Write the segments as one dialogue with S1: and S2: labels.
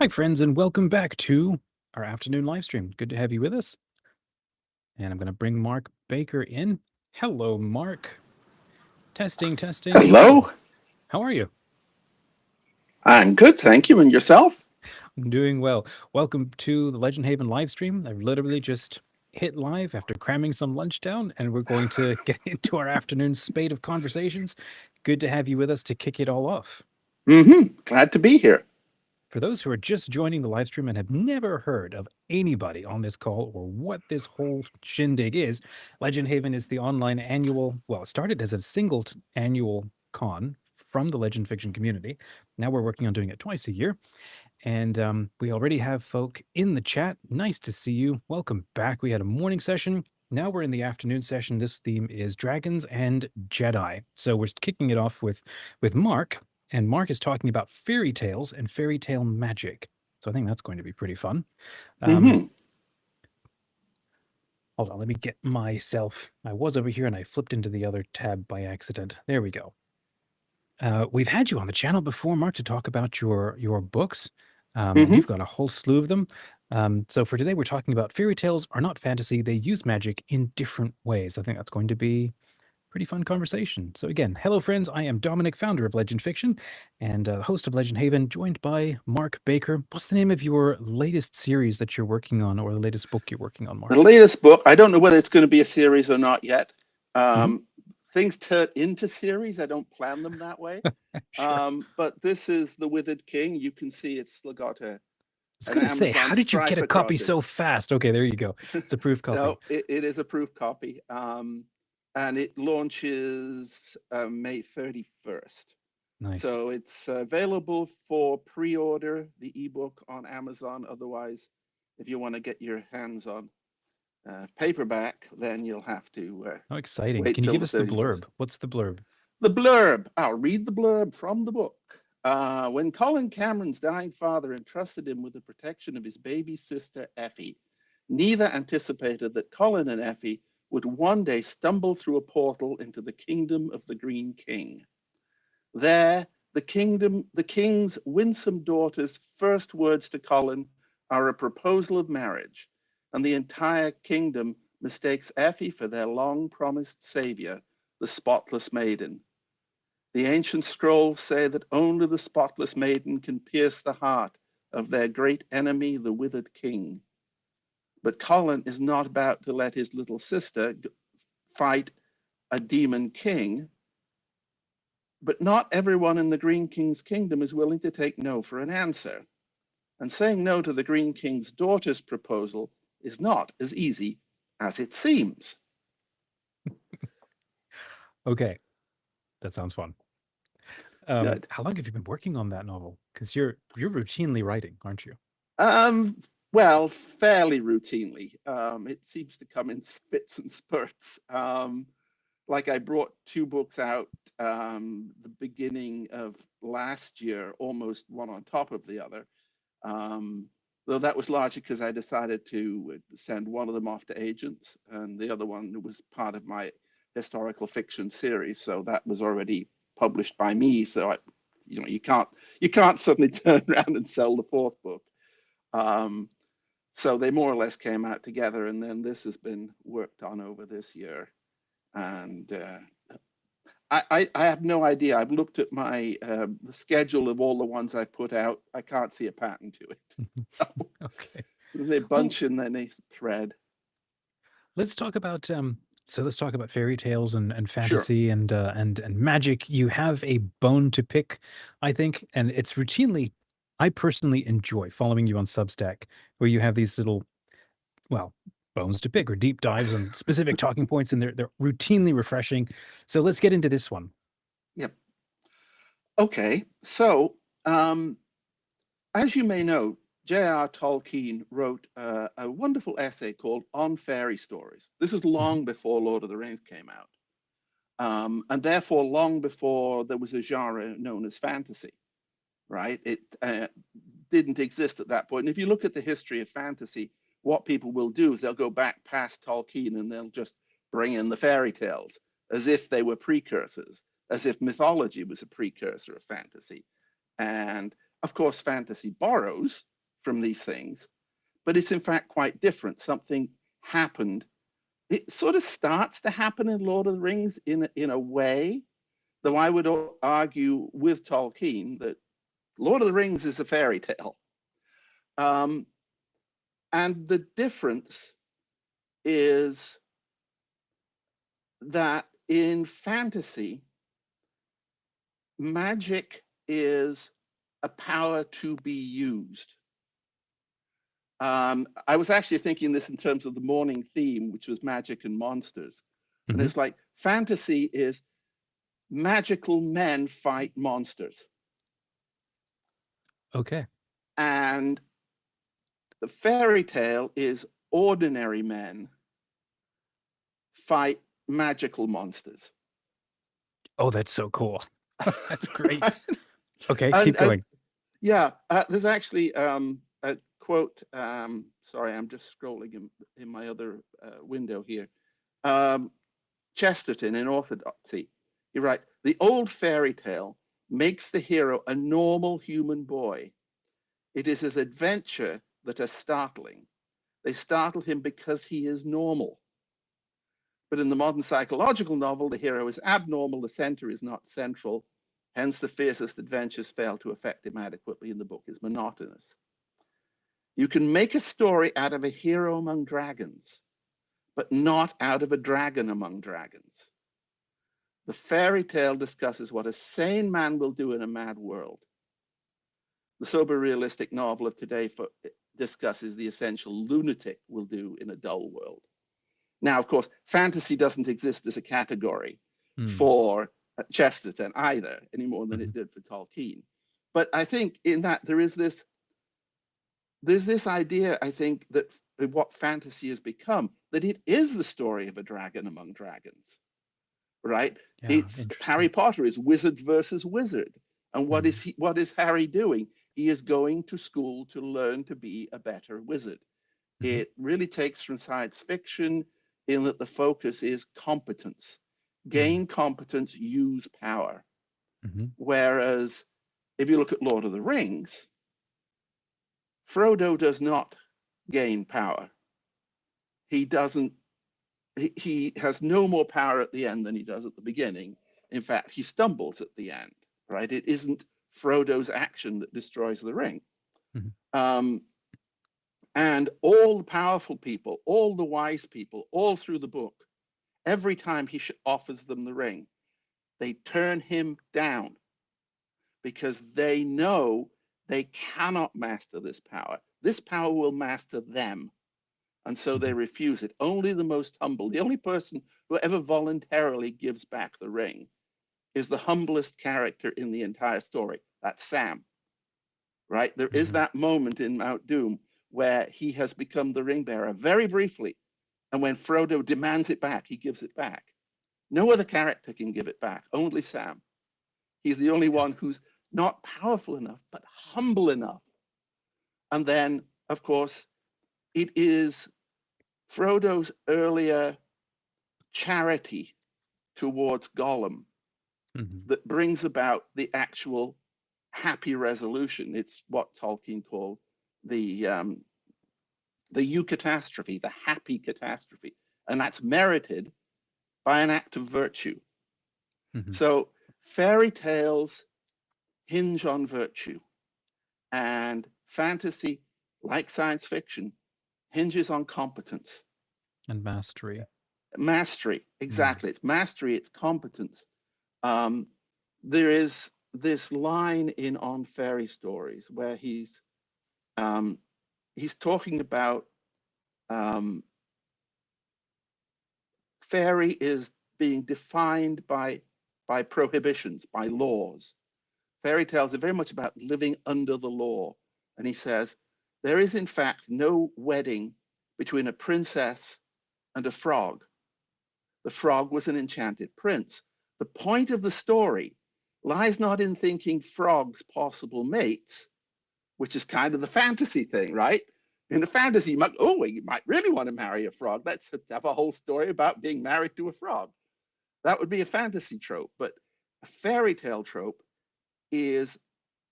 S1: Hi, friends, and welcome back to our afternoon live stream. Good to have you with us. And I'm going to bring Mark Baker in. Hello, Mark. Testing, testing.
S2: Hello.
S1: How are you?
S2: I'm good, thank you. And yourself?
S1: I'm doing well. Welcome to the LegendHaven live stream. I've literally just hit live after cramming some lunch down, and we're going to get into our afternoon spate of conversations. Good to have you with us to kick it all off.
S2: Glad to be here.
S1: For those who are just joining the live stream and have never heard of anybody on this call or what this whole shindig is, LegendHaven is the online annual, well, it started as a single annual con from the legend fiction community. Now we're working on doing it twice a year. And we already have folk in the chat. Nice to see you. Welcome back. We had a morning session. Now we're in the afternoon session. This theme is dragons and Jedi. So we're kicking it off with Mark. And Mark is talking about fairy tales and fairy tale magic. So I think that's going to be pretty fun. Hold on, let me get myself. I was over here and I flipped into the other tab by accident. There we go. We've had you on the channel before, Mark, to talk about your books. And you've got a whole slew of them. So for today, we're talking about fairy tales are not fantasy. They use magic in different ways. I think that's going to be pretty fun conversation. So again, hello friends, I am Dominic, founder of Legend Fiction and host of LegendHaven, joined by Mark Baker. What's the name of your latest series that you're working on, or the latest book you're working on, Mark?
S2: The latest book, I don't know whether it's going to be a series or not yet. Things turn into series. I don't plan them that way. Sure. But this is The Withered King. You can see it's got a.
S1: I was going to say, how did you get a copy so fast? Okay, there you go. It's a proof copy.
S2: No, it is a proof copy. And it launches May 31st. Nice. So it's available for pre-order, the ebook on Amazon. Otherwise, if you want to get your hands on paperback, then you'll have to.
S1: How exciting! Can you give us the blurb? What's the blurb?
S2: The blurb. I'll read the blurb from the book. When Colin Cameron's dying father entrusted him with the protection of his baby sister Effie, neither anticipated that Colin and Effie would one day stumble through a portal into the kingdom of the Green King. There, the king's winsome daughter's first words to Colin are a proposal of marriage, and the entire kingdom mistakes Effie for their long-promised savior, the spotless maiden. The ancient scrolls say that only the spotless maiden can pierce the heart of their great enemy, the Withered King. But Colin is not about to let his little sister fight a demon king. But not everyone in the Green King's kingdom is willing to take no for an answer. And saying no to the Green King's daughter's proposal is not as easy as it seems.
S1: Okay, that sounds fun. How long have you been working on that novel? Because you're routinely writing, aren't you?
S2: Well, fairly routinely. It seems to come in fits and spurts. Like I brought 2 books out the beginning of last year, almost one on top of the other. Though that was largely because I decided to send one of them off to agents, and the other one was part of my historical fiction series. So that was already published by me. So you can't suddenly turn around and sell the 4th book. So they more or less came out together, and then this has been worked on over this year. And I have no idea. I've looked at my the schedule of all the ones I've put out. I can't see a pattern to it. Okay. They bunch and then they thread.
S1: Let's talk about let's talk about fairy tales and fantasy. Sure. and magic. You have a bone to pick, I think, and it's routinely. I personally enjoy following you on Substack, where you have these little, well, bones to pick or deep dives on specific talking points, and they're routinely refreshing. So let's get into this one.
S2: Yep. Okay. So, as you may know, J.R. Tolkien wrote a wonderful essay called On Fairy Stories. This was long before Lord of the Rings came out, and therefore long before there was a genre known as fantasy. Right? It didn't exist at that point. And if you look at the history of fantasy, what people will do is they'll go back past Tolkien and they'll just bring in the fairy tales as if they were precursors, as if mythology was a precursor of fantasy. And of course, fantasy borrows from these things, but it's in fact quite different. Something happened. It sort of starts to happen in Lord of the Rings in a way, though I would argue with Tolkien that Lord of the Rings is a fairy tale. And the difference is that in fantasy, magic is a power to be used. I was actually thinking this in terms of the morning theme, which was magic and monsters. And it's like fantasy is magical men fight monsters.
S1: Okay.
S2: And the fairy tale is ordinary men fight magical monsters.
S1: Oh, that's so cool. That's great. Okay,
S2: and,
S1: keep going.
S2: There's actually a quote. Sorry, I'm just scrolling in my other window here. Chesterton in Orthodoxy, he writes, "The old fairy tale makes the hero a normal human boy. It is his adventure that are startling. They startle him because he is normal. But in the modern psychological novel, the hero is abnormal, the center is not central. Hence, the fiercest adventures fail to affect him adequately, and the book is monotonous. You can make a story out of a hero among dragons, but not out of a dragon among dragons. The fairy tale discusses what a sane man will do in a mad world. The sober realistic novel of today discusses the essential lunatic will do in a dull world." Now, of course, fantasy doesn't exist as a category for Chesterton either, any more than it did for Tolkien. But I think in that there's this idea, I think, that what fantasy has become, that it is the story of a dragon among dragons, right?
S1: Yeah,
S2: It's Harry Potter is wizard versus wizard. And what is Harry doing? He is going to school to learn to be a better wizard. It really takes from science fiction in that the focus is competence. Gain competence, use power. Whereas if you look at Lord of the Rings, Frodo does not gain power. He doesn't, he has no more power at the end than he does at the beginning. In fact, he stumbles at the end, right? It isn't Frodo's action that destroys the ring. And all the powerful people, all the wise people, all through the book, every time he offers them the ring, they turn him down because they know they cannot master this power. This power will master them. And so they refuse it. Only the most humble, the only person who ever voluntarily gives back the ring is the humblest character in the entire story. That's Sam, right? There is that moment in Mount Doom where he has become the ring bearer very briefly. And when Frodo demands it back, he gives it back. No other character can give it back, only Sam. He's the only one who's not powerful enough, but humble enough. And then, of course, it is Frodo's earlier charity towards Gollum that brings about the actual happy resolution. It's what Tolkien called the eucatastrophe, the happy catastrophe. And that's merited by an act of virtue. So fairy tales hinge on virtue, and fantasy, like science fiction, hinges on competence.
S1: And mastery.
S2: Mastery, exactly. It's mastery, it's competence. There is this line in On Fairy Stories where he's talking about fairy is being defined by prohibitions, by laws. Fairy tales are very much about living under the law. And he says, there is in fact no wedding between a princess and a frog. The frog was an enchanted prince. The point of the story lies not in thinking frogs possible mates, which is kind of the fantasy thing, right? In the fantasy, you might really want to marry a frog. Let's have a whole story about being married to a frog. That would be a fantasy trope, but a fairy tale trope is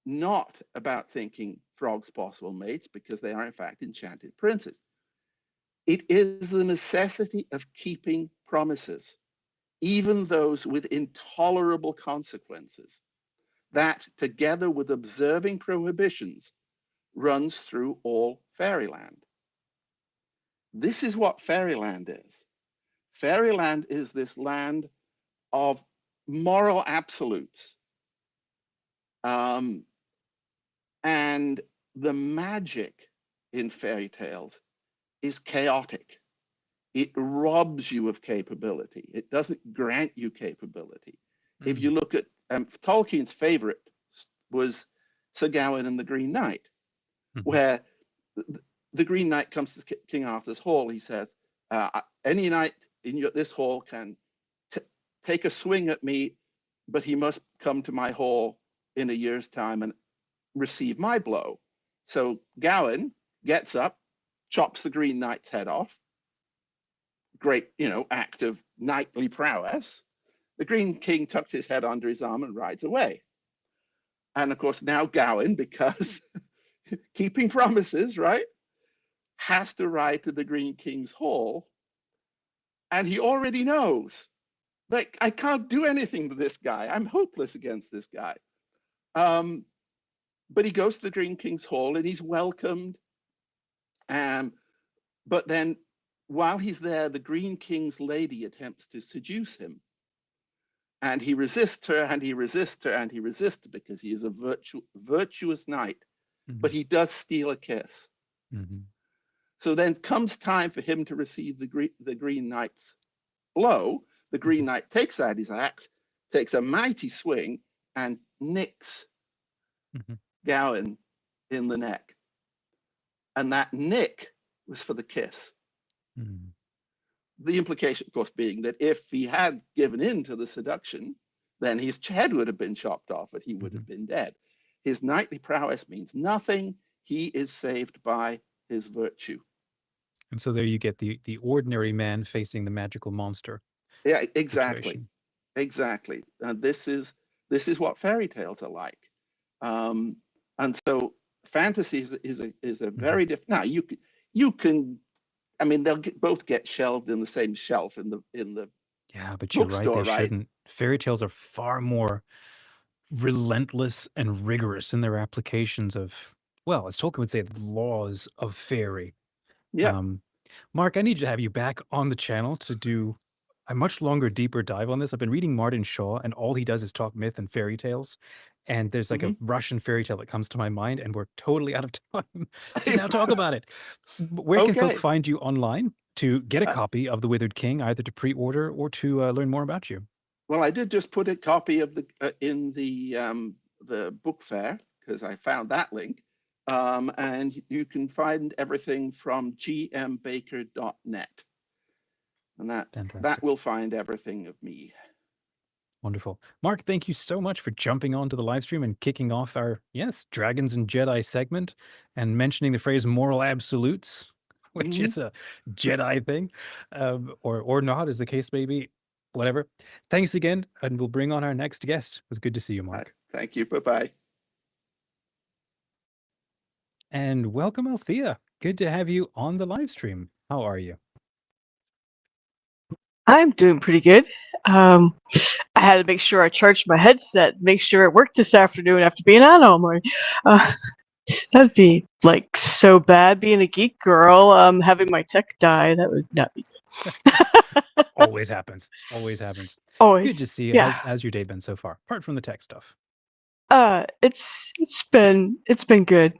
S2: not about thinking frogs possible mates because they are in fact enchanted princes. It is the necessity of keeping promises, even those with intolerable consequences, that, together with observing prohibitions, runs through all fairyland. This is what fairyland is. Fairyland is this land of moral absolutes. And the magic in fairy tales is chaotic. It robs you of capability. It doesn't grant you capability. If you look at Tolkien's favorite was Sir Gawain and the Green Knight, where the Green Knight comes to King Arthur's hall. He says, any knight in this hall can take a swing at me, but he must come to my hall in a year's time and receive my blow. So Gawain gets up, chops the Green Knight's head off. Great, act of knightly prowess. The Green King tucks his head under his arm and rides away. And of course, now Gawain, because keeping promises, right, has to ride to the Green King's hall. And he already knows, like, I can't do anything to this guy. I'm hopeless against this guy. But he goes to the Green King's hall and he's welcomed. But then while he's there, the Green King's lady attempts to seduce him. And he resists her, and he resists her, and he resists because he is a virtuous knight. But he does steal a kiss. So then comes time for him to receive the Green Knight's blow. The Green Knight takes out his axe, takes a mighty swing, and nicks Gawain in the neck. And that nick was for the kiss. The implication, of course, being that if he had given in to the seduction, then his head would have been chopped off and he would have been dead. His knightly prowess means nothing. He is saved by his virtue.
S1: And so there you get the ordinary man facing the magical monster.
S2: Yeah, exactly.
S1: Situation.
S2: Exactly. This is what fairy tales are like. And so fantasy is a very different. Now you can. I mean, they'll both get shelved in the same shelf in the
S1: Yeah, but you're right. They shouldn't. Fairy tales are far more relentless and rigorous in their applications of, well, as Tolkien would say, the laws of fairy.
S2: Yeah.
S1: Mark, I need to have you back on the channel to do a much longer, deeper dive on this. I've been reading Martin Shaw, and all he does is talk myth and fairy tales. And there's like a Russian fairy tale that comes to my mind, and we're totally out of time to now talk about it. Where can folk find you online to get a copy of The Withered King, either to pre-order or to learn more about you?
S2: Well, I did just put a copy of in the book fair because I found that link. And you can find everything from gmbaker.net. And that will find everything of me.
S1: Wonderful. Mark, thank you so much for jumping onto the live stream and kicking off our, Dragons and Jedi segment and mentioning the phrase moral absolutes, which is a Jedi thing, or not, as the case may be. Whatever. Thanks again, and we'll bring on our next guest. It was good to see you, Mark.
S2: Thank you. Bye-bye.
S1: And welcome, Althea. Good to have you on the live stream. How are you?
S3: I'm doing pretty good. I had to make sure I charged my headset, make sure it worked this afternoon after being on all morning. That'd be like so bad being a geek girl, having my tech die. That would not be good.
S1: Always happens. Always happens.
S3: Always.
S1: Good to see you.
S3: Yeah.
S1: How's your day been so far, apart from the tech stuff?
S3: It's been good.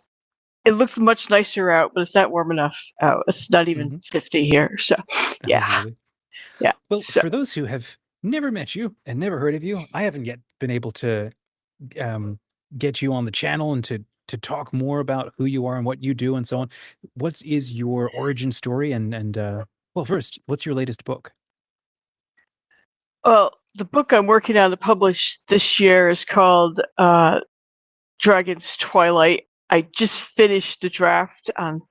S3: It looks much nicer out, but it's not warm enough out. It's not even 50 here. So yeah.
S1: Really?
S3: Yeah.
S1: Well, for those who have never met you and never heard of you, I haven't yet been able to get you on the channel and to talk more about who you are and what you do and so on. What is your origin story? And well, first, what's your latest book?
S3: Well, the book I'm working on to publish this year is called Dragon's Twilight. I just finished the draft on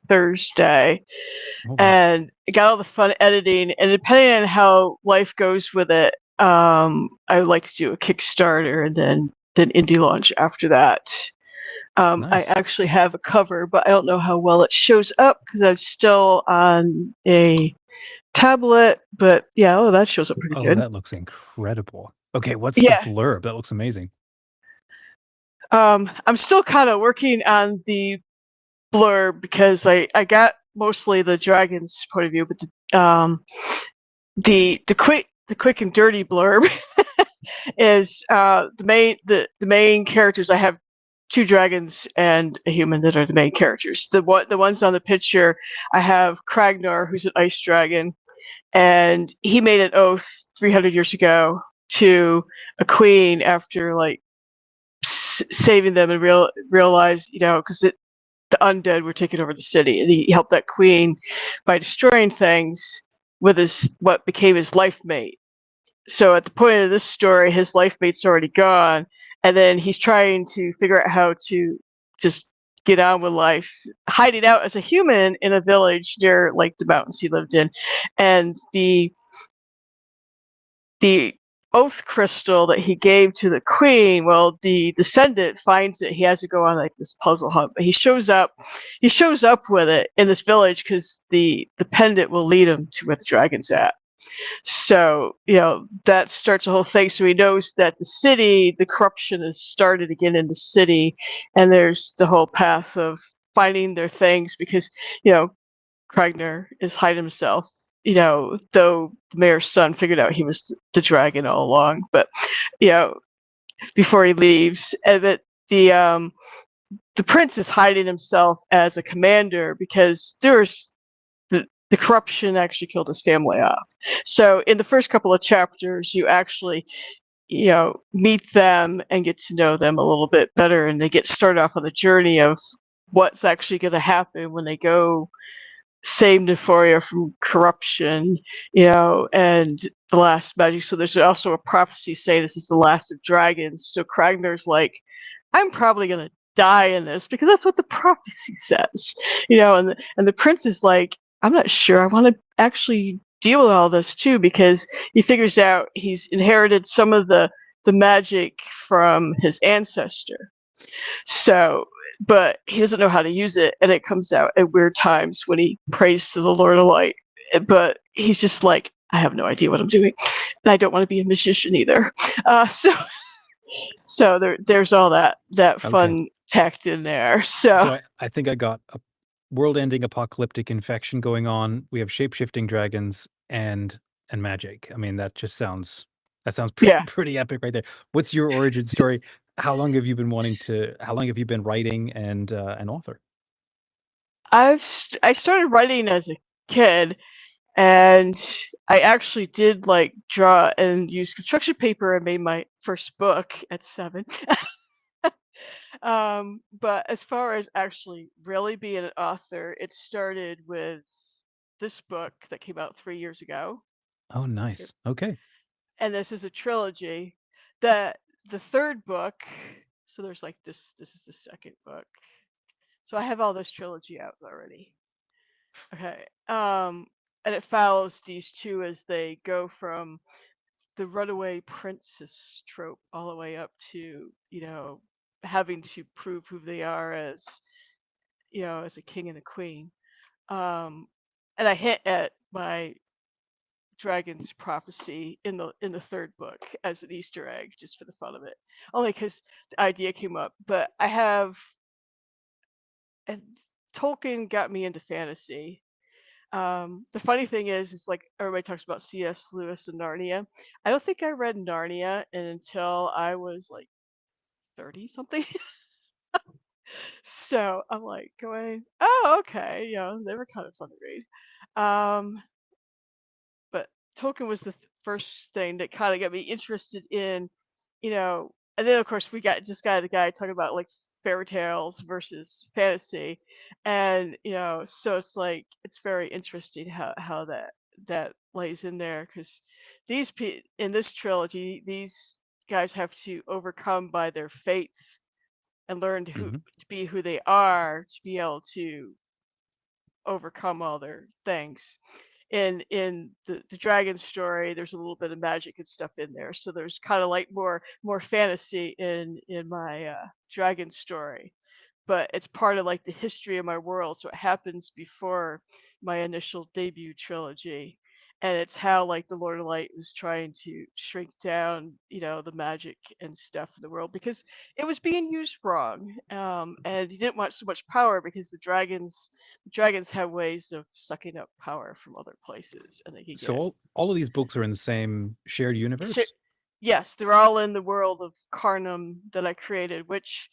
S3: Thursday, and I got all the fun editing. And depending on how life goes with it, I would like to do a Kickstarter and then indie launch after that. I
S1: Nice.
S3: actually have a cover, but I don't know how well it shows up because I'm still on a tablet. But yeah, that shows up pretty good.
S1: That looks incredible. Okay, what's the
S3: Yeah.
S1: blurb? That looks amazing.
S3: I'm still kind of working on the blurb because I got mostly the dragon's point of view, but the quick and dirty blurb is the main characters. I have 2 dragons and a human that are the main characters. The ones on the picture, I have Kragnar, who's an ice dragon, and he made an oath 300 years ago to a queen after like saving them and realized, because the undead were taking over the city, and he helped that queen by destroying things with what became his life mate. So at the point of this story, his life mate's already gone, and then he's trying to figure out how to just get on with life, hiding out as a human in a village near like the mountains he lived in. And the oath crystal that he gave to the queen, well, the descendant finds it. He has to go on like this puzzle hunt, but he shows up with it in this village because the pendant will lead him to where the dragon's at. So, that starts a whole thing. So he knows that the corruption has started again in the city, and there's the whole path of finding their things because, Kragnar is hiding himself, though the mayor's son figured out he was the dragon all along. But, before he leaves, and the prince is hiding himself as a commander because there's the corruption actually killed his family off. So in the first couple of chapters, you actually, meet them and get to know them a little bit better, and they get started off on the journey of what's actually going to happen when they go save Neforia from corruption, and the last magic. So there's also a prophecy saying this is the last of dragons. So Kragnar's like, I'm probably going to die in this because that's what the prophecy says, and the prince is like, I'm not sure I want to actually deal with all this too, because he figures out he's inherited some of the magic from his ancestor. So, but he doesn't know how to use it, and it comes out at weird times when he prays to the Lord of Light. But he's just like, I have no idea what I'm doing, and I don't want to be a magician either. So there's all that fun tacked in there. So
S1: I think I got a world-ending apocalyptic infection going on. We have shape-shifting dragons and magic. I mean, that sounds pretty epic right there. What's your origin story? How long have you been writing and an author?
S3: I started writing as a kid, and I actually did like draw and use construction paper and made my first book at 7. But as far as actually really being an author, it started with this book that came out 3 years ago.
S1: Oh, nice. Okay.
S3: And this is a trilogy. The third book, so there's like this is the second book. So I have all this trilogy out already. Okay. And it follows these 2 as they go from the runaway princess trope all the way up to, having to prove who they are as, as a king and a queen. And I hit at my dragon's prophecy in the third book as an Easter egg, just for the fun of it, only because the idea came up. But and Tolkien got me into fantasy. The funny thing is like everybody talks about C.S. Lewis and Narnia. I don't think I read Narnia until I was like 30 something. So I'm like going, oh, okay, they were kind of fun to read. But Tolkien was the first thing that kind of got me interested in, and then of course we got the guy talking about like fairy tales versus fantasy, and so it's like it's very interesting how that lays in there, because in this trilogy, these guys have to overcome by their faith and learn to be who they are to be able to overcome all their things. In the dragon story, there's a little bit of magic and stuff in there, so there's kind of like more fantasy in my dragon story. but it's part of like the history of my world, so it happens before my initial debut trilogy. And it's how like the Lord of Light was trying to shrink down, the magic and stuff in the world because it was being used wrong. And he didn't want so much power because the dragons have ways of sucking up power from other places, and they could
S1: So
S3: get.
S1: all of these books are in the same shared
S3: So,
S1: universe?
S3: yes, they're all in the world of Carnum that I created, which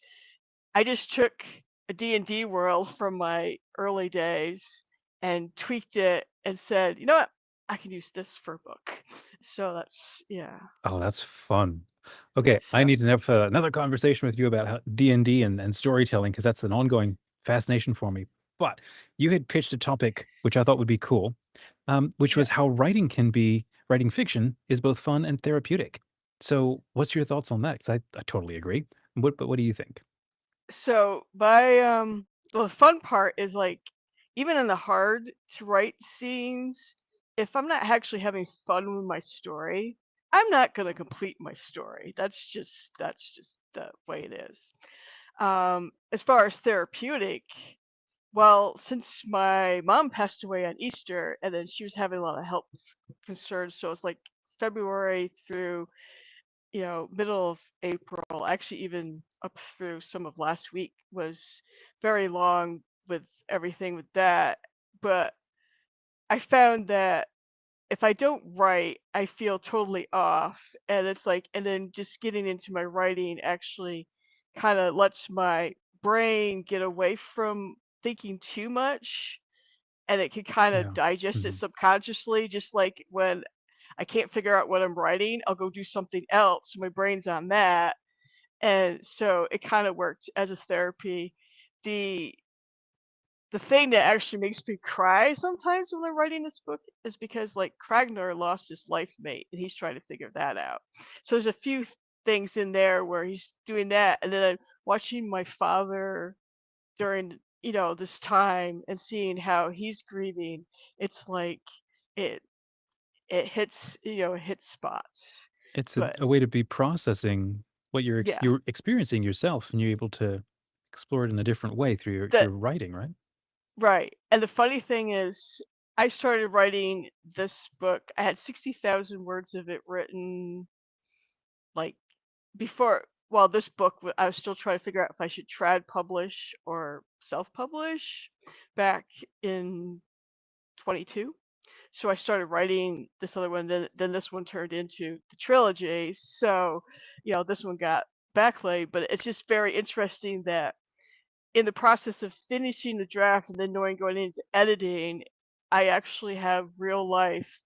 S3: I just took a D&D world from my early days and tweaked it and said, you know what? I can use this for a book. So that's, yeah.
S1: Oh, that's fun. Okay, I
S3: So,
S1: need to have another conversation with you about D&D and storytelling because that's an ongoing fascination for me. But you had pitched a topic which I thought would be cool, which
S3: yeah.
S1: was how writing fiction is both fun and therapeutic. So, what's your thoughts on that? Because I totally agree. But what do you think?
S3: So well, the fun part is like, even in the hard to write scenes, if I'm not actually having fun with my story, I'm not going to complete my story. That's just the way it is. As far as therapeutic, well, since my mom passed away on Easter, and then she was having a lot of health concerns, so it's like February through, middle of April, actually even up through some of last week was very long with everything with that. But I found that if I don't write, I feel totally off. And it's like, and then just getting into my writing actually kind of lets my brain get away from thinking too much, and it can kind of
S1: Yeah.
S3: digest it
S1: Mhm.
S3: subconsciously. Just like when I can't figure out what I'm writing, I'll go do something else. So my brain's on that. And so it kind of worked as a therapy. The the thing that actually makes me cry sometimes when I'm writing this book is because like Kragner lost his life mate and he's trying to figure that out. So there's a few things in there where he's doing that, and then I'm watching my father during this time and seeing how he's grieving. It's like it it hits it hits spots.
S1: It's
S3: But
S1: a way to be processing what
S3: yeah,
S1: you're experiencing yourself, and you're able to explore it in a different way through your
S3: that
S1: writing, right?
S3: right. And the funny thing is, I started writing this book. I had 60,000 words of it written, like before. Well, this book, I was still trying to figure out if I should trad publish or self publish back in 22. So I started writing this other one. Then this one turned into the trilogy. So, this one got backlay, but it's just very interesting that in the process of finishing the draft and then knowing going into editing, I actually have real life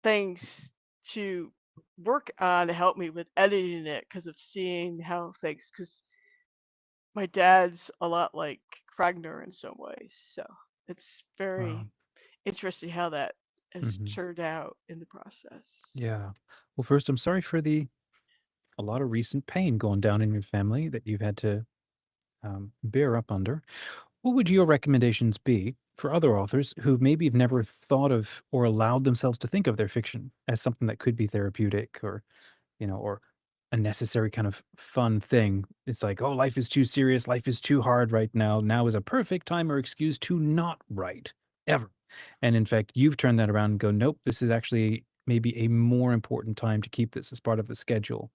S3: things to work on to help me with editing it because of seeing how things. Because my dad's a lot like Kragner in some ways, so it's
S1: Wow.
S3: very interesting how that has
S1: Mhm.
S3: turned out in the process.
S1: Yeah. Well, first, I'm sorry for a lot of recent pain going down in your family that you've had to bear up under. What would your recommendations be for other authors who maybe have never thought of or allowed themselves to think of their fiction as something that could be therapeutic or a necessary kind of fun thing? It's like, oh, life is too serious, life is too hard right now. Now is a perfect time or excuse to not write ever. And in fact, you've turned that around and go, nope, this is actually maybe a more important time to keep this as part of the schedule.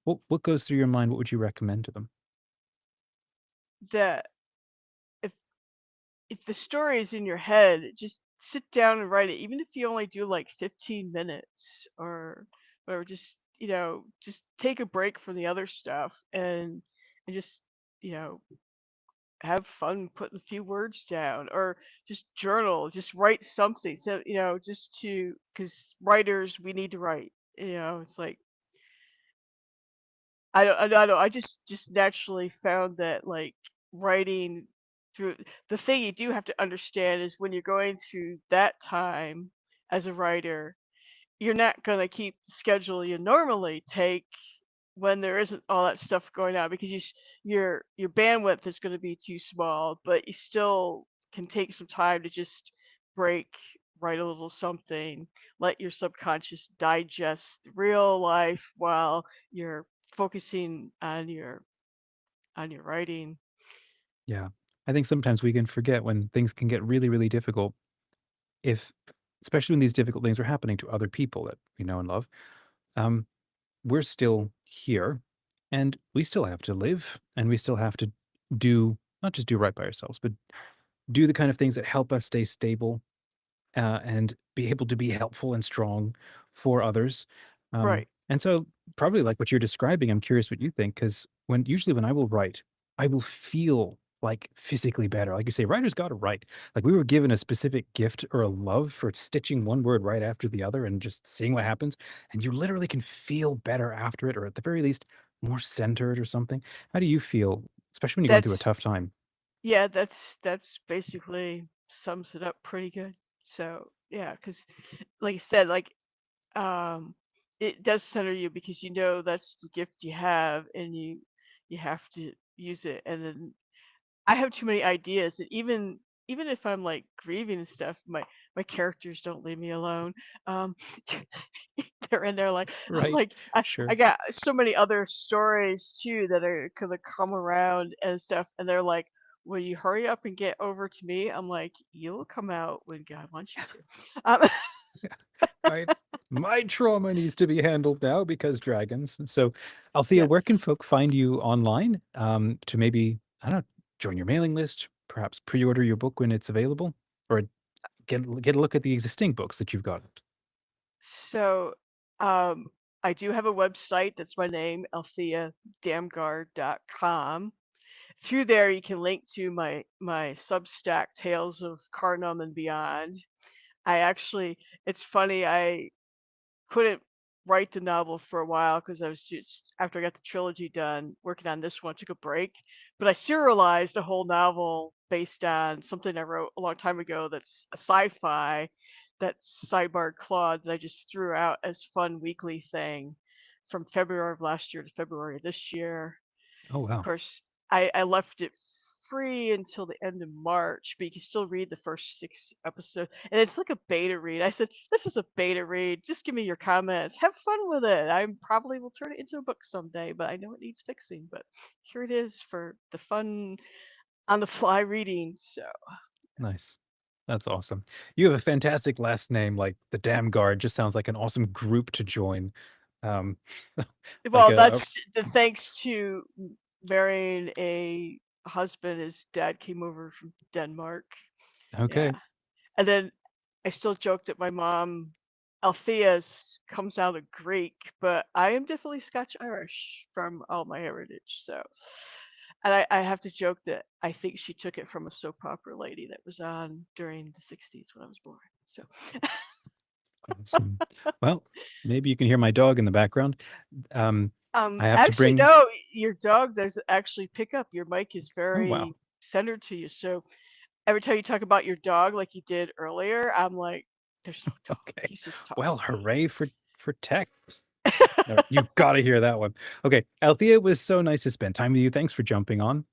S1: What goes through your mind? What would you recommend to them?
S3: That if if the story is in your head, just sit down and write it, even if you only do like 15 minutes or whatever. Just take a break from the other stuff and just you know have fun putting a few words down, or just journal, just write something. So just to, because writers, we need to write. It's like I don't know. I just naturally found that like writing through, the thing you do have to understand is when you're going through that time as a writer, you're not gonna keep the schedule you normally take when there isn't all that stuff going on, because your bandwidth is going to be too small, but you still can take some time to just break, write a little something, let your subconscious digest real life while you're focusing on your writing.
S1: Yeah. I think sometimes we can forget when things can get really, really difficult, if especially when these difficult things are happening to other people that we know and love. Um, we're still here, and we still have to live, and we still have to do not just do right by ourselves, but do the kind of things that help us stay stable, and be able to be helpful and strong for others.
S3: Right.
S1: And so, probably like what you're describing, I'm curious what you think, because when I will write, I will feel like physically better. Like you say, writers got to write. Like we were given a specific gift or a love for stitching one word right after the other and just seeing what happens. And you literally can feel better after it, or at the very least, more centered or something. How do you feel, especially when you're going through a
S3: That's
S1: tough time?
S3: yeah, that's basically sums it up pretty good. So yeah, because like you said, like um, it does center you because you know that's the gift you have, and you have to use it. And then I have too many ideas, and even if I'm like grieving and stuff, my characters don't leave me alone. Um, they're in there like I'm
S1: Right.
S3: like I
S1: Sure.
S3: got so many other stories too that are gonna come around and stuff, and they're like, "Will you hurry up and get over to me?" I'm like, "You'll come out when God wants you to."
S1: Right? My trauma needs to be handled now because dragons. So, Althea,
S3: Yeah.
S1: where can folk find you online, to maybe, I don't know, join your mailing list, perhaps pre-order your book when it's available, or get a look at the existing books that you've got?
S3: So, um, I do have a website that's my name, altheadamgaard.com. Through there, you can link to my Substack, Tales of Carnum and Beyond. I actually, it's funny, I couldn't write the novel for a while because I was just after I got the trilogy done working on this one, took a break. But I serialized a whole novel based on something I wrote a long time ago that's a sci-fi, that's Cyborg Claude, that I just threw out as fun weekly thing from February of last year to February of this year.
S1: Oh,
S3: Of
S1: wow.
S3: course, I left it free until the end of March, but you can still read the first 6 episodes. And it's like a beta read. I said, "This is a beta read. Just give me your comments. Have fun with it. I probably will turn it into a book someday, but I know it needs fixing. But here it is for the fun on the fly reading." So,
S1: Nice. That's awesome. You have a fantastic last name, like the Damgaard just sounds like an awesome group to join. Um, like
S3: well,
S1: a
S3: that's the thanks to marrying a husband. His dad came over from Denmark. Yeah.
S1: okay.
S3: And then I still joke that my mom, Althea's, comes out of Greek, but I am definitely Scotch Irish from all my heritage. So, and I have to joke that I think she took it from a soap opera lady that was on during the 60s when I was born. So,
S1: Awesome. Well, maybe you can hear my dog in the background. I have to
S3: actually,
S1: bring
S3: no, your dog does actually pick up. Your mic is
S1: oh, wow.
S3: very centered to you. So every time you talk about your dog, like you did earlier, I'm like, there's no dog.
S1: Okay.
S3: He's just
S1: Well,
S3: talking to me.
S1: hooray for tech. No, you gotta hear that one. Okay, Althea, it was so nice to spend time with you. Thanks for jumping on.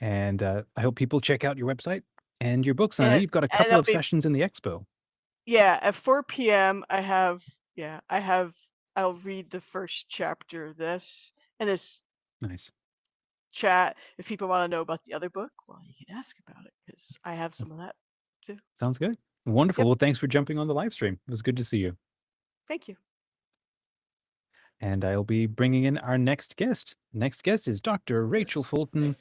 S1: And I hope people check out your website and your books. And I know
S3: and
S1: you've got a
S3: and
S1: couple
S3: I'll
S1: of
S3: be
S1: sessions in the expo.
S3: yeah, at 4 p.m. I'll read the first chapter of this and this
S1: Nice.
S3: chat. If people want to know about the other book, well, you can ask about it because I have some of that too.
S1: Sounds good. Wonderful.
S3: Yep.
S1: Well, thanks for jumping on the live stream. It was good to see you.
S3: Thank you.
S1: And I'll be bringing in our next guest. Next guest is Dr. Rachel Fulton.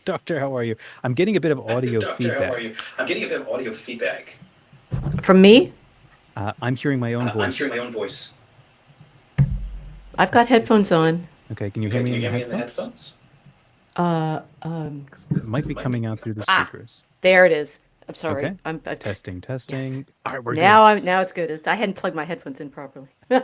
S1: Doctor, how are you? I'm getting a bit of audio feedback.
S4: From me?
S1: I'm hearing my own voice.
S4: I've got headphones on.
S1: Okay, can you hear me in the headphones? It might be coming out through the speakers.
S4: There it is. I'm sorry.
S1: Okay.
S4: I'm
S1: Testing.
S4: Yes.
S1: All right, we're
S4: now it's good. I hadn't plugged my headphones in properly.
S1: good.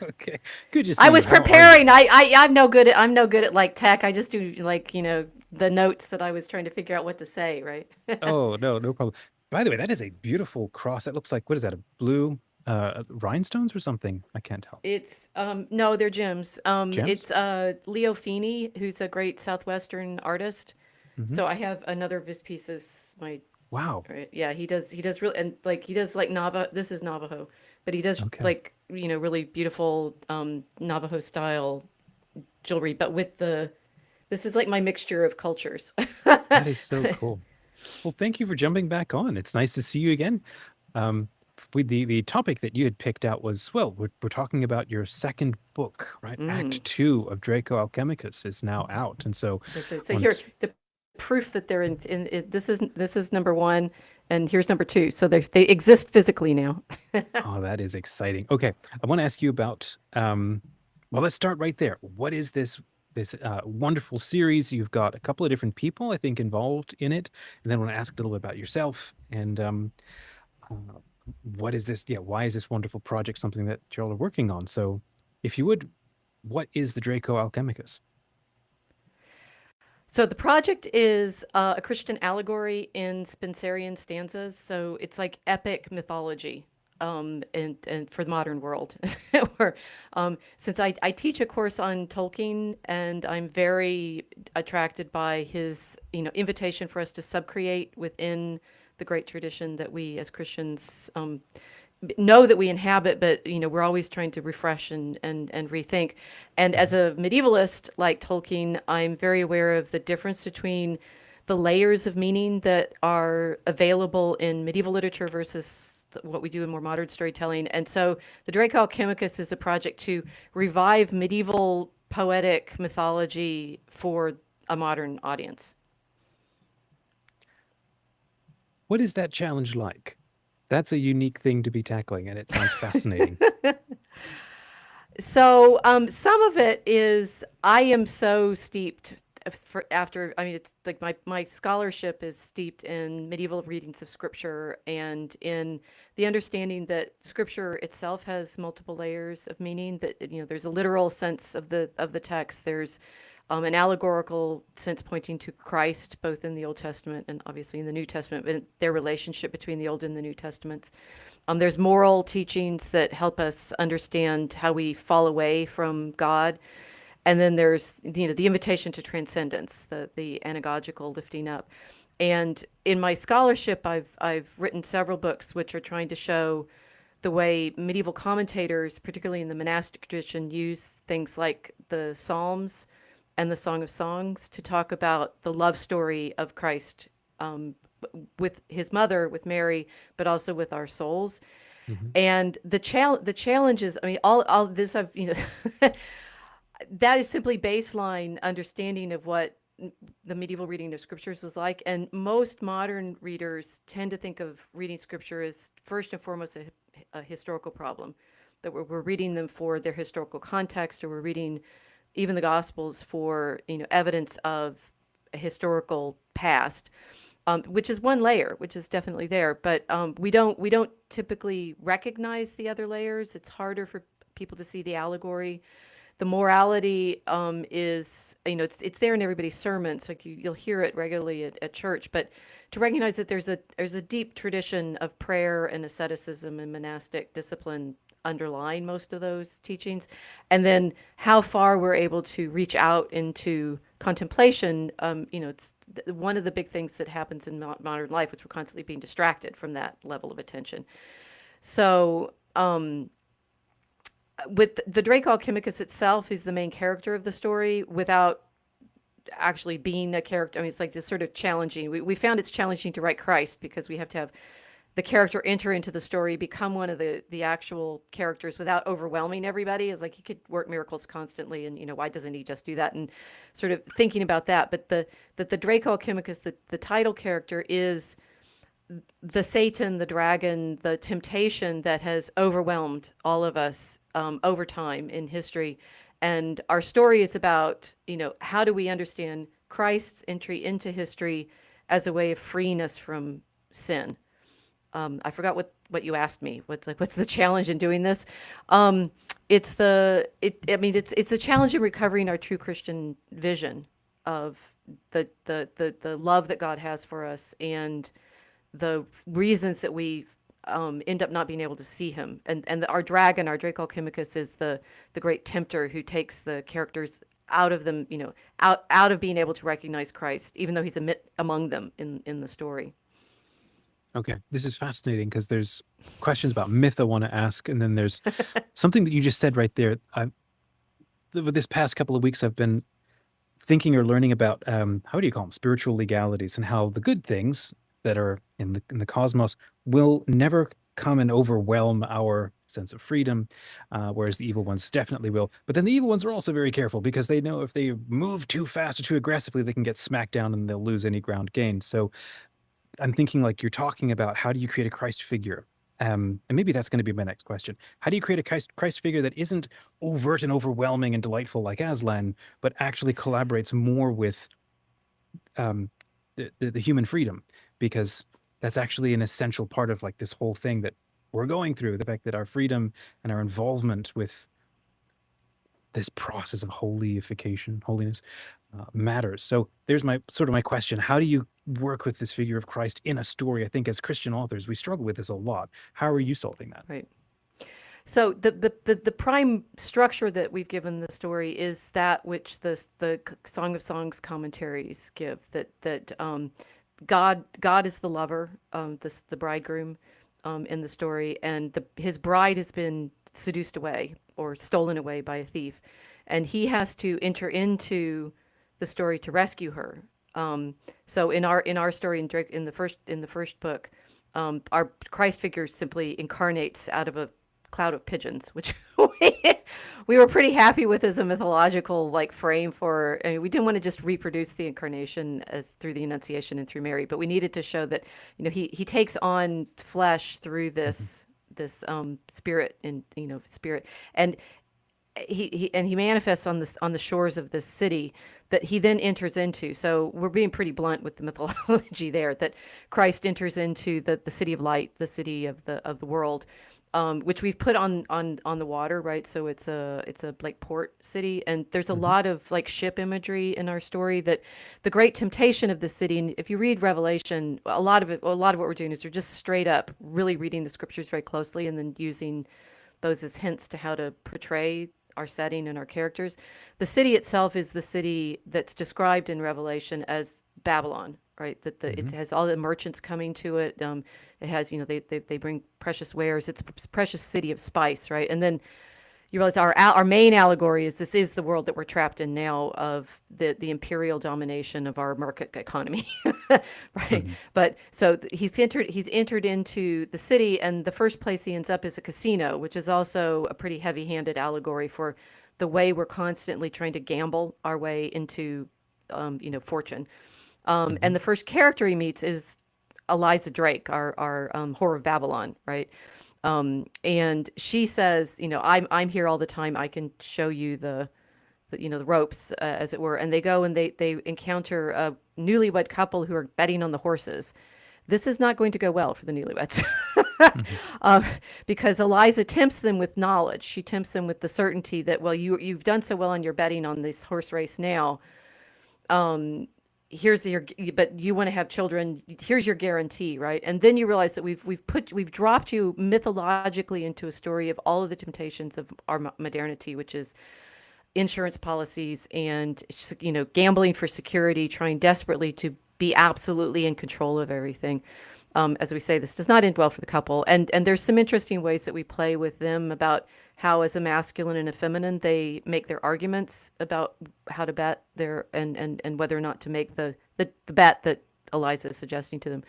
S1: Okay, good to see
S4: I
S1: you.
S4: was
S1: How are you?
S4: preparing. I'm no good at like tech. I just do like the notes that I was trying to figure out what to say. Right.
S1: Oh, no problem. By the way, that is a beautiful cross. That looks like, what is that? A blue rhinestones or something? I can't tell.
S4: It's no, they're gems.
S1: Gems?
S4: It's Leo Feeney, who's a great Southwestern artist.
S1: Mhm.
S4: So I have another of his pieces.
S1: Wow.
S4: Right. Yeah, he does really, and like he does like this is Navajo, but he does
S1: Okay.
S4: like really beautiful Navajo style jewelry, but with the This is like my mixture of cultures.
S1: That is so cool. Well, thank you for jumping back on. It's nice to see you again. With the topic that you had picked out was, well, we're talking about your second book, right? Act 2 of Draco Alchemicus is now out, and so
S4: So here, the proof that they're in this is number 1, and here's number 2. So they exist physically now.
S1: Oh, that is exciting. Okay, I want to ask you about. Well, let's start right there. What is this wonderful series? You've got a couple of different people, I think, involved in it, and then I want to ask a little bit about yourself and what is this? Yeah, why is this wonderful project something that y'all are working on? So, if you would, what is the Draco Alchemicus?
S4: So the project is a Christian allegory in Spenserian stanzas. So it's like epic mythology, and for the modern world. Or, since I teach a course on Tolkien, and I'm very attracted by his invitation for us to subcreate within the great tradition that we as Christians know that we inhabit, but we're always trying to refresh and rethink. And as a medievalist like Tolkien, I'm very aware of the difference between the layers of meaning that are available in medieval literature versus what we do in more modern storytelling. And so the Draco Alchemicus is a project to revive medieval poetic mythology for a modern audience.
S1: What is that challenge like? That's a unique thing to be tackling, and it sounds fascinating.
S4: So some of it is I am so steeped it's like my scholarship is steeped in medieval readings of scripture and in the understanding that scripture itself has multiple layers of meaning, that there's a literal sense of the text, there's an allegorical sense pointing to Christ, both in the Old Testament and obviously in the New Testament, but their relationship between the Old and the New Testaments. There's moral teachings that help us understand how we fall away from God. And then there's the invitation to transcendence, the anagogical lifting up. And in my scholarship, I've written several books which are trying to show the way medieval commentators, particularly in the monastic tradition, use things like the Psalms and the Song of Songs to talk about the love story of Christ with his mother, with Mary, but also with our souls.
S1: Mm-hmm.
S4: And the challenge is, all this I've that is simply baseline understanding of what the medieval reading of scriptures was like. And most modern readers tend to think of reading scripture as first and foremost a historical problem, that we're reading them for their historical context, or we're reading even the Gospels for evidence of a historical past, which is one layer, which is definitely there. But we don't typically recognize the other layers. It's harder for people to see the allegory. The morality is it's there in everybody's sermons, like you'll hear it regularly at church. But to recognize that there's a deep tradition of prayer and asceticism and monastic discipline underlying most of those teachings, and then how far we're able to reach out into contemplation. It's one of the big things that happens in modern life, is we're constantly being distracted from that level of attention. So with the Draco Alchemicus itself, he's the main character of the story without actually being a character. It's like this sort of challenging. We found it's challenging to write Christ because we have to have the character enter into the story, become one of the actual characters without overwhelming everybody. It's like he could work miracles constantly, and why doesn't he just do that? And sort of thinking about that. But the Draco Alchemicus, the title character, is the Satan, the dragon, the temptation that has overwhelmed all of us over time in history. And our story is about, how do we understand Christ's entry into history as a way of freeing us from sin? I forgot what you asked me. What's the challenge in doing this? It's a challenge in recovering our true Christian vision of the love that God has for us, and the reasons that we end up not being able to see him. And our dragon, our Draco Alchemicus, is the great tempter who takes the characters out of them, out of being able to recognize Christ, even though he's among them in the story.
S1: Okay, this is fascinating because there's questions about myth I want to ask, and then there's something that you just said right there. With this past couple of weeks, I've been thinking or learning about how do you call them, spiritual legalities, and how the good things that are in the cosmos will never come and overwhelm our sense of freedom, whereas the evil ones definitely will. But then the evil ones are also very careful because they know if they move too fast or too aggressively, they can get smacked down and they'll lose any ground gained. So I'm thinking, like, you're talking about how do you create a Christ figure? And maybe that's going to be my next question. How do you create a Christ figure that isn't overt and overwhelming and delightful like Aslan, but actually collaborates more with the human freedom? Because that's actually an essential part of like this whole thing that we're going through, the fact that our freedom and our involvement with this process of holiness matters. So there's my question. How do you work with this figure of Christ in a story? I think as Christian authors, we struggle with this a lot. How are you solving that?
S4: Right. So the prime structure that we've given the story is that which the Song of Songs commentaries give, that God is the lover, the bridegroom in the story, and his bride has been seduced away or stolen away by a thief, and he has to enter into the story to rescue her. So in our story in the first book, our Christ figure simply incarnates out of a cloud of pigeons, which we were pretty happy with as a mythological like frame for. I mean, we didn't want to just reproduce the incarnation as through the Annunciation and through Mary, but we needed to show that he takes on flesh through this spirit and spirit, and he manifests on the shores of this city that he then enters into. So we're being pretty blunt with the mythology there, that Christ enters into the city of light, the city of the world, which we've put on the water, right? So it's a like port city, and there's a lot of like ship imagery in our story. That the great temptation of the city, and if you read Revelation, a lot of what we're doing is we're just straight up really reading the scriptures very closely, and then using those as hints to how to portray our setting and our characters. The city itself is the city that's described in Revelation as Babylon, right? That it has all the merchants coming to it. It has, they bring precious wares. It's a precious city of spice, right? And then you realize our main allegory is this is the world that we're trapped in now, of the imperial domination of our market economy, right? But so he's entered into the city, and the first place he ends up is a casino, which is also a pretty heavy-handed allegory for the way we're constantly trying to gamble our way into fortune. And the first character he meets is Eliza Drake, our Whore of Babylon, right? And she says, I'm here all the time. I can show you the ropes, as it were. And they go and they encounter a newlywed couple who are betting on the horses. This is not going to go well for the newlyweds, because Eliza tempts them with knowledge. She tempts them with the certainty that, well, you've done so well on your betting on this horse race now. But you want to have children, here's your guarantee, right? And then you realize that we've dropped you mythologically into a story of all of the temptations of our modernity, which is insurance policies and gambling for security, trying desperately to be absolutely in control of everything. As we say, this does not end well for the couple, and there's some interesting ways that we play with them about how, as a masculine and a feminine, they make their arguments about how to bet and whether or not to make the bet that Eliza is suggesting to them.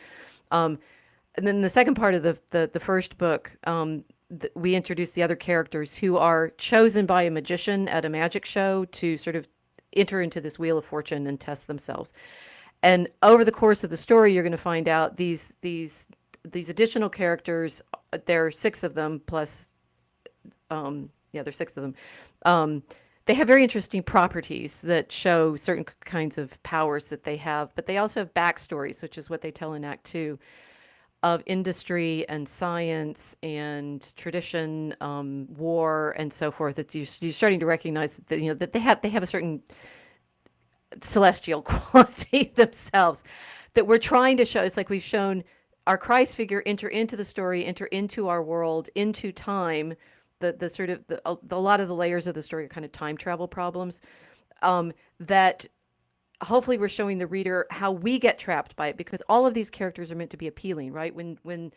S4: And then the second part of the first book, we introduce the other characters who are chosen by a magician at a magic show to sort of enter into this wheel of fortune and test themselves. And over the course of the story, you're going to find out these additional characters. There are 6 of them plus. There's 6 of them. They have very interesting properties that show certain kinds of powers that they have, but they also have backstories, which is what they tell in Act 2, of industry and science and tradition, war and so forth. That you're starting to recognize that that they have a certain celestial quality themselves that we're trying to show. It's like we've shown our Christ figure enter into the story, enter into our world, into time. The sort of a lot of the layers of the story are kind of time travel problems, that hopefully we're showing the reader how we get trapped by it, because all of these characters are meant to be appealing, right? When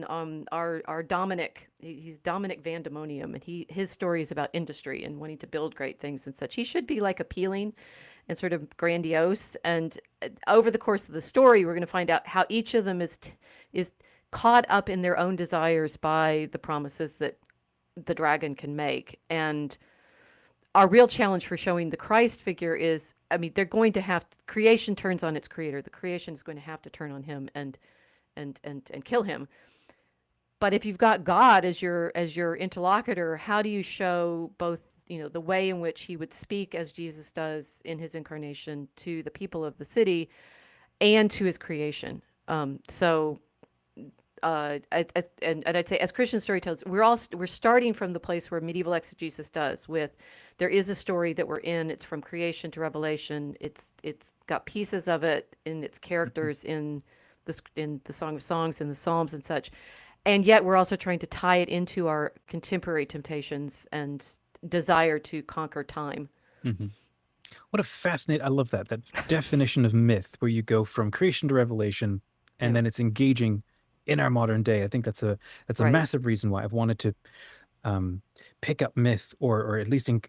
S4: our Dominic, he's Dominic Van Demonium, and his story is about industry and wanting to build great things and such. He should be like appealing and sort of grandiose. And over the course of the story, we're going to find out how each of them is caught up in their own desires by the promises that the dragon can make. And our real challenge for showing the Christ figure is, I mean, they're going to have creation turns on its creator. The creation is going to have to turn on him and kill him. But if you've got God as your interlocutor, how do you show both, you know, the way in which he would speak as Jesus does in his incarnation to the people of the city and to his creation? And I'd say as Christian storytellers, we're starting from the place where medieval exegesis does, with there is a story that we're in. It's from creation to revelation. It's got pieces of it in its characters in the Song of Songs and the Psalms and such, and yet we're also trying to tie it into our contemporary temptations and desire to conquer time.
S1: Mm-hmm. What a fascinating! I love that definition of myth, where you go from creation to revelation, and then it's engaging in our modern day. I think that's a
S4: Right.
S1: massive reason why I've wanted to pick up myth, or at least I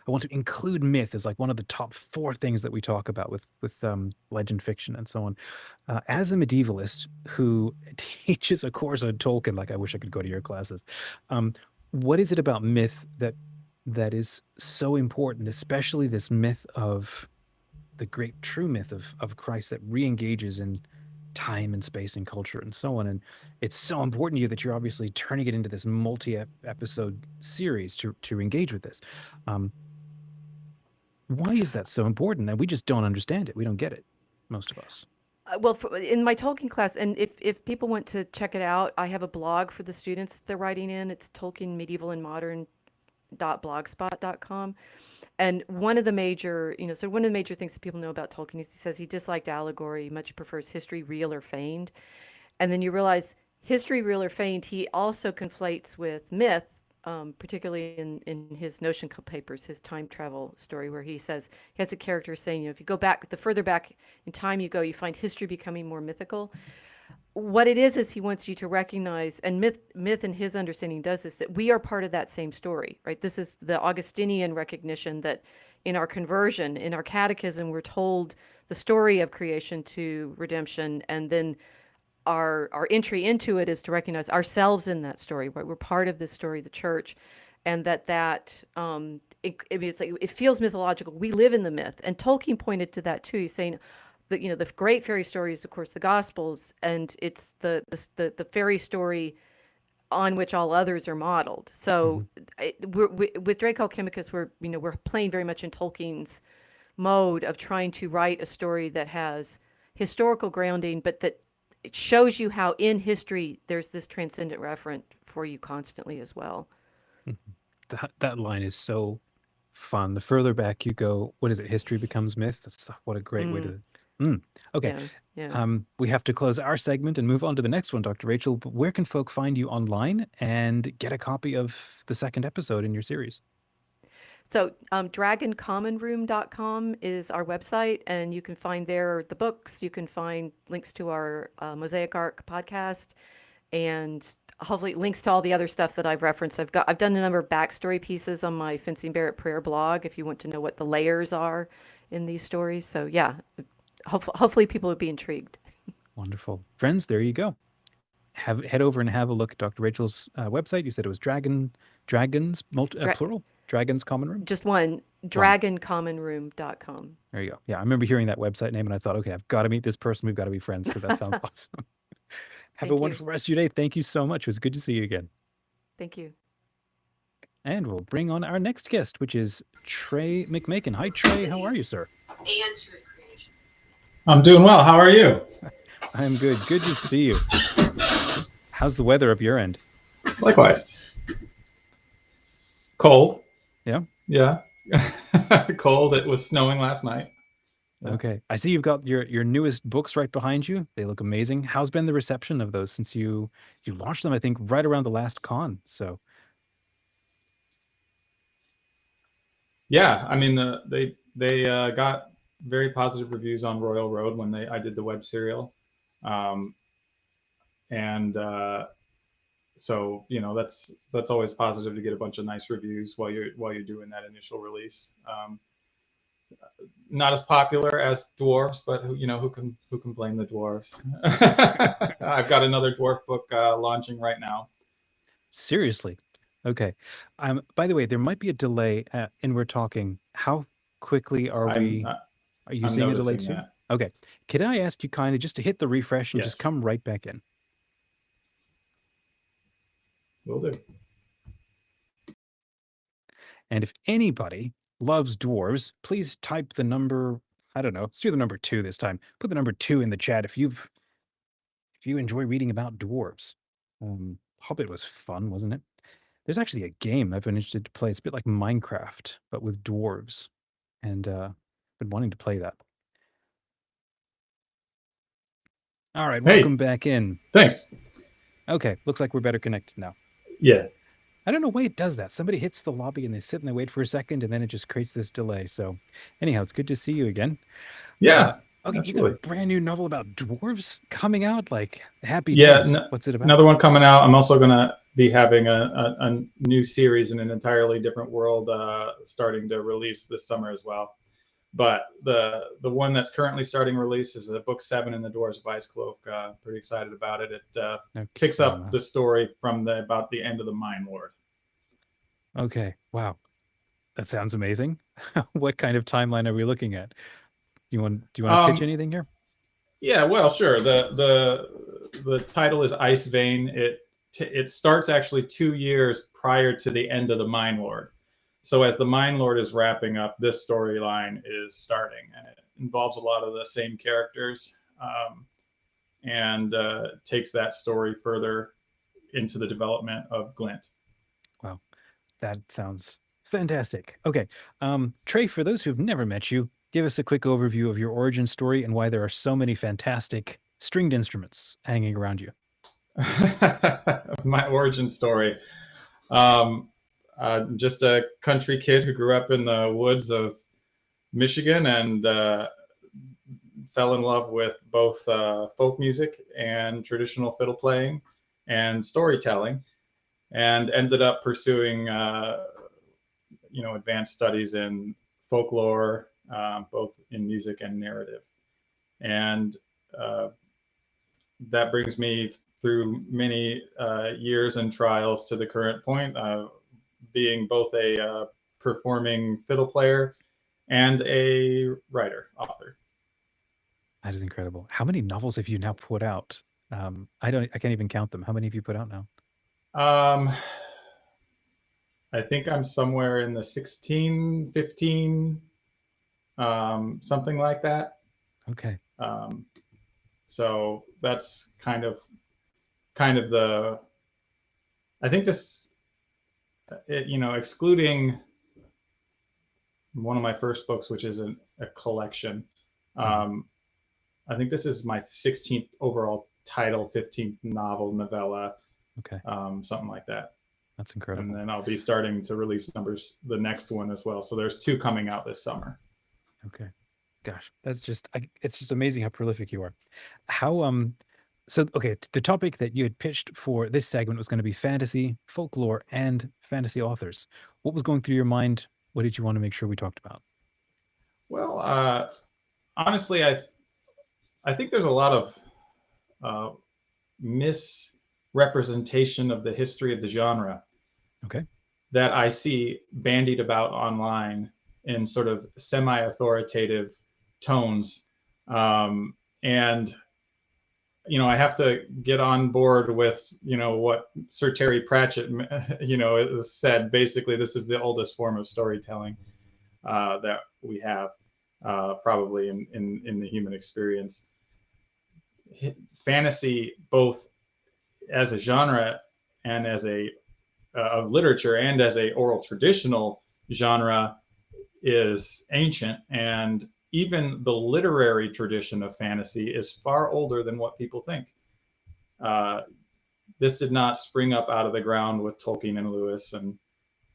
S1: want to include myth as like one of the top 4 things that we talk about with legend fiction and so on. As a medievalist who teaches a course on Tolkien, like I wish I could go to your classes, what is it about myth that is so important, especially this myth of the great true myth of Christ that re-engages in time and space and culture and so on? And it's so important to you that you're obviously turning it into this multi-episode series to engage with this. Why is that so important? And we just don't understand it. We don't get it, most of us.
S4: Well, in my Tolkien class, and if people want to check it out, I have a blog for the students that they're writing in. It's Tolkien Medieval and Modern.blogspot.com. And one of the major things that people know about Tolkien is he says he disliked allegory, much prefers history, real or feigned. And then you realize history, real or feigned, he also conflates with myth, particularly in his Notion papers, his time travel story, where he says, he has a character saying, if you go back, the further back in time you go, you find history becoming more mythical. What it is he wants you to recognize, and myth in his understanding does this, that we are part of that same story, right? This is the Augustinian recognition that in our conversion, in our catechism, we're told the story of creation to redemption, and then our entry into it is to recognize ourselves in that story, right? We're part of this story, the church, and it feels mythological. We live in the myth, and Tolkien pointed to that too. He's saying, the great fairy story is, of course, the Gospels, and it's the fairy story on which all others are modeled. So with Draco Alchemicus, we're playing very much in Tolkien's mode of trying to write a story that has historical grounding, but that it shows you how in history there's this transcendent referent for you constantly as well.
S1: That line is so fun. The further back you go, what is it? History becomes myth. What a great way to. Okay.
S4: Yeah.
S1: We have to close our segment and move on to the next one, Dr. Rachel. But where can folk find you online and get a copy of the second episode in your series?
S4: So dragoncommonroom.com is our website, and you can find there the books. You can find links to our Mosaic Arc podcast, and hopefully links to all the other stuff that I've referenced. I've done a number of backstory pieces on my Fencing Barrett Prayer blog if you want to know what the layers are in these stories. So yeah, hopefully people will be intrigued.
S1: Wonderful. Friends, there you go. Head over and have a look at Dr. Rachel's website. You said it was plural? Dragon's Common Room?
S4: Just one, dragoncommonroom.com.
S1: There you go. Yeah, I remember hearing that website name and I thought, okay, I've got to meet this person. We've got to be friends because that sounds awesome. Have a wonderful rest of your day. Thank you so much. It was good to see you again.
S4: Thank you.
S1: And we'll bring on our next guest, which is Trae McMaken. Hi, Trae. How are you, sir?
S5: And to his creation.
S6: I'm doing well. How are you?
S1: I'm good. Good to see you. How's the weather up your end?
S6: Likewise. Cold.
S1: Yeah?
S6: Yeah. Cold. It was snowing last night. Yeah.
S1: Okay. I see you've got your newest books right behind you. They look amazing. How's been the reception of those since you launched them, I think, right around the last con? So
S6: yeah, I mean they got very positive reviews on Royal Road when I did the web serial. And so that's always positive to get a bunch of nice reviews while you're doing that initial release. Not as popular as dwarves, but who can blame the dwarves? I've got another dwarf book launching right now.
S1: Seriously. Okay. By the way, there might be a delay in we're talking. How quickly are we? Are you
S6: I'm
S1: seeing a delay
S6: noticing
S1: too?
S6: that.
S1: Okay. Could I ask you kindly just to hit the refresh and just
S6: Yes.
S1: come right back in?
S6: Will do.
S1: And if anybody loves dwarves, please type the number. I don't know. Let's do the number 2 this time. Put the number 2 in the chat if you enjoy reading about dwarves. Hobbit was fun, wasn't it? There's actually a game I've been interested to play. It's a bit like Minecraft, but with dwarves, and been wanting to play that. All right,
S6: Hey.
S1: welcome back in.
S6: Thanks.
S1: Okay, looks like we're better connected now.
S6: Yeah.
S1: I don't know why it does that. Somebody hits the lobby and they sit and they wait for a second, and then it just creates this delay. So, anyhow, it's good to see you again.
S6: Yeah.
S1: Okay,
S6: absolutely.
S1: you got a brand new novel about dwarves coming out, like Happy
S6: Yeah,
S1: Days. What's it about?
S6: Another one coming out. I'm also going to be having a new series in an entirely different world starting to release this summer as well. But the one that's currently starting release is book 7 in the Dwarves of Ice Cloak. Pretty excited about it. It picks up the story from about the end of the Mine Lord.
S1: Okay, wow, that sounds amazing. What kind of timeline are we looking at? Do you want to pitch anything here?
S6: Yeah, well, sure. The title is Ice Vein. It starts actually 2 years prior to the end of the Mine Lord. So as the Mine Lord is wrapping up, this storyline is starting, and it involves a lot of the same characters, and takes that story further into the development of Glint.
S1: Wow, that sounds fantastic. Okay, Trae, for those who've never met you, give us a quick overview of your origin story and why there are so many fantastic stringed instruments hanging around you.
S6: My origin story. Just a country kid who grew up in the woods of Michigan and fell in love with both folk music and traditional fiddle playing and storytelling, and ended up pursuing advanced studies in folklore, both in music and narrative. And that brings me through many years and trials to the current point, being both a performing fiddle player and a writer, author.
S1: That is incredible. How many novels have you now put out? I can't even count them. How many have you put out now?
S6: I think I'm somewhere in the 16, 15, something like that.
S1: Okay.
S6: So that's kind of the, I think this, excluding one of my first books, which is a collection. I think this is my 16th overall title, 15th novel, novella.
S1: Okay.
S6: Something like that.
S1: That's incredible.
S6: And then I'll be starting to release the next one as well. So there's 2 coming out this summer.
S1: Okay. Gosh, that's just, it's just amazing how prolific you are. How, so, okay, the topic that you had pitched for this segment was going to be fantasy, folklore, and fantasy authors. What was going through your mind? What did you want to make sure we talked about?
S6: Well, honestly, I think there's a lot of misrepresentation of the history of the genre.
S1: Okay. That
S6: I see bandied about online in sort of semi-authoritative tones. And, I have to get on board with, what Sir Terry Pratchett, said. Basically, this is the oldest form of storytelling that we have, probably in the human experience. Fantasy, both as a genre and as of literature and as a oral traditional genre, is ancient, and even the literary tradition of fantasy is far older than what people think. This did not spring up out of the ground with Tolkien and Lewis, and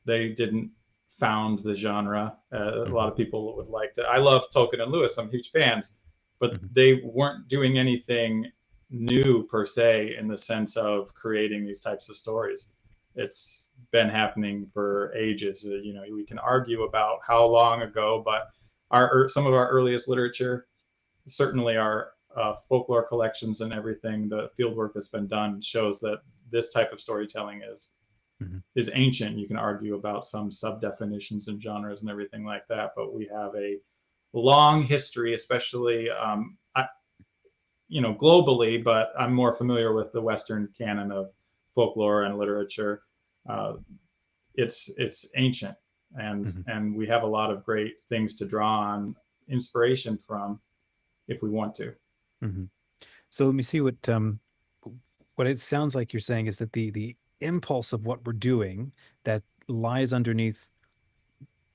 S6: they didn't found the genre. A lot of people would like to. I love Tolkien and Lewis. I'm huge fans, but they weren't doing anything new per se in the sense of creating these types of stories. It's been happening for ages. You know, we can argue about how long ago, but some of our earliest literature, certainly our folklore collections and everything, the fieldwork that's been done shows that this type of storytelling is ancient. You can argue about some sub definitions and genres and everything like that, but we have a long history, especially globally, but I'm more familiar with the Western canon of folklore and literature. It's ancient, and we have a lot of great things to draw on inspiration from if we want to.
S1: So let me see what it sounds like you're saying is that the impulse of what we're doing that lies underneath,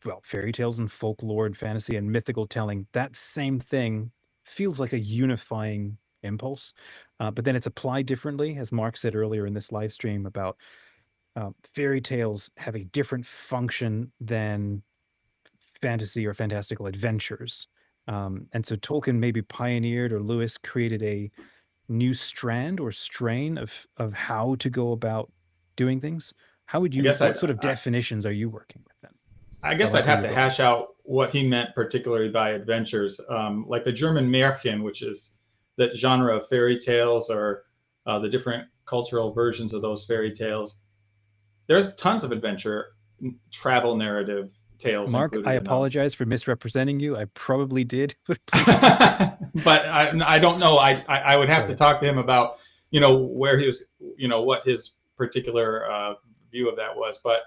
S1: well, fairy tales and folklore and fantasy and mythical telling, that same thing feels like a unifying impulse, but then it's applied differently, as Mark said earlier in this live stream about fairy tales have a different function than fantasy or fantastical adventures. And so Tolkien maybe pioneered, or Lewis created a new strand or strain of how to go about doing things. How would you, what sort of definitions are you working with then?
S6: I guess I'd have to hash out what he meant particularly by adventures. Like the German Märchen, which is that genre of fairy tales, or the different cultural versions of those fairy tales. There's tons of adventure, travel narrative tales.
S1: Mark, I apologize for misrepresenting you. I probably did.
S6: But I don't know. I would have to talk to him about, where he was, what his particular view of that was. But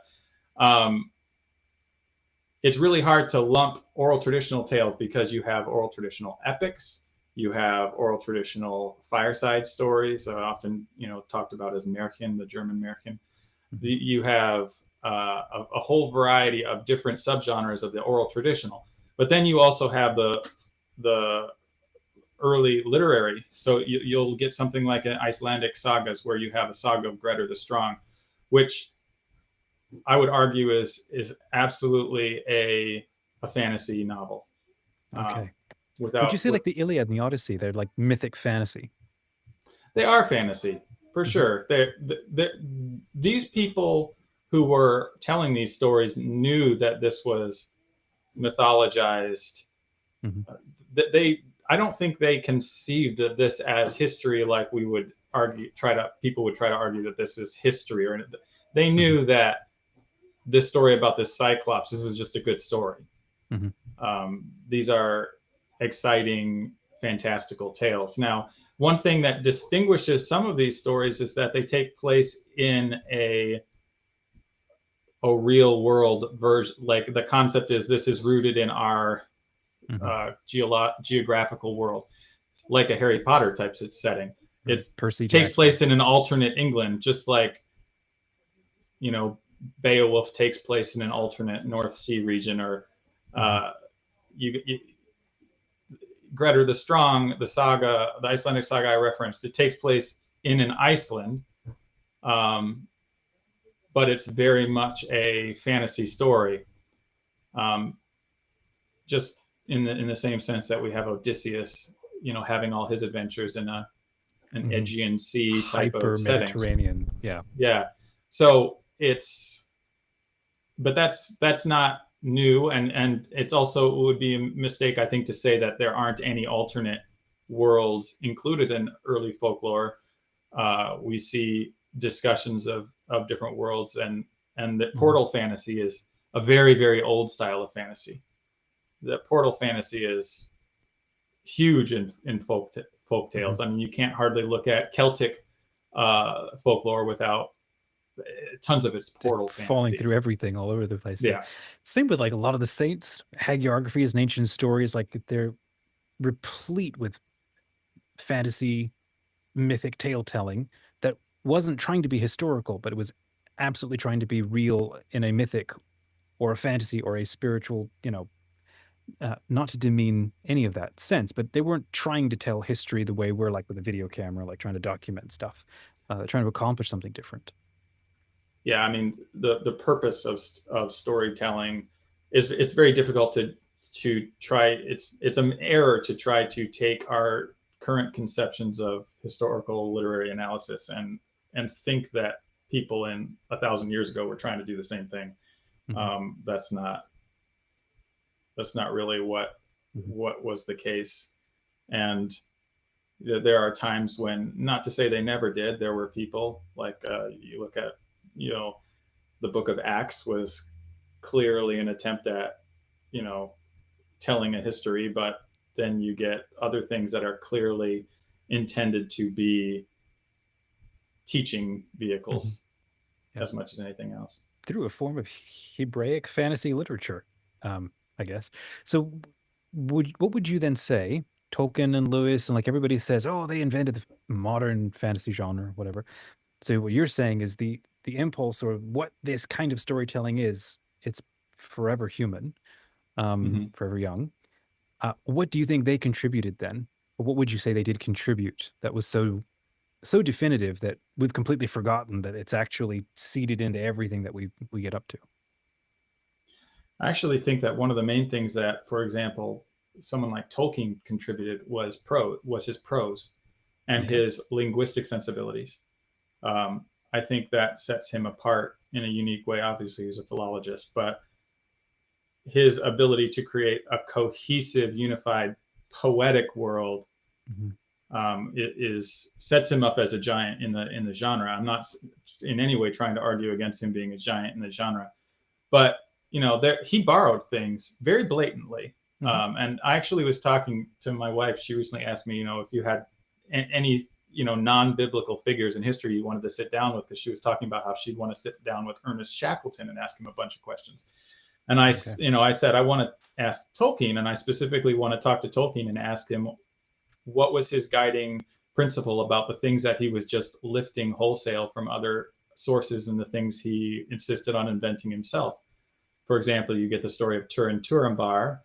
S6: it's really hard to lump oral traditional tales because you have oral traditional epics, you have oral traditional fireside stories, often talked about as Märchen, the German Märchen. You have a whole variety of different subgenres of the oral traditional, but then you also have the early literary. So you'll get something like an Icelandic sagas where you have a saga of Grettir the Strong, which I would argue is absolutely a fantasy novel.
S1: Okay. Would you say like the Iliad and the Odyssey, they're like mythic fantasy?
S6: They are fantasy, for sure. These people who were telling these stories knew that this was mythologized. I don't think they conceived of this as history like we would argue, people would try to argue that this is history, or they knew that this story about this Cyclops, this is just a good story. These are exciting, fantastical tales. Now, one thing that distinguishes some of these stories is that they take place in a real world version. Like the concept is this is rooted in our geographical world, like a Harry Potter type setting. It takes place in an alternate England, just like Beowulf takes place in an alternate North Sea region, or Grettir the Strong, the Icelandic saga I referenced, it takes place in an Iceland, but it's very much a fantasy story. Just in the same sense that we have Odysseus, having all his adventures in an Aegean Sea type of setting.
S1: Mediterranean,
S6: yeah. So but that's not new, and it's also, it would be a mistake, I think, to say that there aren't any alternate worlds included in early folklore. We see discussions of different worlds, and that portal fantasy is a very, very old style of fantasy. The portal fantasy is huge in folk tales. I mean, you can't hardly look at Celtic folklore without tons of its portal fantasy
S1: falling through everything all over the place.
S6: Yeah.
S1: Same with like a lot of the saints. Hagiography is an ancient stories, like they're replete with fantasy, mythic tale telling that wasn't trying to be historical, but it was absolutely trying to be real in a mythic or a fantasy or a spiritual, not to demean any of that sense, but they weren't trying to tell history the way we're like with a video camera, like trying to document stuff. They're trying to accomplish something different.
S6: Yeah, I mean, the purpose of storytelling it's very difficult to try. It's an error to try to take our current conceptions of historical literary analysis and think that people in 1,000 years ago were trying to do the same thing. That's not really what was the case. And there are times when, not to say they never did, there were people like you look at, the book of Acts was clearly an attempt at, telling a history, but then you get other things that are clearly intended to be teaching vehicles as much as anything else.
S1: Through a form of Hebraic fantasy literature, I guess. So what would you then say? Tolkien and Lewis and like everybody says, oh, they invented the modern fantasy genre, whatever. So what you're saying is the impulse or what this kind of storytelling is, it's forever human, forever young. What do you think they contributed then? Or what would you say they did contribute that was so definitive that we've completely forgotten that it's actually seeded into everything that we get up to?
S6: I actually think that one of the main things that, for example, someone like Tolkien contributed was his prose and his linguistic sensibilities. I think that sets him apart in a unique way. Obviously, he's a philologist, but his ability to create a cohesive, unified, poetic world sets him up as a giant in the genre. I'm not in any way trying to argue against him being a giant in the genre, but he borrowed things very blatantly. And I actually was talking to my wife. She recently asked me, if you had any non-biblical figures in history you wanted to sit down with, because she was talking about how she'd want to sit down with Ernest Shackleton and ask him a bunch of questions. And I said, I want to ask Tolkien, and I specifically want to talk to Tolkien and ask him what was his guiding principle about the things that he was just lifting wholesale from other sources and the things he insisted on inventing himself. For example, you get the story of Turin Turambar,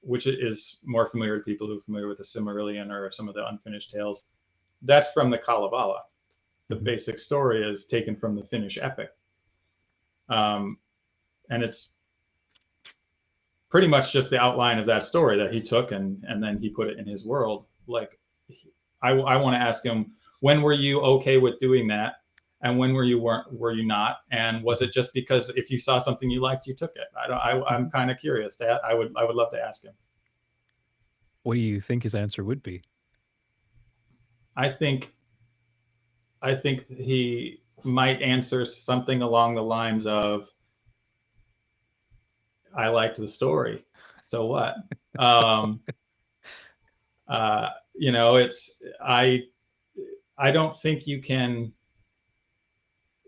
S6: which is more familiar to people who are familiar with the Silmarillion or some of the unfinished tales. That's from the Kalevala. The basic story is taken from the Finnish epic. And it's pretty much just the outline of that story that he took and then he put it in his world. Like, I want to ask him, when were you okay with doing that? And when were you not? And was it just because if you saw something you liked, you took it? I'm kind of curious. I would love to ask him.
S1: What do you think his answer would be?
S6: I think he might answer something along the lines of, I liked the story. So what? I don't think you can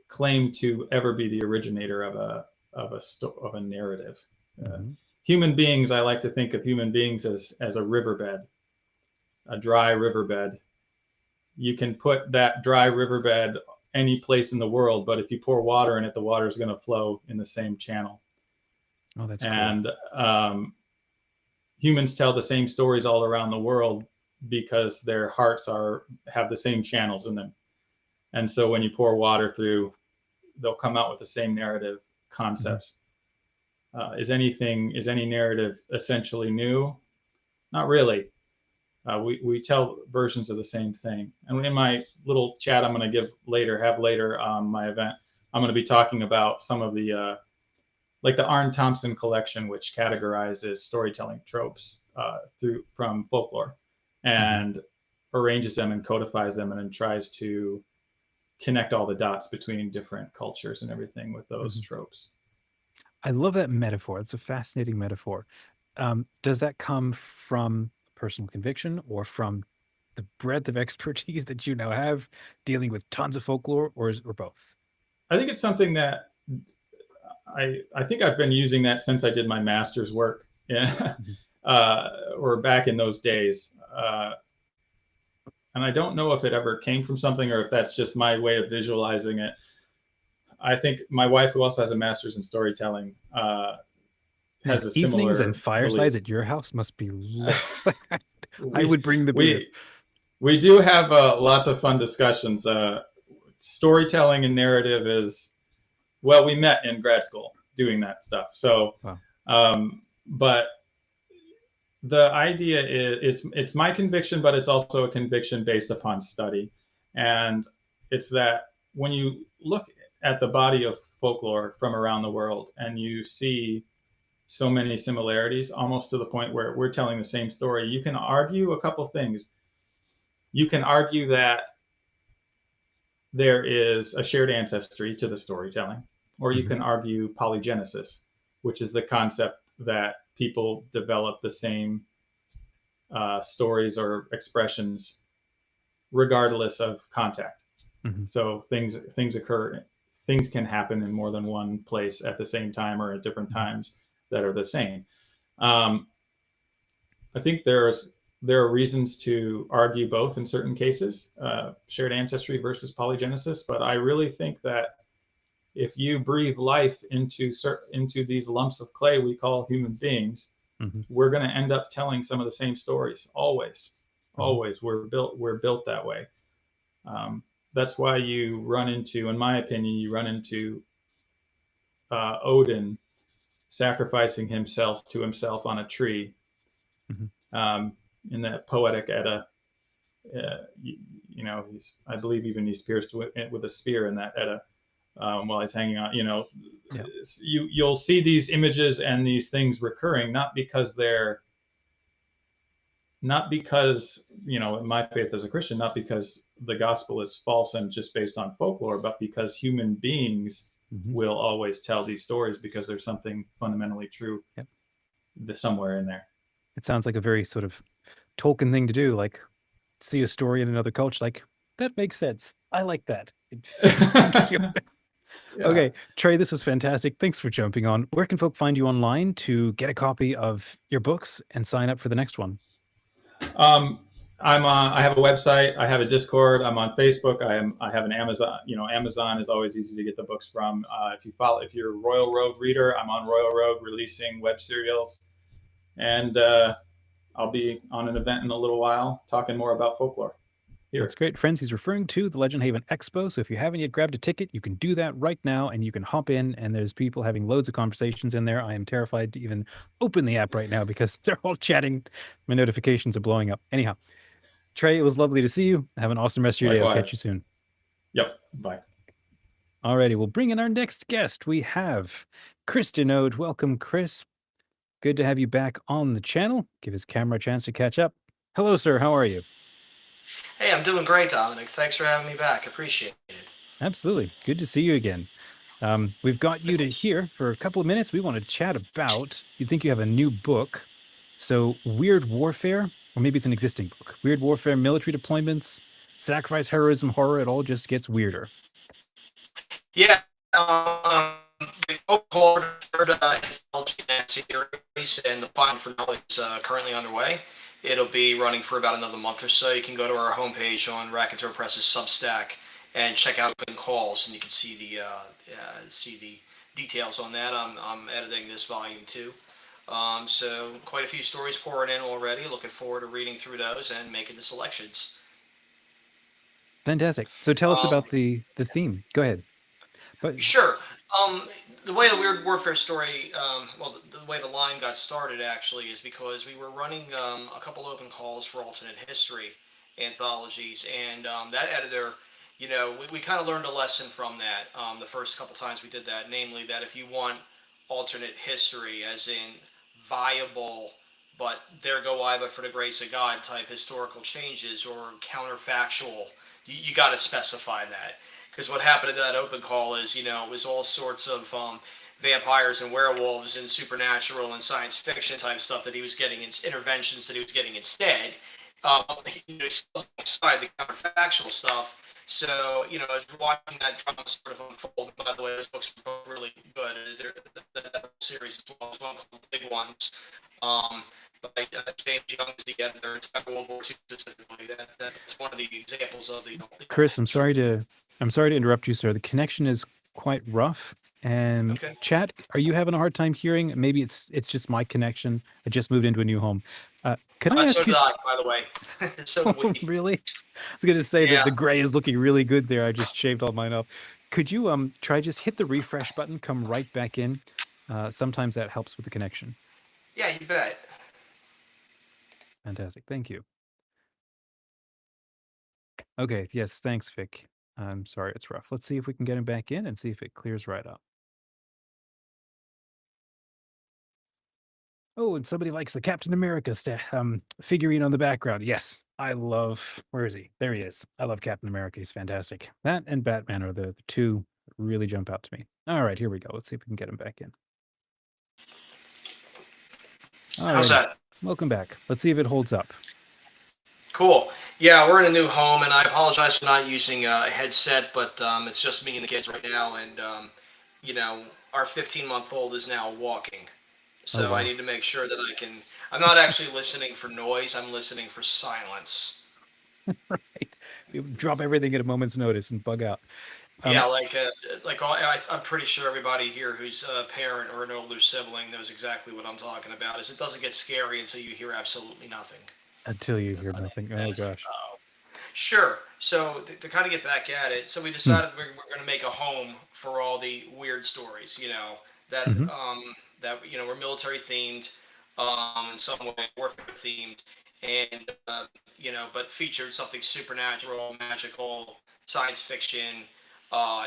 S6: claim to ever be the originator of a narrative. Human beings, I like to think of human beings as a riverbed, a dry riverbed. You can put that dry riverbed any place in the world, but if you pour water in it, the water is going to flow in the same channel.
S1: Oh, that's
S6: cool. And humans tell the same stories all around the world because their hearts have the same channels in them. And so when you pour water through, they'll come out with the same narrative concepts. Is any narrative essentially new? Not really. We tell versions of the same thing. And in my little chat I'm going to have later on my event, I'm going to be talking about some of the like the Arne Thompson collection, which categorizes storytelling tropes from folklore and arranges them and codifies them and then tries to connect all the dots between different cultures and everything with those tropes.
S1: I love that metaphor. It's a fascinating metaphor. Does that come from personal conviction or from the breadth of expertise that you now have dealing with tons of folklore, or both?
S6: I think it's something that I think I've been using that since I did my master's work, or back in those days. And I don't know if it ever came from something or if that's just my way of visualizing it. I think my wife, who also has a master's in storytelling, has a similar
S1: evenings and firesides at your house must be lit. I would bring the beer.
S6: We do have lots of fun discussions. Storytelling and narrative we met in grad school doing that stuff. So, but the idea is it's my conviction, but it's also a conviction based upon study. And it's that when you look at the body of folklore from around the world and you see so many similarities, almost to the point where we're telling the same story, you can argue a couple things. You can argue that there is a shared ancestry to the storytelling, or you can argue polygenesis, which is the concept that people develop the same stories or expressions regardless of contact. So things occur, things can happen in more than one place at the same time or at different times that are the same. I think there are reasons to argue both in certain cases, shared ancestry versus polygenesis, but I really think that if you breathe life into these lumps of clay we call human beings, we're going to end up telling some of the same stories always. We're built that way. That's why you run into, in my opinion, Odin sacrificing himself to himself on a tree. In that poetic Edda, I believe even he's pierced with a spear in that Edda while he's hanging on. You'll see these images and these things recurring, not because my faith as a Christian, not because the gospel is false and just based on folklore, but because human beings will always tell these stories because there's something fundamentally true somewhere in there.
S1: It sounds like a very sort of Tolkien thing to do, like see a story in another culture, like that makes sense. I like that. It fits. Okay, Trae, this was fantastic. Thanks for jumping on. Where can folk find you online to get a copy of your books and sign up for the next one?
S6: I have a website. I have a Discord. I'm on Facebook. I have an Amazon. Amazon is always easy to get the books from. If you're a Royal Road reader, I'm on Royal Road releasing web serials, and I'll be on an event in a little while talking more about folklore.
S1: That's great, friends. He's referring to the LegendHaven Expo. So if you haven't yet grabbed a ticket, you can do that right now, and you can hop in, and there's people having loads of conversations in there. I am terrified to even open the app right now because they're all chatting. My notifications are blowing up. Anyhow, Trae, it was lovely to see you. Have an awesome rest of your day. I'll catch you soon.
S6: Yep. Bye.
S1: Alrighty, we'll bring in our next guest. We have Chris DiNote. Welcome, Chris. Good to have you back on the channel. Give his camera a chance to catch up. Hello, sir. How are you?
S7: Hey, I'm doing great, Dominic. Thanks for having me back. Appreciate it.
S1: Absolutely. Good to see you again. We've got you to here for a couple of minutes. We want to chat about, you think you have a new book. So Weird Warfare, or maybe it's an existing book. Weird Warfare, military deployments, sacrifice, heroism, horror. It all just gets weirder.
S7: Yeah. The Folklore anthology series and the final finale is currently underway. It'll be running for about another month or so. You can go to our homepage on Raconteur Press's Substack and check out open calls, and you can see the details on that. I'm editing this volume too, so quite a few stories pouring in already. Looking forward to reading through those and making the selections.
S1: Fantastic. So tell us about the theme. Go ahead.
S7: Sure. The way the Weird Warfare story, the way the line got started actually is because we were running a couple open calls for alternate history anthologies, and that editor, we kind of learned a lesson from that the first couple times we did that, namely that if you want alternate history, as in viable, but there go I, but for the grace of God type historical changes or counterfactual, you got to specify that. Because what happened in that open call is, it was all sorts of vampires and werewolves and supernatural and science fiction type stuff that he was getting, interventions that he was getting instead. Alongside the counterfactual stuff. So, as we're watching that drama sort of unfold, by the way, those books are both really good. That series as well as one called The Big Ones. By James Young is the editor. It's about World War II specifically. That's one of the examples of the.
S1: Chris, I'm sorry to interrupt you, sir. The connection is quite rough. And
S7: okay.
S1: Chat, are you having a hard time hearing? Maybe it's just my connection. I just moved into a new home. Can I ask
S7: so
S1: you?
S7: Did I, by the way. So
S1: really? I was going to say that the gray is looking really good there. I just shaved all mine off. Could you try just hit the refresh button, come right back in? Sometimes that helps with the connection.
S7: Yeah, you bet.
S1: Fantastic. Thank you. Okay. Yes. Thanks, Vic. I'm sorry it's rough. Let's see if we can get him back in and see if it clears right up. Oh, and somebody likes the Captain America figurine on the background. Yes, I love. Where is he? There he is. I love Captain America. He's fantastic. That and Batman are the two that really jump out to me. All right, here we go. Let's see if we can get him back in. All
S7: How's
S1: right.
S7: that?
S1: Welcome back. Let's see if it holds up.
S7: Cool. Yeah, we're in a new home, and I apologize for not using a headset, but it's just me and the kids right now, and you know, our 15-month-old is now walking, so
S1: wow.
S7: I need to make sure that I can. I'm not actually listening for noise. I'm listening for silence.
S1: Right. You drop everything at a moment's notice and bug out.
S7: Yeah, I'm pretty sure everybody here who's a parent or an older sibling knows exactly what I'm talking about. Is it doesn't get scary until you hear absolutely nothing.
S1: Until you hear nothing. Oh,
S7: It's like,
S1: gosh.
S7: oh. Sure. So to kind of get back at it, so we decided we're going to make a home for all the weird stories. You know that that we're military themed, in some way warfare themed, and but featured something supernatural, magical, science fiction,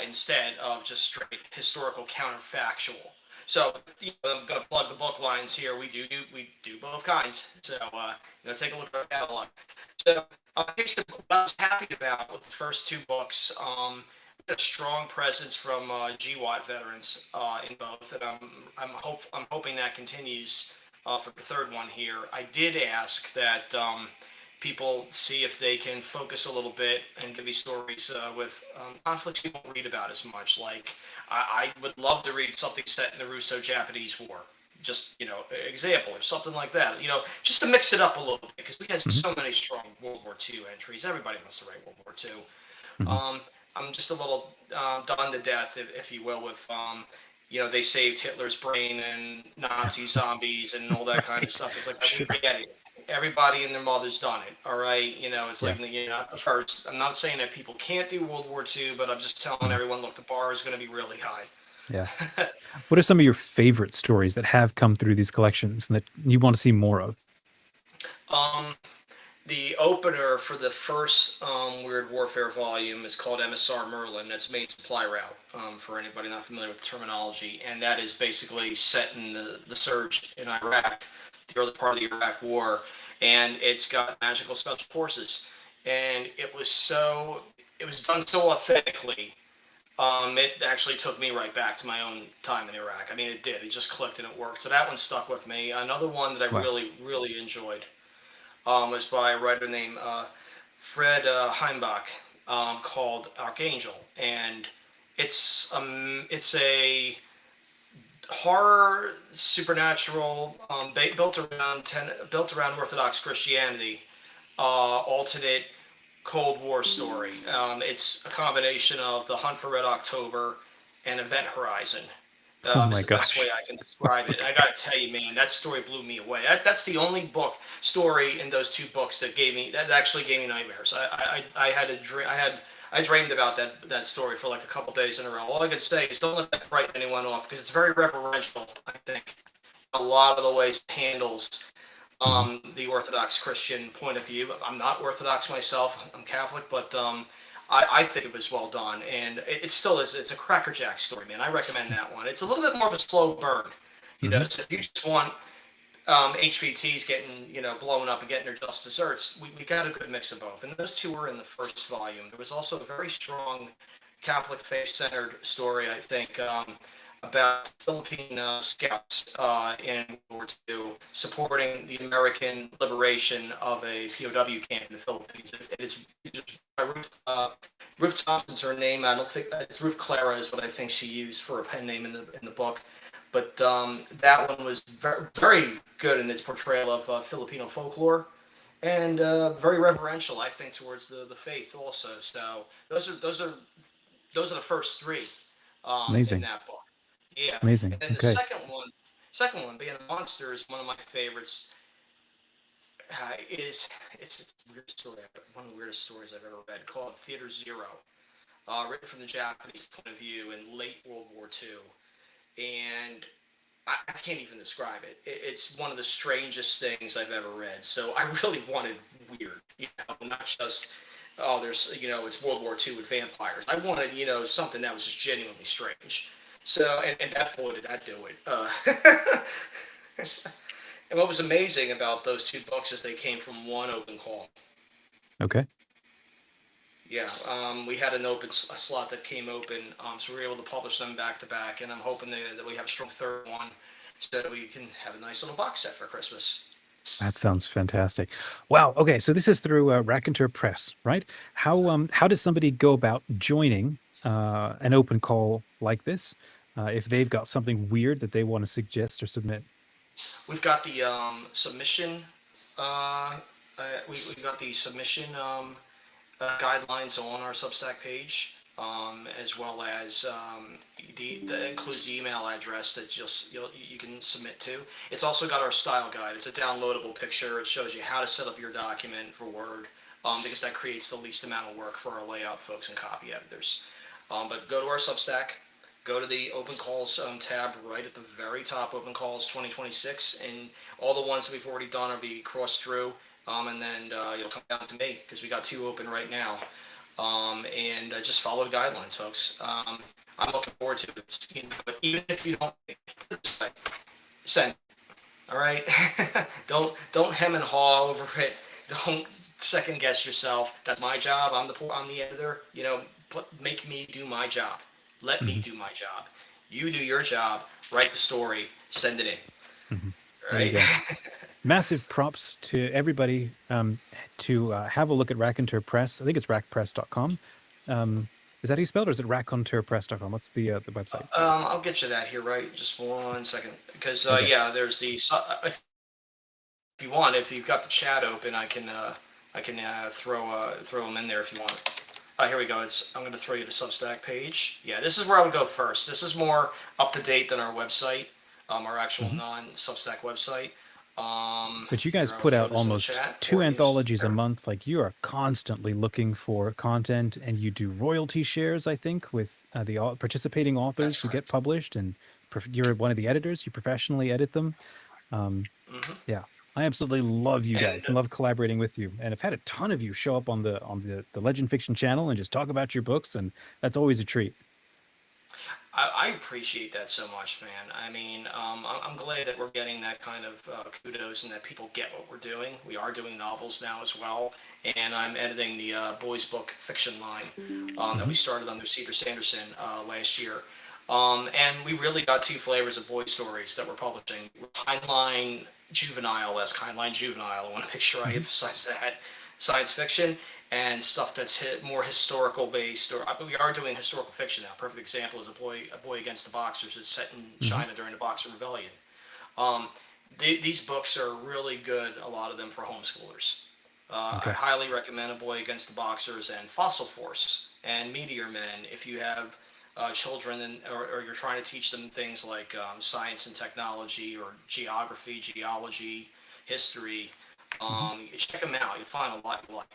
S7: instead of just straight historical counterfactual. So I'm going to plug the book lines here. We do both kinds. So take a look at our catalog. So I was happy about with the first two books. We had a strong presence from GWAT veterans in both, and I'm hoping that continues for the third one here. I did ask that people see if they can focus a little bit and give me stories with conflicts you won't read about as much. Like I would love to read something set in the Russo-Japanese War. Just example or something like that. Just to mix it up a little bit because we had so many strong World War II entries. Everybody wants to write World War II. I'm just a little done to death, if you will, with they saved Hitler's brain and Nazi zombies and all that kind of stuff. It's like we get it. Everybody and their mother's done it. All right, it's like you're not the first. I'm not saying that people can't do World War II, but I'm just telling everyone, look, the bar is going to be really high.
S1: Yeah. What are some of your favorite stories that have come through these collections and that you want to see more of?
S7: The opener for the first Weird Warfare volume is called Emissar Merlin. That's main supply route, for anybody not familiar with the terminology. And that is basically set in the surge in Iraq, the early part of the Iraq War. And it's got magical special forces. And it was done so authentically. It actually took me right back to my own time in Iraq. I mean, it did. It just clicked and it worked. So that one stuck with me. Another one that I really, really enjoyed was by a writer named Fred Heimbach, called Archangel, and it's a horror supernatural built around Orthodox Christianity, alternate Cold War story. It's a combination of The Hunt for Red October and Event Horizon.
S1: Oh my
S7: is the best
S1: gosh.
S7: way I can describe it. I gotta tell you, man, that story blew me away. That's the only story in those two books that actually gave me nightmares. I dreamed about that story for like a couple days in a row. All I could say is don't let that frighten anyone off because it's very reverential, I think, a lot of the ways it handles the Orthodox Christian point of view. I'm not Orthodox myself. I'm Catholic, but I think it was well done, and it still is. It's a crackerjack story, man. I recommend that one. It's a little bit more of a slow burn, So if you just want HVTs getting blown up and getting their just desserts, we got a good mix of both. And those two were in the first volume. There was also a very strong Catholic faith-centered story, I think, about Philippine scouts in World War II supporting the American liberation of a POW camp in the Philippines. It is Ruth Thompson's her name. I don't think it's Ruth Clara is what I think she used for a pen name in the book. But that one was very, very good in its portrayal of Filipino folklore, and very reverential, I think, towards the faith also. So those are the first three in that book. Yeah.
S1: Amazing.
S7: And then the second one, being a monster, is one of my favorites. It's a weird story. One of the weirdest stories I've ever read, called Theater Zero, written from the Japanese point of view in late World War II. And I can't even describe it. It's one of the strangest things I've ever read. So I really wanted weird, not just, oh, there's, it's World War II with vampires. I wanted, something that was just genuinely strange. So, and that, boy, did that do it. And what was amazing about those two books is they came from one open call.
S1: Okay.
S7: Yeah, we had an open a slot that came open, so we were able to publish them back to back, and I'm hoping that we have a strong third one so that we can have a nice little box set for Christmas.
S1: That sounds fantastic. Wow. Okay, so this is through Raconteur Press, right? How does somebody go about joining an open call like this if they've got something weird that they want to suggest or submit?
S7: We've got the submission. We got the submission guidelines on our Substack page, as well as that includes the email address that you can submit to. It's also got our style guide. It's a downloadable picture. It shows you how to set up your document for Word, because that creates the least amount of work for our layout folks and copy editors. But go to our Substack. Go to the Open Calls tab right at the very top, Open Calls 2026, and all the ones that we've already done will be crossed through, and then you'll come down to me, because we got 2 open right now. And just follow the guidelines, folks. I'm looking forward to it. But even if you don't send, all right? don't hem and haw over it. Don't second guess yourself. That's my job. I'm the editor. Make me do my job. Let me do my job. You do your job. Write the story. Send it in. Right?
S1: Massive props to everybody to have a look at Raconteur Press. I think it's rackpress.com. Is that how you spell it, or is it raconteurpress.com? What's the website?
S7: I'll get you that here, right? Just 1 second. Because, there's the... if you want, if you've got the chat open, I can throw them in there if you want. Here we go. I'm going to throw you the Substack page. Yeah, this is where I would go first. This is more up to date than our website, our actual non-Substack website.
S1: But you guys put out almost 2 anthologies a month. Like, you are constantly looking for content, and you do royalty shares, I think, with the participating authors who get published, and you're one of the editors. You professionally edit them. Yeah. I absolutely love you guys and love collaborating with you. And I've had a ton of you show up on the Legend Fiction channel and just talk about your books, and that's always a treat.
S7: I appreciate that so much, man. I mean, I'm glad that we're getting that kind of kudos and that people get what we're doing. We are doing novels now as well, and I'm editing the boys book fiction line that we started under Cedar Sanderson last year. And we really got 2 flavors of boy stories that we're publishing. Heinlein Juvenile-esque, Heinlein Juvenile, I want to make sure I emphasize that, science fiction, and stuff that's more historical based, or we are doing historical fiction now. Perfect example is A Boy Against the Boxers. It's set in China during the Boxer Rebellion. These books are really good, a lot of them for homeschoolers. I highly recommend A Boy Against the Boxers and Fossil Force and Meteor Men if you have children or you're trying to teach them things like science and technology or geography, geology, history. Check them out. You'll find a lot you like.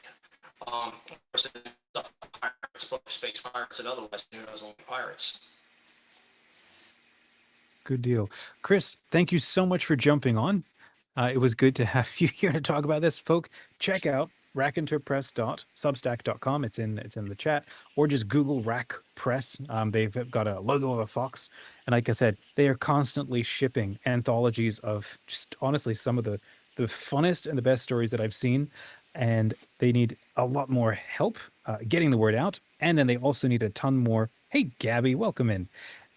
S7: Of course, stuff like pirates, book of space pirates, and otherwise, who knows, only pirates.
S1: Good deal. Chris, thank you so much for jumping on. It was good to have you here to talk about this. Folk, check out raconteurpress.substack.com. It's in the chat, or just Google Rack Press. They've got a logo of a fox, and like I said, they are constantly shipping anthologies of just honestly some of the funnest and the best stories that I've seen, and they need a lot more help getting the word out, and then they also need a ton more. Hey, Gabby, welcome in.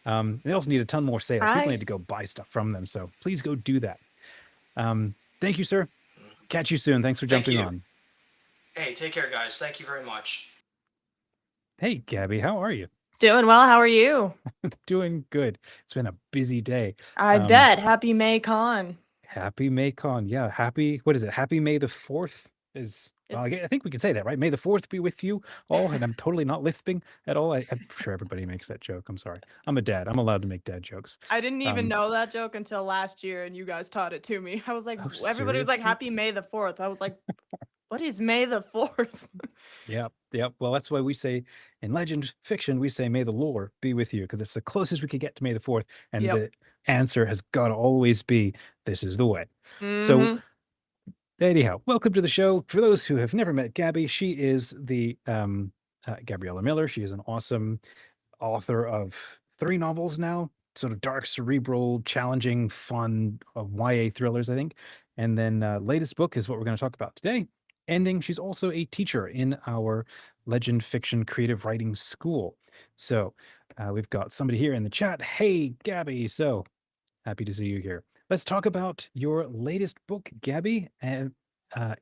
S1: They also need a ton more sales.
S3: Hi.
S1: People need to go buy stuff from them, so please go do that. Thank you, sir. Catch you soon. Thanks for jumping on.
S7: Hey, take care, guys. Thank you very much.
S1: Hey, Gabby, how are you?
S8: Doing well. How are you?
S1: Doing good. It's been a busy day.
S8: I bet. Happy May Con.
S1: Happy MayCon. Yeah. What is it? Happy May the 4th is, well, I think we can say that, right? May the 4th be with you all. And I'm totally not lisping at all. I'm sure everybody makes that joke. I'm sorry. I'm a dad. I'm allowed to make dad jokes.
S8: I didn't even know that joke until last year, and you guys taught it to me. I was like, everybody was like,
S1: seriously?
S8: Happy May the 4th. I was like, what is May the 4th?
S1: Yep. Well, that's why we say in legend fiction, we say, may the lore be with you, because it's the closest we could get to May the 4th. And
S8: Yep.
S1: answer has got to always be, this is the way. So
S3: Mhm.
S1: anyhow, welcome to the show. For those who have never met Gabby, she is the Gabriella Miller. She is an awesome author of 3 novels now, sort of dark, cerebral, challenging, fun YA thrillers, I think. And then latest book is what we're going to talk about today, Ending. She's also a teacher in our Legend Fiction Creative Writing School. So we've got somebody here in the chat. Hey, Gabby. So happy to see you here. Let's talk about your latest book, Gabby, and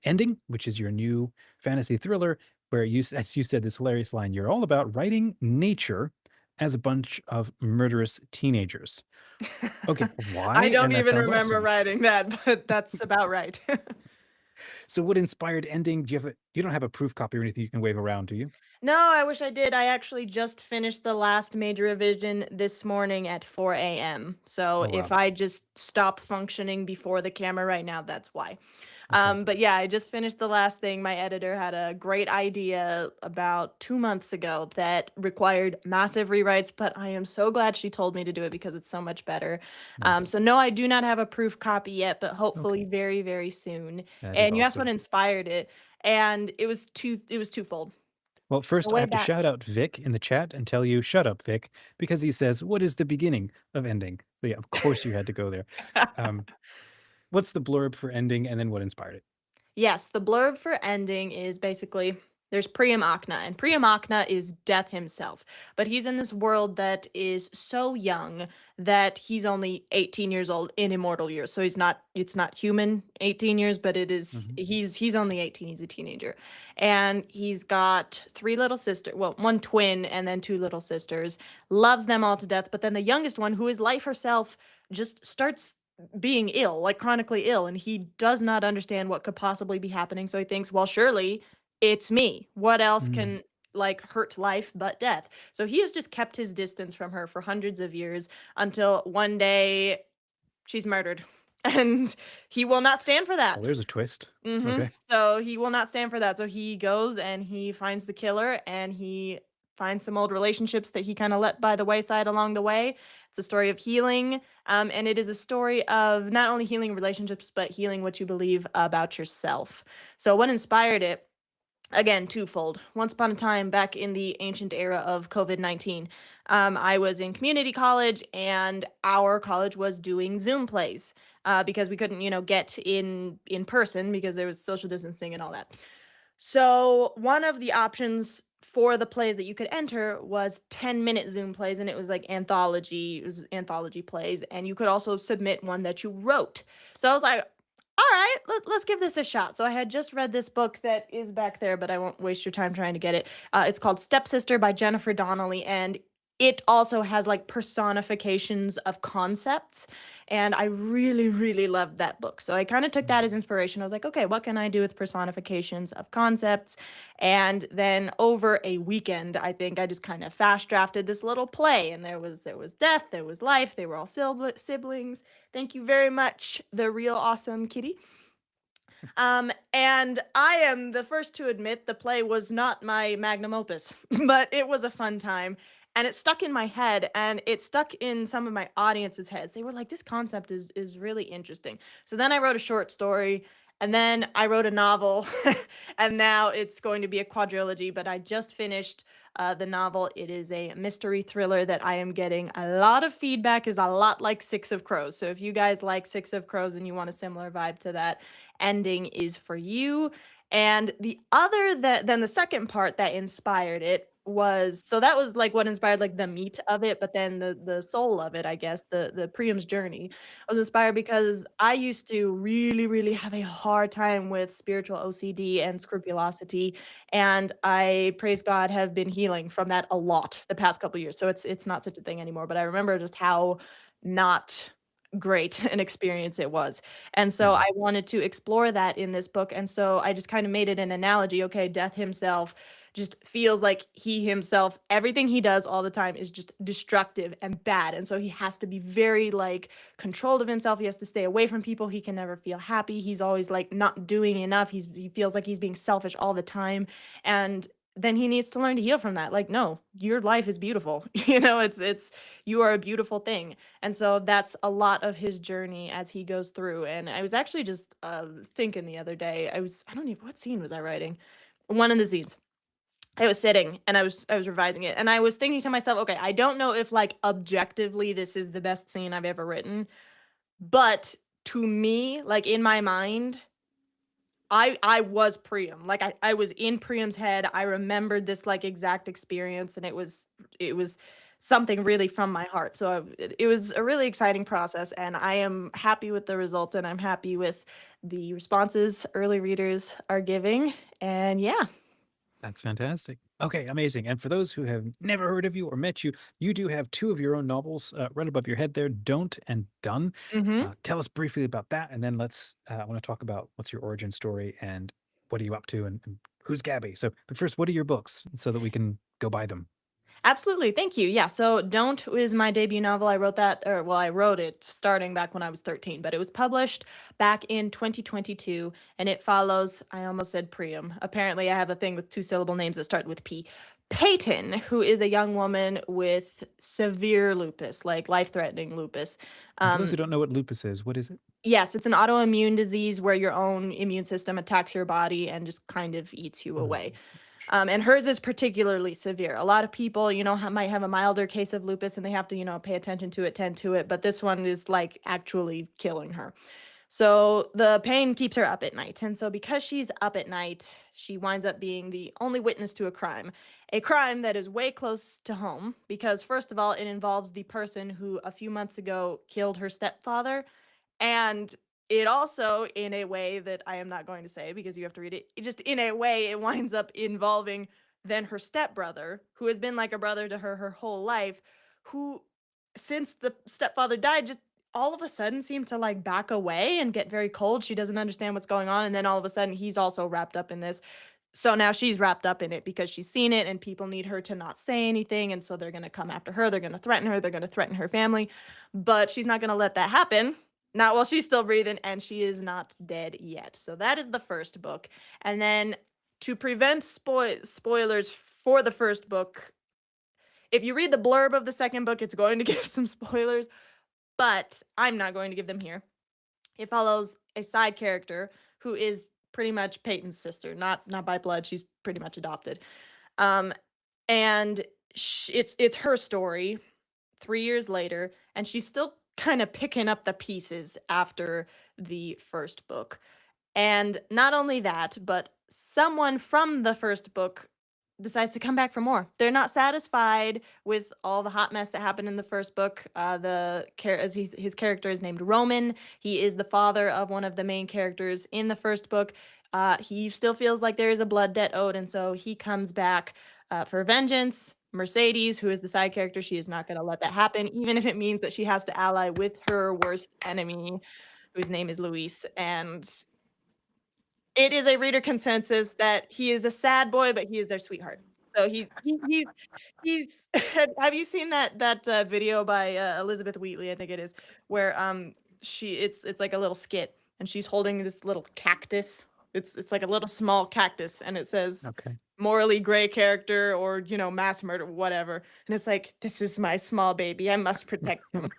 S1: Ending, which is your new fantasy thriller, where you, as you said, this hilarious line, you're all about writing nature as a bunch of murderous teenagers. Okay, why?
S8: I don't
S1: And that
S8: even
S1: sounds
S8: remember
S1: awesome.
S8: writing that, but that's about right.
S1: So what inspired Ending? Do you have you don't have a proof copy or anything you can wave around, do you?
S8: No, I wish I did. I actually just finished the last major revision this morning at 4 a.m. So
S1: Oh,
S8: if
S1: wow.
S8: I just stop functioning before the camera right now, that's why.
S1: Okay.
S8: But yeah, I just finished the last thing. My editor had a great idea about 2 months ago that required massive rewrites, but I am so glad she told me to do it because it's so much better.
S1: Nice.
S8: So no, I do not have a proof copy yet, but hopefully
S1: Okay.
S8: very, very soon.
S1: That is
S8: And you asked what
S1: awesome.
S8: inspired it, and it was twofold.
S1: Well, first I
S8: Way
S1: have to
S8: back.
S1: shout out Vic in the chat and tell you, shut up, Vic, because he says, what is the beginning of Ending? So yeah, of course you had to go there. What's the blurb for Ending, and then what inspired it?
S8: Yes, the blurb for Ending is basically there's Priam Akna, and Priam Akna is Death himself. But he's in this world that is so young that he's only 18 years old in immortal years. So it's not human 18 years, but it is he's only 18, he's a teenager. And he's got 3 little sisters, well, 1 twin and then 2 little sisters, loves them all to death, but then the youngest one, who is life herself, just starts being ill, like chronically ill, and he does not understand what could possibly be happening. So he thinks, well, surely it's me. What else can like hurt life but death? So he has just kept his distance from her for hundreds of years until one day she's murdered. And he will not stand for that.
S1: Oh, there's a twist.
S8: Mm-hmm.
S1: Okay.
S8: So he will not stand for that. So he goes and he finds the killer and he finds some old relationships that he kind of let by the wayside along the way. It's a story of healing. And it is a story of not only healing relationships, but healing what you believe about yourself. So what inspired it? Again, twofold. Once upon a time, back in the ancient era of COVID-19, I was in community college, and our college was doing Zoom plays because we couldn't, get in person because there was social distancing and all that. So one of the options for the plays that you could enter was 10-minute Zoom plays, and it was like anthology plays, and you could also submit one that you wrote. So I was like, all right, let's give this a shot. So I had just read this book that is back there, but I won't waste your time trying to get it. It's called Stepsister by Jennifer Donnelly, and it also has like personifications of concepts. And I really, really loved that book. So I kind of took that as inspiration. I was like, okay, what can I do with personifications of concepts? And then over a weekend, I think I just kind of fast drafted this little play. And there was death, there was life, they were all siblings. Thank you very much, the real awesome kitty. And I am the first to admit the play was not my magnum opus, but it was a fun time. And it stuck in my head, and it stuck in some of my audience's heads. They were like, this concept is really interesting. So then I wrote a short story, and then I wrote a novel, and now it's going to be a quadrilogy, but I just finished the novel. It is a mystery thriller that I am getting a lot of feedback, is a lot like Six of Crows. So if you guys like Six of Crows and you want a similar vibe to that, Ending is for you. And the other then the second part that inspired it was, so that was like what inspired like the meat of it, but then the soul of it, I guess, the Priam's journey was inspired because I used to really, really have a hard time with spiritual OCD and scrupulosity, and I, praise God, have been healing from that a lot the past couple years. So it's not such a thing anymore, but I remember just how not great an experience it was. And so I wanted to explore that in this book. And so I just kind of made it an analogy. Okay, Death himself just feels like he himself, everything he does all the time is just destructive and bad. And so he has to be very like controlled of himself. He has to stay away from people. He can never feel happy. He's always like not doing enough. He feels like he's being selfish all the time. And then he needs to learn to heal from that. Like, no, your life is beautiful. It's you are a beautiful thing. And so that's a lot of his journey as he goes through. And I was actually just thinking the other day, I don't even, what scene was I writing? One of the scenes. I was sitting and I was revising it, and I was thinking to myself, okay, I don't know if like objectively this is the best scene I've ever written, but to me, like in my mind, I was Priam. Like I was in Priam's head. I remembered this like exact experience, and it was something really from my heart. So it was a really exciting process, and I am happy with the result, and I'm happy with the responses early readers are giving. And yeah.
S1: That's fantastic. Okay, amazing. And for those who have never heard of you or met you, you do have two of your own novels right above your head there, Don't and Done.
S8: Mm-hmm.
S1: Tell us briefly about that, and then I want to talk about what's your origin story and what are you up to and who's Gabby. So, but first, what are your books so that we can go buy them?
S8: Absolutely. Thank you. Yeah. So Don't is my debut novel. I wrote that, or well, I wrote it starting back when I was 13, but it was published back in 2022, and it follows, I almost said Priam. Apparently, I have a thing with 2-syllable names that start with P. Peyton, who is a young woman with severe lupus, like life-threatening lupus.
S1: And for those who don't know what lupus is, what is it?
S8: Yes, it's an autoimmune disease where your own immune system attacks your body and just kind of eats you
S1: Mm.
S8: away. And hers is particularly severe. A lot of people, might have a milder case of lupus and they have to, pay attention to it, tend to it. But this one is like actually killing her. So the pain keeps her up at night. And so because she's up at night, she winds up being the only witness to a crime that is way close to home. Because, first of all, it involves the person who a few months ago killed her stepfather. And it also, in a way that I am not going to say because you have to read it, just in a way, it winds up involving then her stepbrother, who has been like a brother to her whole life, who, since the stepfather died, just all of a sudden seemed to like back away and get very cold. She doesn't understand what's going on. And then all of a sudden, he's also wrapped up in this. So now she's wrapped up in it because she's seen it and people need her to not say anything. And so they're going to come after her. They're going to threaten her. They're going to threaten her family. But she's not going to let that happen. Not while she's still breathing, and she is not dead yet. So that is the first book. And then to prevent spoilers for the first book, if you read the blurb of the second book, it's going to give some spoilers, but I'm not going to give them here. It follows a side character who is pretty much Peyton's sister, not by blood. She's pretty much adopted. And it's her story 3 years later, and she's still kind of picking up the pieces after the first book. And not only that, but someone from the first book decides to come back for more. They're not satisfied with all the hot mess that happened in the first book. His character is named Roman. He is the father of one of the main characters in the first book. He still feels like there is a blood debt owed, and so he comes back for vengeance. Mercedes, who is the side character, she is not going to let that happen, even if it means that she has to ally with her worst enemy, whose name is Luis. And it is a reader consensus that he is a sad boy, but he is their sweetheart. So he's have you seen that video by Elizabeth Wheatley, I think it is, where it's like a little skit and she's holding this little cactus. It's like a little small cactus, and it says
S1: Okay.
S8: morally gray character or mass murder, whatever, and it's like, this is my small baby, I must protect him.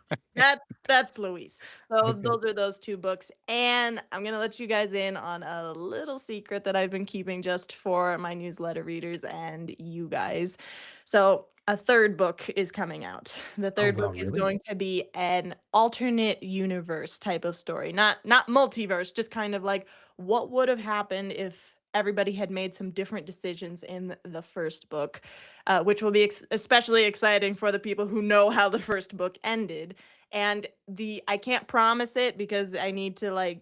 S8: That's Luis. So
S1: Okay.
S8: those are those two books, and I'm gonna let you guys in on a little secret that I've been keeping just for my newsletter readers and you guys. So a third book is coming out. The third
S1: wow,
S8: book is
S1: really?
S8: going to be an alternate universe type of story, not multiverse, just kind of like what would have happened if everybody had made some different decisions in the first book, which will be especially exciting for the people who know how the first book ended. And I can't promise it because I need to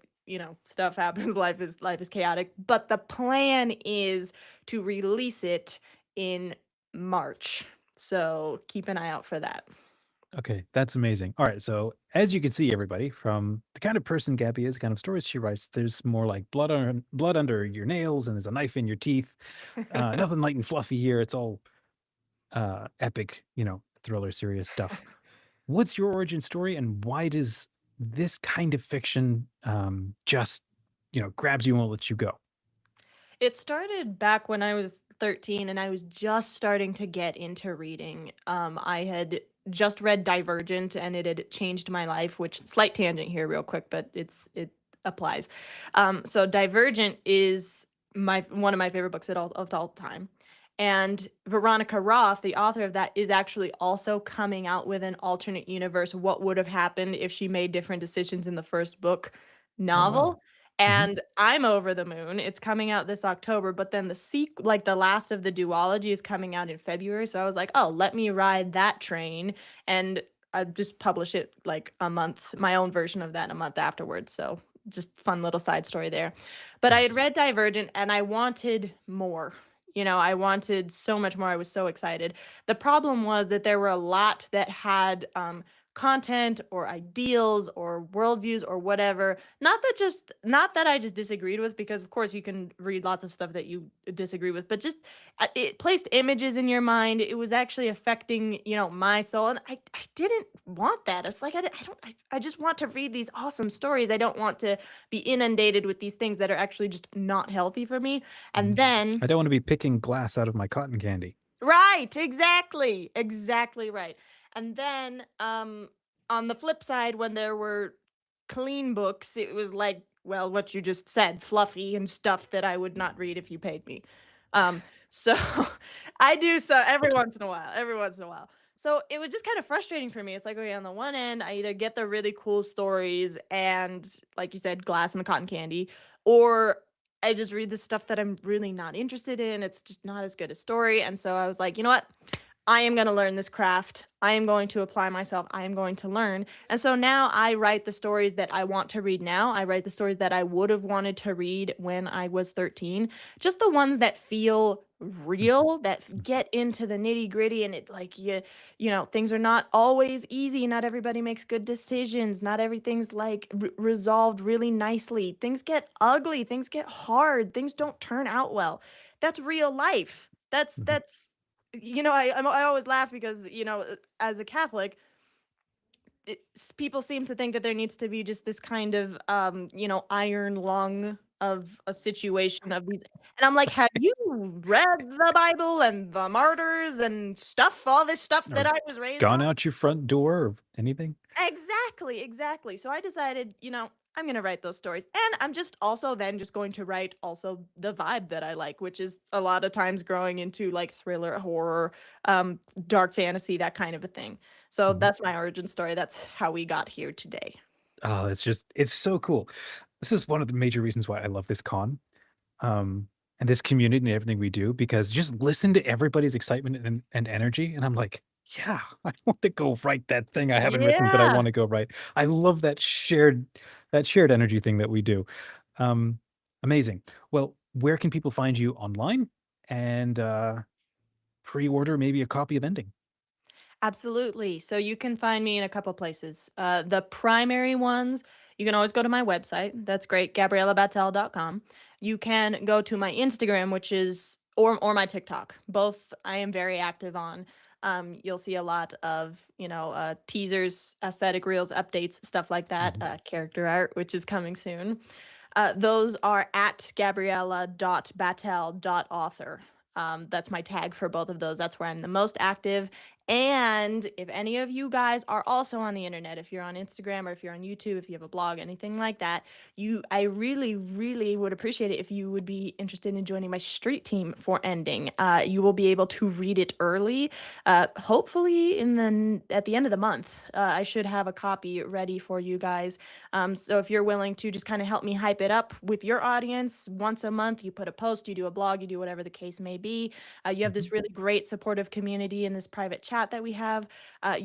S8: stuff happens, life is chaotic, but the plan is to release it in March. So keep an eye out for that.
S1: Okay, that's amazing. All right, so as you can see, everybody, from the kind of person Gabby is, the kind of stories she writes, there's more like blood under your nails, and there's a knife in your teeth. Nothing light and fluffy here. It's all epic, thriller, serious stuff. What's your origin story, and why does this kind of fiction just grabs you and won't let you go?
S8: It started back when I was 13 and I was just starting to get into reading. I had just read Divergent and it had changed my life, which slight tangent here real quick, but it applies. So Divergent is one of my favorite books of all time. And Veronica Roth, the author of that, is actually also coming out with an alternate universe. What would have happened if she made different decisions in the first book novel?
S1: wow.
S8: And I'm over the moon. It's coming out this October, but then the last of the duology is coming out in February. So I was like, oh, let me ride that train, and I just publish it like a month, my own version of that a month afterwards. So just fun little side story there. But I had
S1: Nice.
S8: read Divergent and I wanted more. I wanted so much more. I was so excited. The problem was that there were a lot that had content or ideals or worldviews or whatever. Not that I just disagreed with, because of course you can read lots of stuff that you disagree with, but just it placed images in your mind. It was actually affecting, my soul, and I didn't want that. It's like I just want to read these awesome stories. I don't want to be inundated with these things that are actually just not healthy for me. And then
S1: I don't want to be picking glass out of my cotton candy.
S8: right, exactly right. And then on the flip side, when there were clean books, it was like, well, what you just said, fluffy and stuff that I would not read if you paid me. So I do so every once in a while. So it was just kind of frustrating for me. It's like, okay, on the one end, I either get the really cool stories and, like you said, glass and the cotton candy, or I just read the stuff that I'm really not interested in. It's just not as good a story. And so I was like, you know what? I am going to learn this craft. I am going to apply myself. I am going to learn. And so now I write the stories that I want to read now. I write the stories that I would have wanted to read when I was 13. Just the ones that feel real, that get into the nitty gritty, and it like things are not always easy. Not everybody makes good decisions. Not everything's like resolved really nicely. Things get ugly. Things get hard. Things don't turn out well. That's real life. That's I always laugh because as a Catholic, people seem to think that there needs to be just this kind of iron lung of a situation of these, and I'm like, have you read the Bible and the martyrs and stuff, all this stuff that I was raised
S1: Gone
S8: on?
S1: out your front door or anything?
S8: Exactly. So I decided, I'm going to write those stories. And I'm just also then just going to write also the vibe that I like, which is a lot of times growing into like thriller, horror, dark fantasy, that kind of a thing. So that's my origin story. That's how we got here today.
S1: Oh, it's so cool. This is one of the major reasons why I love this con, and this community and everything we do, because just listen to everybody's excitement and energy. And I'm like, yeah, I want to go write that thing I haven't written, but I
S8: Yeah.
S1: want to go write. I love that shared energy thing that we do. Amazing. Well, where can people find you online and pre-order maybe a copy of Ending?
S8: Absolutely. So you can find me in a couple places. The primary ones, you can always go to my website. That's great, GabriellaBatel.com. You can go to my Instagram, which is or my TikTok. Both I am very active on. You'll see a lot of teasers, aesthetic reels, updates, stuff like that. Character art, which is coming soon. Those are at gabriella.batel.author. That's my tag for both of those. That's where I'm the most active. And if any of you guys are also on the internet, if you're on Instagram or if you're on YouTube, if you have a blog, anything like that, I really, really would appreciate it if you would be interested in joining my street team for Ending. You will be able to read it early. Hopefully at the end of the month, I should have a copy ready for you guys. So if you're willing to just kind of help me hype it up with your audience, once a month, you put a post, you do a blog, you do whatever the case may be. You have this really great supportive community in this private chat that we have. I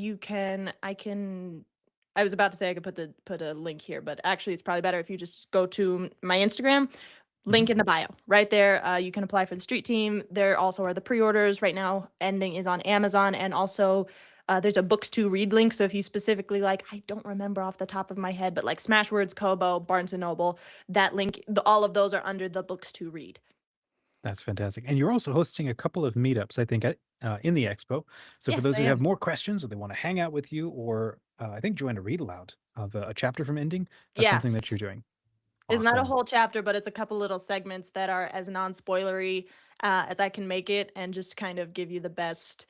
S8: was about to say I could put a link here, but actually it's probably better if you just go to my Instagram. Link in the bio right there. You can apply for the street team. There also are the pre-orders right now. Ending is on Amazon, and also there's a books to read link. So if you specifically I don't remember off the top of my head, but like Smashwords, Kobo, Barnes and Noble, that link, all of those are under the books to read.
S1: That's fantastic. And you're also hosting a couple of meetups, I think, in the expo. So for
S8: Yes,
S1: those
S8: I
S1: who have
S8: am.
S1: more questions or they want to hang out with you, or I think join a read aloud of a chapter from Ending, that's something that
S8: Yes.
S1: you're doing.
S8: It's not a
S1: Awesome.
S8: whole chapter, but it's a couple little segments that are as non-spoilery as I can make it, and just kind of give you the best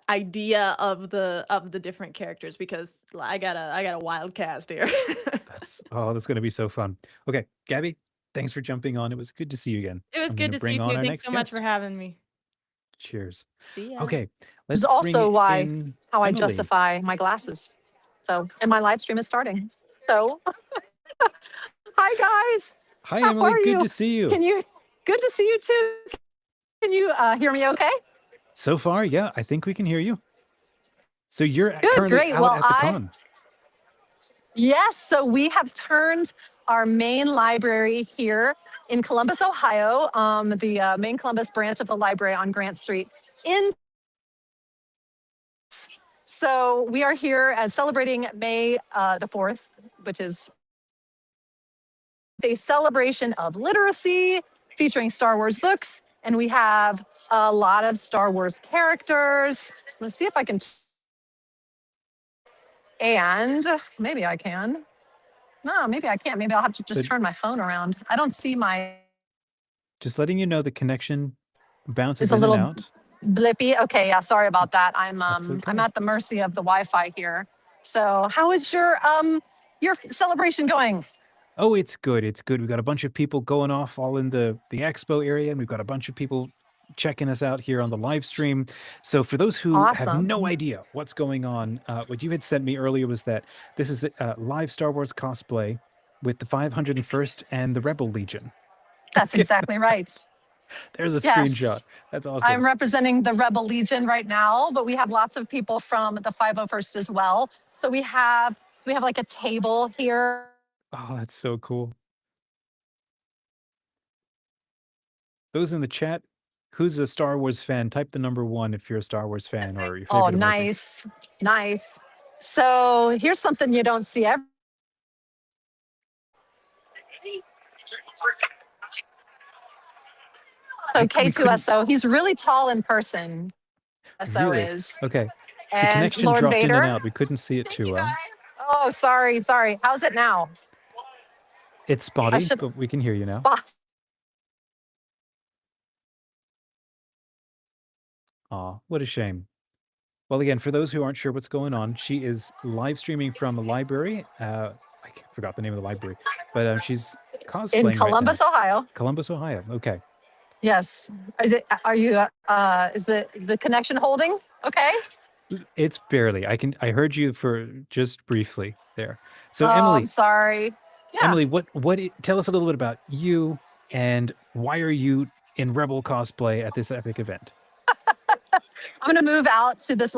S8: idea of the different characters, because I got a wild cast here.
S1: That's going to be so fun. Okay, Gabby, thanks for jumping on. It was good to see you again.
S8: It was
S1: I'm
S8: good
S1: going
S8: to see
S1: bring
S8: you
S1: on
S8: too.
S1: our
S8: Thanks
S1: next
S8: so much for
S1: guest.
S8: having me.
S1: Cheers.
S8: See ya.
S1: Okay,
S9: This
S1: let's
S9: is also
S1: bring
S9: why
S1: in
S9: how I
S1: Emily.
S9: justify my glasses. So, and my live stream is starting. So, hi guys.
S1: Hi,
S9: How
S1: Emily.
S9: are
S1: Good
S9: you?
S1: to see you.
S9: Can you? Good to see you too. Can you hear me? Okay.
S1: So far, yeah, I think we can hear you. So you're
S9: Good.
S1: currently
S9: Great.
S1: out
S9: Well,
S1: at the con.
S9: yes. So we have turned our main library here in Columbus, Ohio, the main Columbus branch of the library on Grant Street. So we are here as celebrating May the 4th, which is a celebration of literacy featuring Star Wars books. And we have a lot of Star Wars characters. Let's see if I can. And maybe I can. No, maybe I can't. Maybe I'll have to just
S1: So-
S9: turn my phone around. I don't see my.
S1: Just letting you know the connection bounces
S9: It's a
S1: in
S9: little
S1: and out.
S9: blippy. Okay, yeah, sorry about that. I'm
S1: That's
S9: I'm
S1: okay.
S9: at the mercy of the Wi-Fi here. So how is your celebration going?
S1: Oh, it's good. It's good. We've got a bunch of people going off all in the expo area, and we've got a bunch of people checking us out here on the live stream. So for those who have
S9: Awesome.
S1: no idea what's going on, what you had sent me earlier was that this is a live Star Wars cosplay with the 501st and the Rebel Legion.
S9: That's exactly right.
S1: There's a
S9: Yes.
S1: screenshot. That's awesome.
S9: I'm representing the Rebel Legion right now, but we have lots of people from the 501st as well. So we have like a table here.
S1: Oh, that's so cool. Those in the chat, who's a Star Wars fan? Type the number 1 if you're a Star Wars fan or your favorite
S9: Oh,
S1: emoji.
S9: nice. So here's something you don't see every. So
S1: We couldn't-
S9: K2SO, he's really tall in person. SO
S1: Really?
S9: is.
S1: Okay. The
S9: And
S1: connection
S9: Lord
S1: dropped
S9: Vader.
S1: in and out. We couldn't see it too well.
S9: Oh, sorry. How's it now?
S1: It's spotty,
S9: should-
S1: but we can hear you now.
S9: Spot.
S1: Aw, what a shame. Well, again, for those who aren't sure what's going on, she is live streaming from a library. I forgot the name of the library, but she's cosplaying
S9: In Columbus,
S1: right now.
S9: Ohio.
S1: Columbus, Ohio. Okay.
S9: Yes. Is the connection holding? Okay.
S1: It's barely. I heard you for just briefly there. So
S9: Oh,
S1: Emily,
S9: I'm sorry. Yeah.
S1: Emily, tell us a little bit about you and why are you in Rebel cosplay at this epic event?
S9: I'm going to move out to this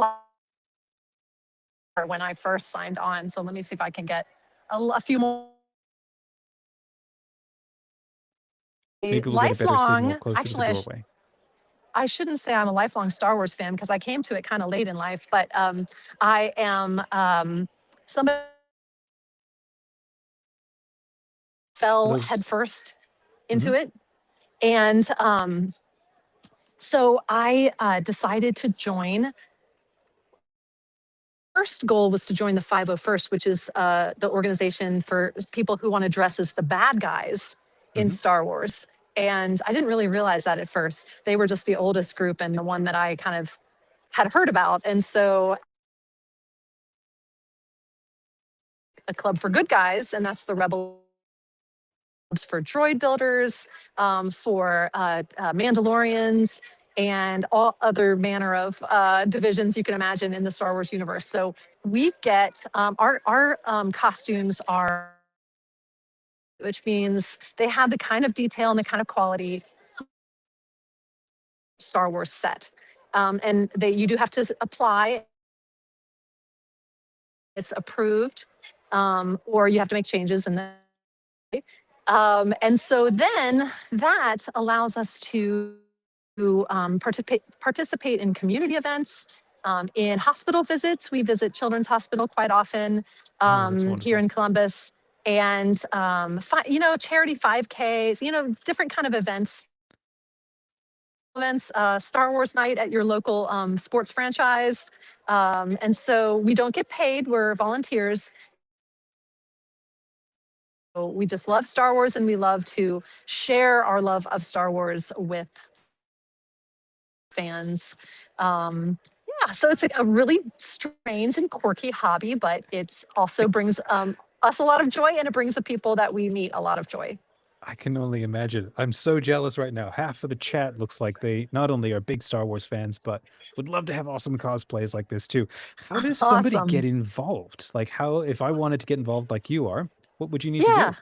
S9: when I first signed on. So let me see if I can get a few more.
S1: Maybe we'll get a better signal closer to
S9: actually,
S1: the doorway.
S9: I shouldn't say I'm a lifelong Star Wars fan because I came to it kind of late in life, but I am somebody fell headfirst into it. And so I decided to join. First goal was to join the 501st, which is the organization for people who want to dress as the bad guys in Star Wars. And I didn't really realize that at first. They were just the oldest group and the one that I kind of had heard about. And so a club for good guys, and that's the Rebel clubs for droid builders, for Mandalorians, and all other manner of divisions you can imagine in the Star Wars universe. So we get our costumes are, which means they have the kind of detail and the kind of quality Star Wars set. And you do have to apply. It's approved, or you have to make changes. And so then that allows us to participate in community events, in hospital visits. We visit Children's Hospital quite often here in Columbus. And charity 5Ks, different kind of events. Star Wars night at your local sports franchise. And so we don't get paid, we're volunteers. we just love Star Wars, and we love to share our love of Star Wars with fans. Yeah, so it's a really strange and quirky hobby, but it's also brings us a lot of joy, and it brings the people that we meet a lot of joy.
S1: I can only imagine. I'm so jealous right now. Half of the chat looks like they not only are big Star Wars fans, but would love to have awesome cosplays like this too. How does somebody
S9: Awesome.
S1: get involved? Like, how, if I wanted to get involved like you are, what would you need to
S9: Yeah.
S1: do?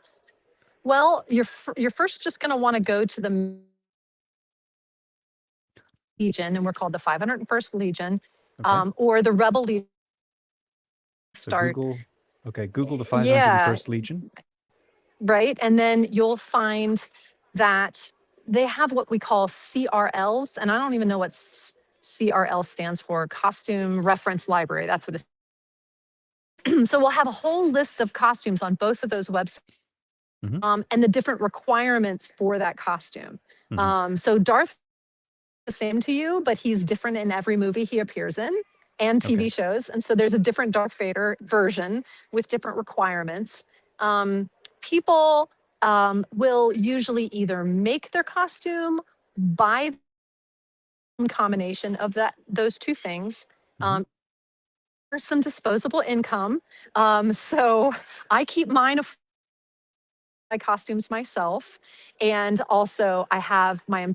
S9: Well, you're first just going to want to go to the Legion, and we're called the 501st Legion,
S1: Okay.
S9: or the Rebel Legion.
S1: So
S9: Start.
S1: Google the
S9: Yeah.
S1: 501st Legion.
S9: Right. And then you'll find that they have what we call CRLs. And I don't even know what CRL stands for, Costume Reference Library. That's what it is. So we'll have a whole list of costumes on both of those websites, and the different requirements for that costume. So Darth is the same to you, but he's different in every movie he appears in and TV shows. And so there's a different Darth Vader version with different requirements. People will usually either make their costume, buy a combination of those two things, or some disposable income. So I keep mine of my costumes myself, and also I have my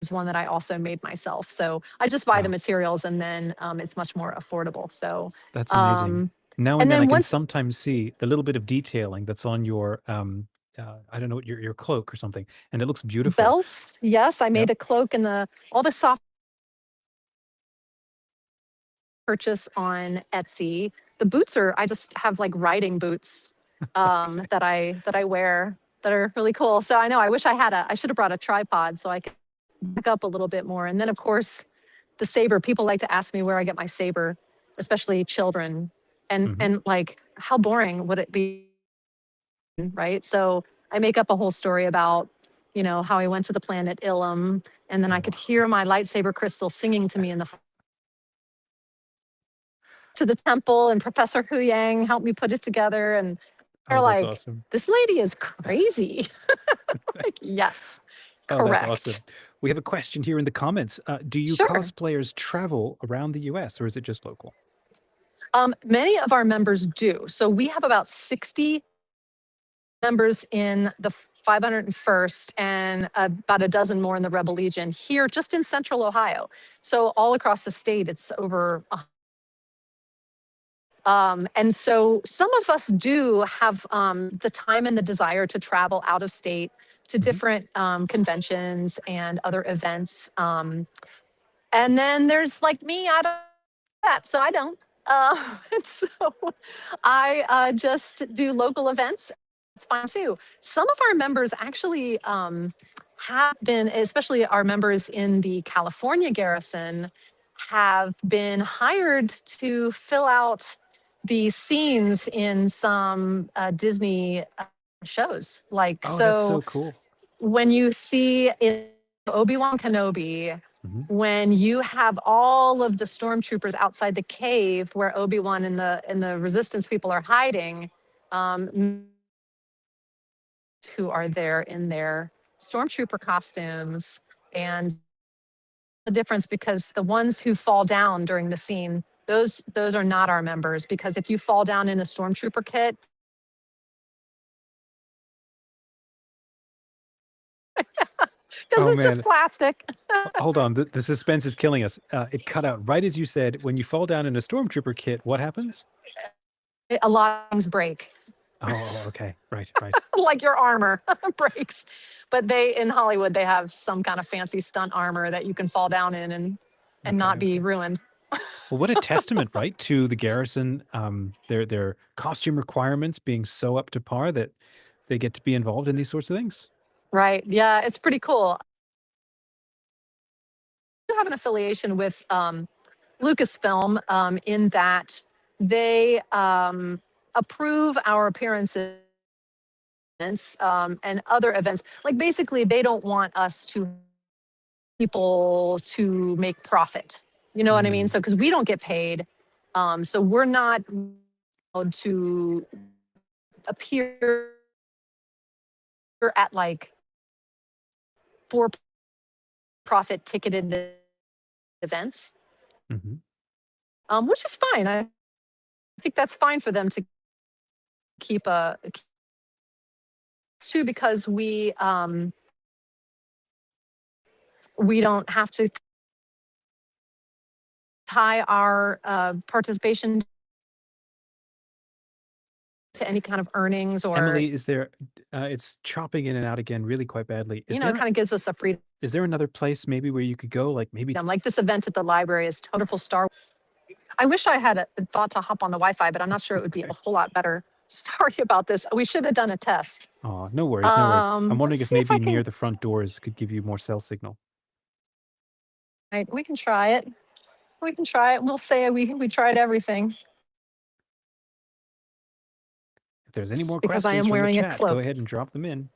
S9: is one that I also made myself. So I just buy the materials, and then it's much more affordable. So
S1: that's amazing. Now and then I can sometimes see the little bit of detailing that's on your I don't know, your cloak or something, and it looks beautiful.
S9: Belts, yes, I made the cloak and all the soft purchase on Etsy. The boots I just have like riding boots that I wear that are really cool. So I know I wish I should have brought a tripod so I could back up a little bit more. And then of course the saber, people like to ask me where I get my saber, especially children. And like, how boring would it be? Right. So I make up a whole story about, how I went to the planet Ilum, and then I could hear my lightsaber crystal singing to me to the temple, and Professor Hu Yang helped me put it together. And they're like,
S1: awesome.
S9: This lady is crazy. Like, yes, correct.
S1: That's awesome. We have a question here in the comments. Do you cosplayers travel around the US, or is it just local?
S9: Many of our members do. So we have about 60 members in the 501st and about a dozen more in the Rebel Legion here just in Central Ohio. So all across the state, it's over. And so some of us do have the time and the desire to travel out of state to different conventions and other events. And then there's like me, I don't do that, so I don't. And so I just do local events. It's fine too. Some of our members actually have been, especially our members in the California garrison, have been hired to fill out the scenes in some Disney shows. Like,
S1: that's so cool.
S9: When you see in Obi-Wan Kenobi, when you have all of the stormtroopers outside the cave where Obi-Wan and the resistance people are hiding, who are there in their stormtrooper costumes, and the difference, because the ones who fall down during the scene, those are not our members, because if you fall down in a stormtrooper kit, because it's just plastic.
S1: Hold on, the suspense is killing us. It cut out right as you said, when you fall down in a stormtrooper kit, what happens?
S9: A lot of things break.
S1: Oh, okay. Right.
S9: Like your armor breaks. But in Hollywood, they have some kind of fancy stunt armor that you can fall down in and not be ruined.
S1: Well, what a testament, right, to the garrison, their costume requirements being so up to par that they get to be involved in these sorts of things.
S9: Right. Yeah, it's pretty cool. I have an affiliation with Lucasfilm in that they approve our appearances and other events. Like, basically, they don't want us to people to make profit. You know what I mean? So because we don't get paid, so we're not allowed to appear at like for-profit ticketed events, which is fine. I think that's fine for them to keep too, because we don't have to tie our participation to any kind of earnings or,
S1: Emily, is there, it's chopping in and out again really quite badly.
S9: you know, it kind of gives us a freedom.
S1: Is there another place maybe where you could go? Like maybe
S9: Like this event at the library is wonderful Star. I wish I had a thought to hop on the Wi-Fi, but I'm not sure it would be a whole lot better. Sorry about this. We should have done a test.
S1: Oh, no worries, no worries. I'm wondering if
S9: see if
S1: maybe
S9: I can-
S1: near the front doors could give you more cell signal.
S9: Right, we can try it. We can try it. We'll say we tried everything.
S1: If there's any more
S9: Because I
S1: questions
S9: am
S1: from the
S9: wearing a
S1: chat, go
S9: cloak.
S1: ahead and drop them in.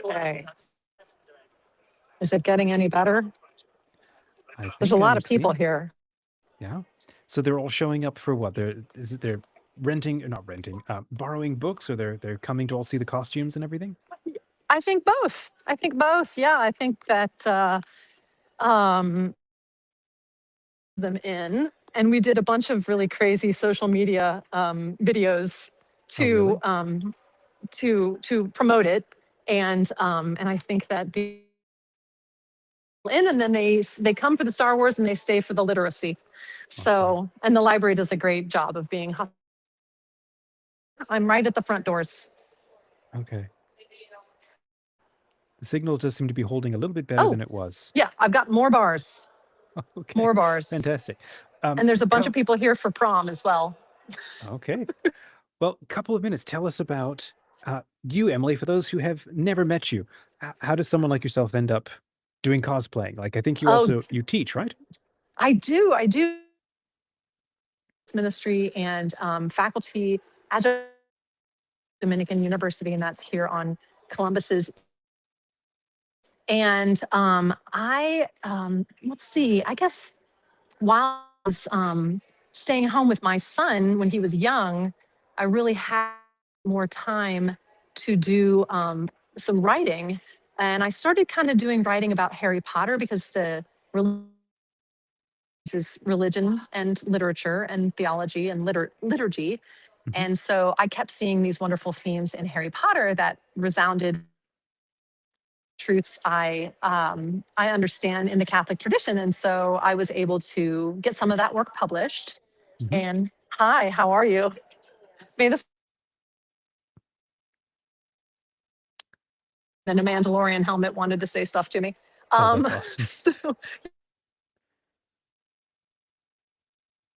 S9: Okay. Is it getting any better?
S1: I
S9: There's a
S1: think
S9: lot
S1: I'm
S9: of people
S1: seeing-
S9: here.
S1: Yeah. So they're all showing up for what? They're renting, or not renting, borrowing books, or they're coming to all see the costumes and everything?
S9: I think both. I think both. Yeah, I think that them in, and we did a bunch of really crazy social media videos to to promote it, and I think that the and then they come for the Star Wars and they stay for the literacy. So, and the library does a great job of being. I'm right at the front doors.
S1: Okay. The signal does seem to be holding a little bit better than it was.
S9: Yeah, I've got more bars.
S1: Okay.
S9: More bars.
S1: Fantastic.
S9: And there's a bunch of people here for prom as well.
S1: Okay. Well, a couple of minutes. Tell us about you, Emily. For those who have never met you, how does someone like yourself end up doing cosplaying? Like, I think you also you teach, right?
S9: I do. Ministry and faculty at Dominican University, and that's here on Columbus's. And let's see, I guess while I was staying home with my son when he was young, I really had more time to do some writing. And I started kind of doing writing about Harry Potter because the is religion and literature and theology and liturgy. And so I kept seeing these wonderful themes in Harry Potter that resounded truths I understand in the Catholic tradition. And so I was able to get some of that work published. And hi, how are you? May the and a Mandalorian helmet wanted to say stuff to me.
S1: That's awesome.
S9: So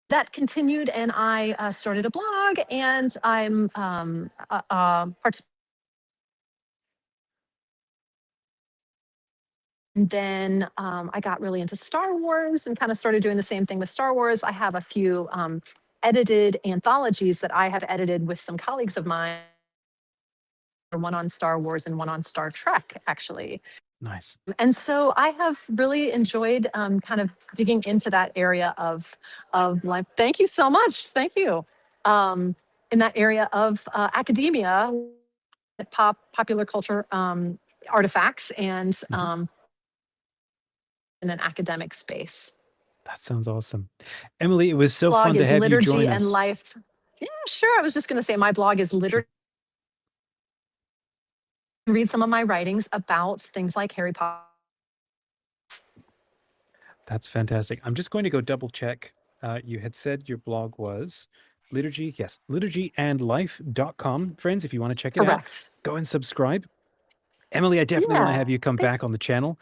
S9: that continued, and I started a blog, and I'm and then I got really into Star Wars and kind of started doing the same thing with Star Wars. I have a few edited anthologies that I have edited with some colleagues of mine, one on Star Wars and one on Star Trek, actually.
S1: Nice.
S9: And so I have really enjoyed kind of digging into that area of life. Thank you so much. Thank you. In that area of academia, popular culture artifacts, and in an academic space.
S1: That sounds awesome. Emily, it was so
S9: blog
S1: fun to
S9: is
S1: have you
S9: liturgy
S1: join
S9: and
S1: us.
S9: life. Yeah, sure. I was just going to say my blog is liturgy. Read some of my writings about things like Harry Potter.
S1: That's fantastic. I'm just going to go double check. You had said your blog was liturgy. Yes, liturgyandlife.com. Friends, if you want to check it out, go and subscribe. Emily, I definitely want to have you come back on the channel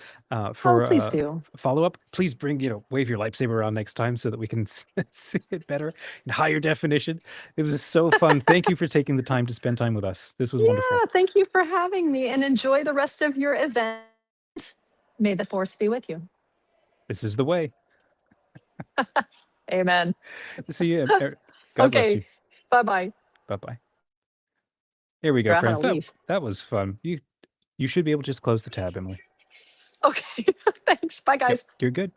S1: for
S9: please do.
S1: follow-up. Please bring, wave your lightsaber around next time so that we can see it better in higher definition. It was so fun. Thank you for taking the time to spend time with us. This was wonderful.
S9: Yeah, thank you for having me, and enjoy the rest of your event. May the force be with you.
S1: This is the way.
S9: Amen.
S1: See you. God bless you.
S9: Bye-bye.
S1: Bye-bye. Here we go,
S9: I'm gonna
S1: friends.
S9: leave.
S1: That was fun. You should be able to just close the tab, Emily.
S9: Okay. Thanks. Bye, guys.
S1: Yep, you're good.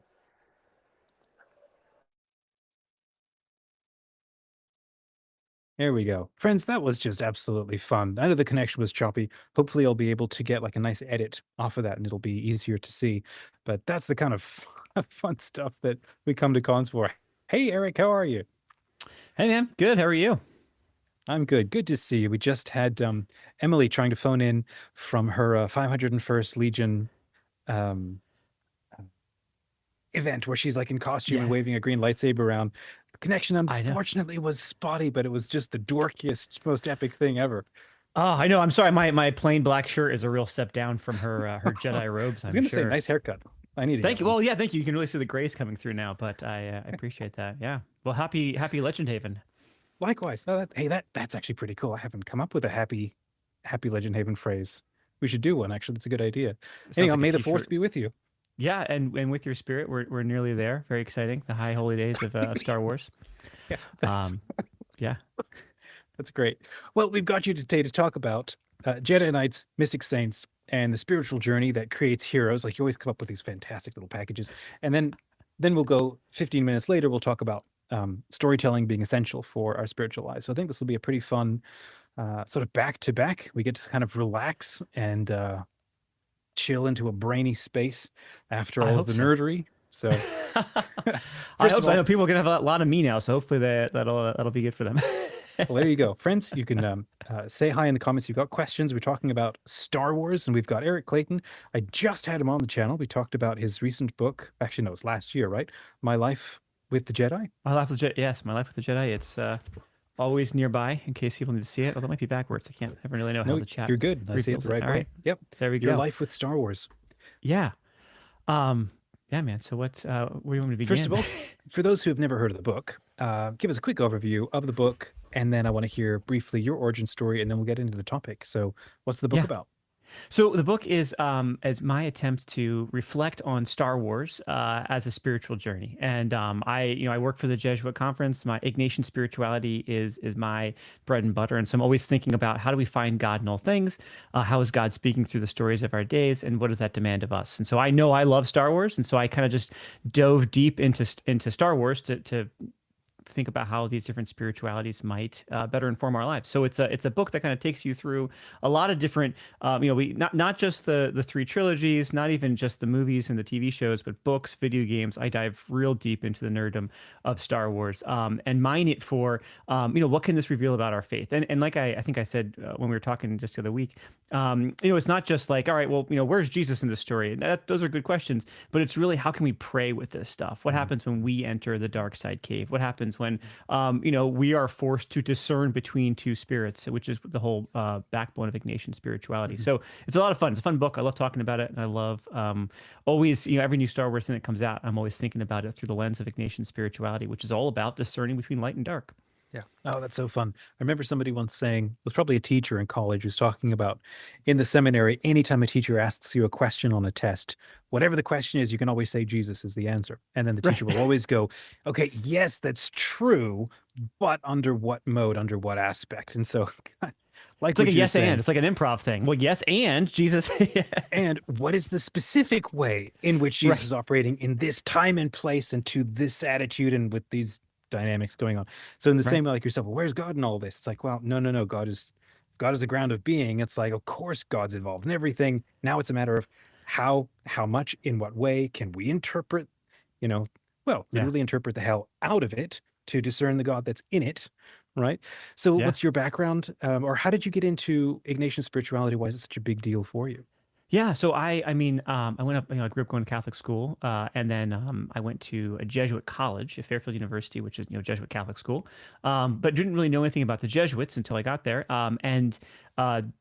S1: There we go. Friends, that was just absolutely fun. I know the connection was choppy. Hopefully, I'll be able to get like a nice edit off of that and it'll be easier to see. But that's the kind of fun stuff that we come to cons for. Hey, Eric, how are you?
S10: Hey, man. Good. How are you?
S1: I'm good. Good to see you. We just had Emily trying to phone in from her 501st Legion um, event where she's like in costume and
S10: Yeah.
S1: waving a green lightsaber around. The connection,
S10: I know.
S1: unfortunately, was spotty, but it was just the dorkiest, most epic thing ever.
S10: Oh, I know. I'm sorry. My plain black shirt is a real step down from her her Jedi robes.
S1: I was
S10: I'm
S1: going to say,
S10: sure.
S1: nice haircut. I need to
S10: Thank
S1: get
S10: you.
S1: one.
S10: Well, yeah, thank you. You can really see the grays coming through now, but I appreciate that. Yeah. Well, happy LegendHaven.
S1: Likewise. Oh, that's actually pretty cool. I haven't come up with a happy LegendHaven phrase. We should do one. Actually, that's a good idea.
S10: Sounds
S1: Anyhow,
S10: like a
S1: may the fourth
S10: t-shirt.
S1: be with you.
S10: Yeah, and with your spirit, we're nearly there. Very exciting. The high holy days of Star Wars.
S1: Yeah, that's,
S10: Yeah.
S1: that's great. Well, we've got you today to talk about Jedi Knights, Mystic Saints, and the spiritual journey that creates heroes. Like you always come up with these fantastic little packages, and then we'll go 15 minutes later. We'll talk about storytelling being essential for our spiritual lives. So I think this will be a pretty fun sort of back to back. We get to kind of relax and chill into a brainy space after
S10: I
S1: all of
S10: hope
S1: the
S10: so.
S1: nerdery. So
S10: I hope
S1: of
S10: so. I
S1: all-
S10: know people are gonna have a lot of me now, so hopefully that'll be good for them.
S1: well, there you go, friends. You can say hi in the comments. You've got questions. We're talking about Star Wars, and we've got Eric Clayton. I just had him on the channel. We talked about his recent book. Actually, no, it's last year, right? My Life with the Jedi.
S10: My life with the Jedi. Yes, my life with the Jedi. It's always nearby in case people need to see it. Although it might be backwards. I can't ever really know how
S1: No,
S10: the chat.
S1: you're good. I see it
S10: reveals
S1: the right
S10: All
S1: way.
S10: right.
S1: Yep.
S10: There we
S1: Your
S10: go.
S1: life with Star Wars.
S10: Yeah. Yeah, man. So where do you want me to begin?
S1: First of all, for those who have never heard of the book, give us a quick overview of the book, and then I want to hear briefly your origin story, and then we'll get into the topic. So, what's the book
S10: Yeah.
S1: about?
S10: So the book is as my attempt to reflect on Star Wars as a spiritual journey, and I work for the Jesuit conference. My Ignatian spirituality is my bread and butter, and so I'm always thinking about how do we find God in all things, how is God speaking through the stories of our days, and what does that demand of us? And so I know I love Star Wars, and so I kind of just dove deep into Star Wars to think about how these different spiritualities might better inform our lives. So it's a book that kind of takes you through a lot of different, we not just the three trilogies, not even just the movies and the TV shows, but books, video games. I dive real deep into the nerddom of Star Wars and mine it for, what can this reveal about our faith? And like I think I said when we were talking just the other week, it's not just like, all right, well, where's Jesus in the story? Those are good questions, but it's really how can we pray with this stuff? What happens when we enter the dark side cave? What happens when we are forced to discern between two spirits, which is the whole backbone of Ignatian spirituality. So it's a lot of fun. It's a fun book. I love talking about it, and I love always, every new Star Wars thing that comes out, I'm always thinking about it through the lens of Ignatian spirituality, which is all about discerning between light and dark.
S1: Yeah. Oh, that's so fun. I remember somebody once saying, it was probably a teacher in college who's talking about in the seminary, anytime a teacher asks you a question on a test, whatever the question is, you can always say Jesus is the answer. And then the teacher will always go, okay, yes, that's true, but under what mode, under what aspect? And so
S10: It's like a yes and. It's like an improv thing. Well, yes and Jesus.
S1: And what is the specific way in which Jesus is operating in this time and place and to this attitude and with these dynamics going on? So in the same way, like yourself, well, where's God in all this? It's like, well, no. God is the ground of being. It's like, of course, God's involved in everything. Now it's a matter of how much, in what way can we interpret, literally interpret the hell out of it to discern the God that's in it, right? So what's your background, or how did you get into Ignatian spirituality? Why is it such a big deal for you?
S10: Yeah, so I went up, I grew up going to Catholic school, and then I went to a Jesuit college at Fairfield University, which is, Jesuit Catholic school, but didn't really know anything about the Jesuits until I got there. And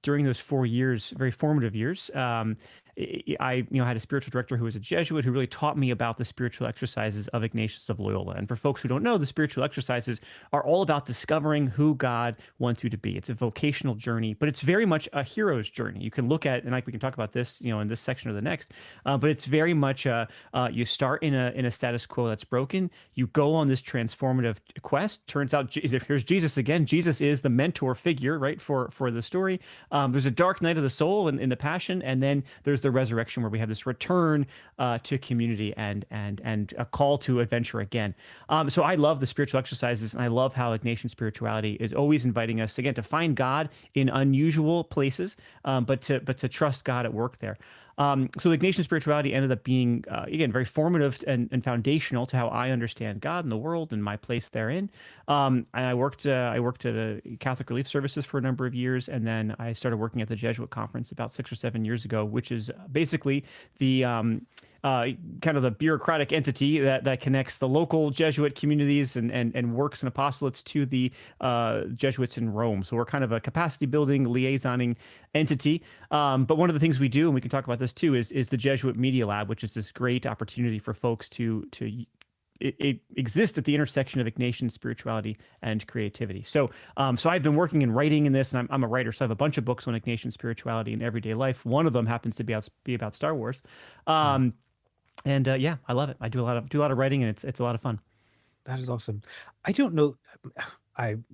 S10: during those 4 years, very formative years, I had a spiritual director who was a Jesuit who really taught me about the spiritual exercises of Ignatius of Loyola. And for folks who don't know, the spiritual exercises are all about discovering who God wants you to be. It's a vocational journey, but it's very much a hero's journey. You can look at, and like we can talk about this, in this section or the next, but it's very much you start in a status quo that's broken. You go on this transformative quest. Turns out here's Jesus again. Jesus is the mentor figure, right, for the story. There's a dark night of the soul in the Passion, and then there's the resurrection, where we have this return to community and a call to adventure again. So I love the spiritual exercises, and I love how Ignatian spirituality is always inviting us again to find God in unusual places, but to trust God at work there. So the Ignatian spirituality ended up being, again, very formative and foundational to how I understand God and the world and my place therein. And I worked at a Catholic Relief Services for a number of years, and then I started working at the Jesuit Conference about 6 or 7 years ago, which is basically the kind of the bureaucratic entity that connects the local Jesuit communities and works and apostolates to the Jesuits in Rome. So we're kind of a capacity building, liaisoning entity. But one of the things we do, and we can talk about this too, is the Jesuit Media Lab, which is this great opportunity for folks to exist at the intersection of Ignatian spirituality and creativity. So I've been working in writing in this, and I'm a writer, so I have a bunch of books on Ignatian spirituality and everyday life. One of them happens to be about Star Wars. Yeah, I love it. I do a lot of writing, and it's a lot of fun.
S1: That is awesome. I don't know.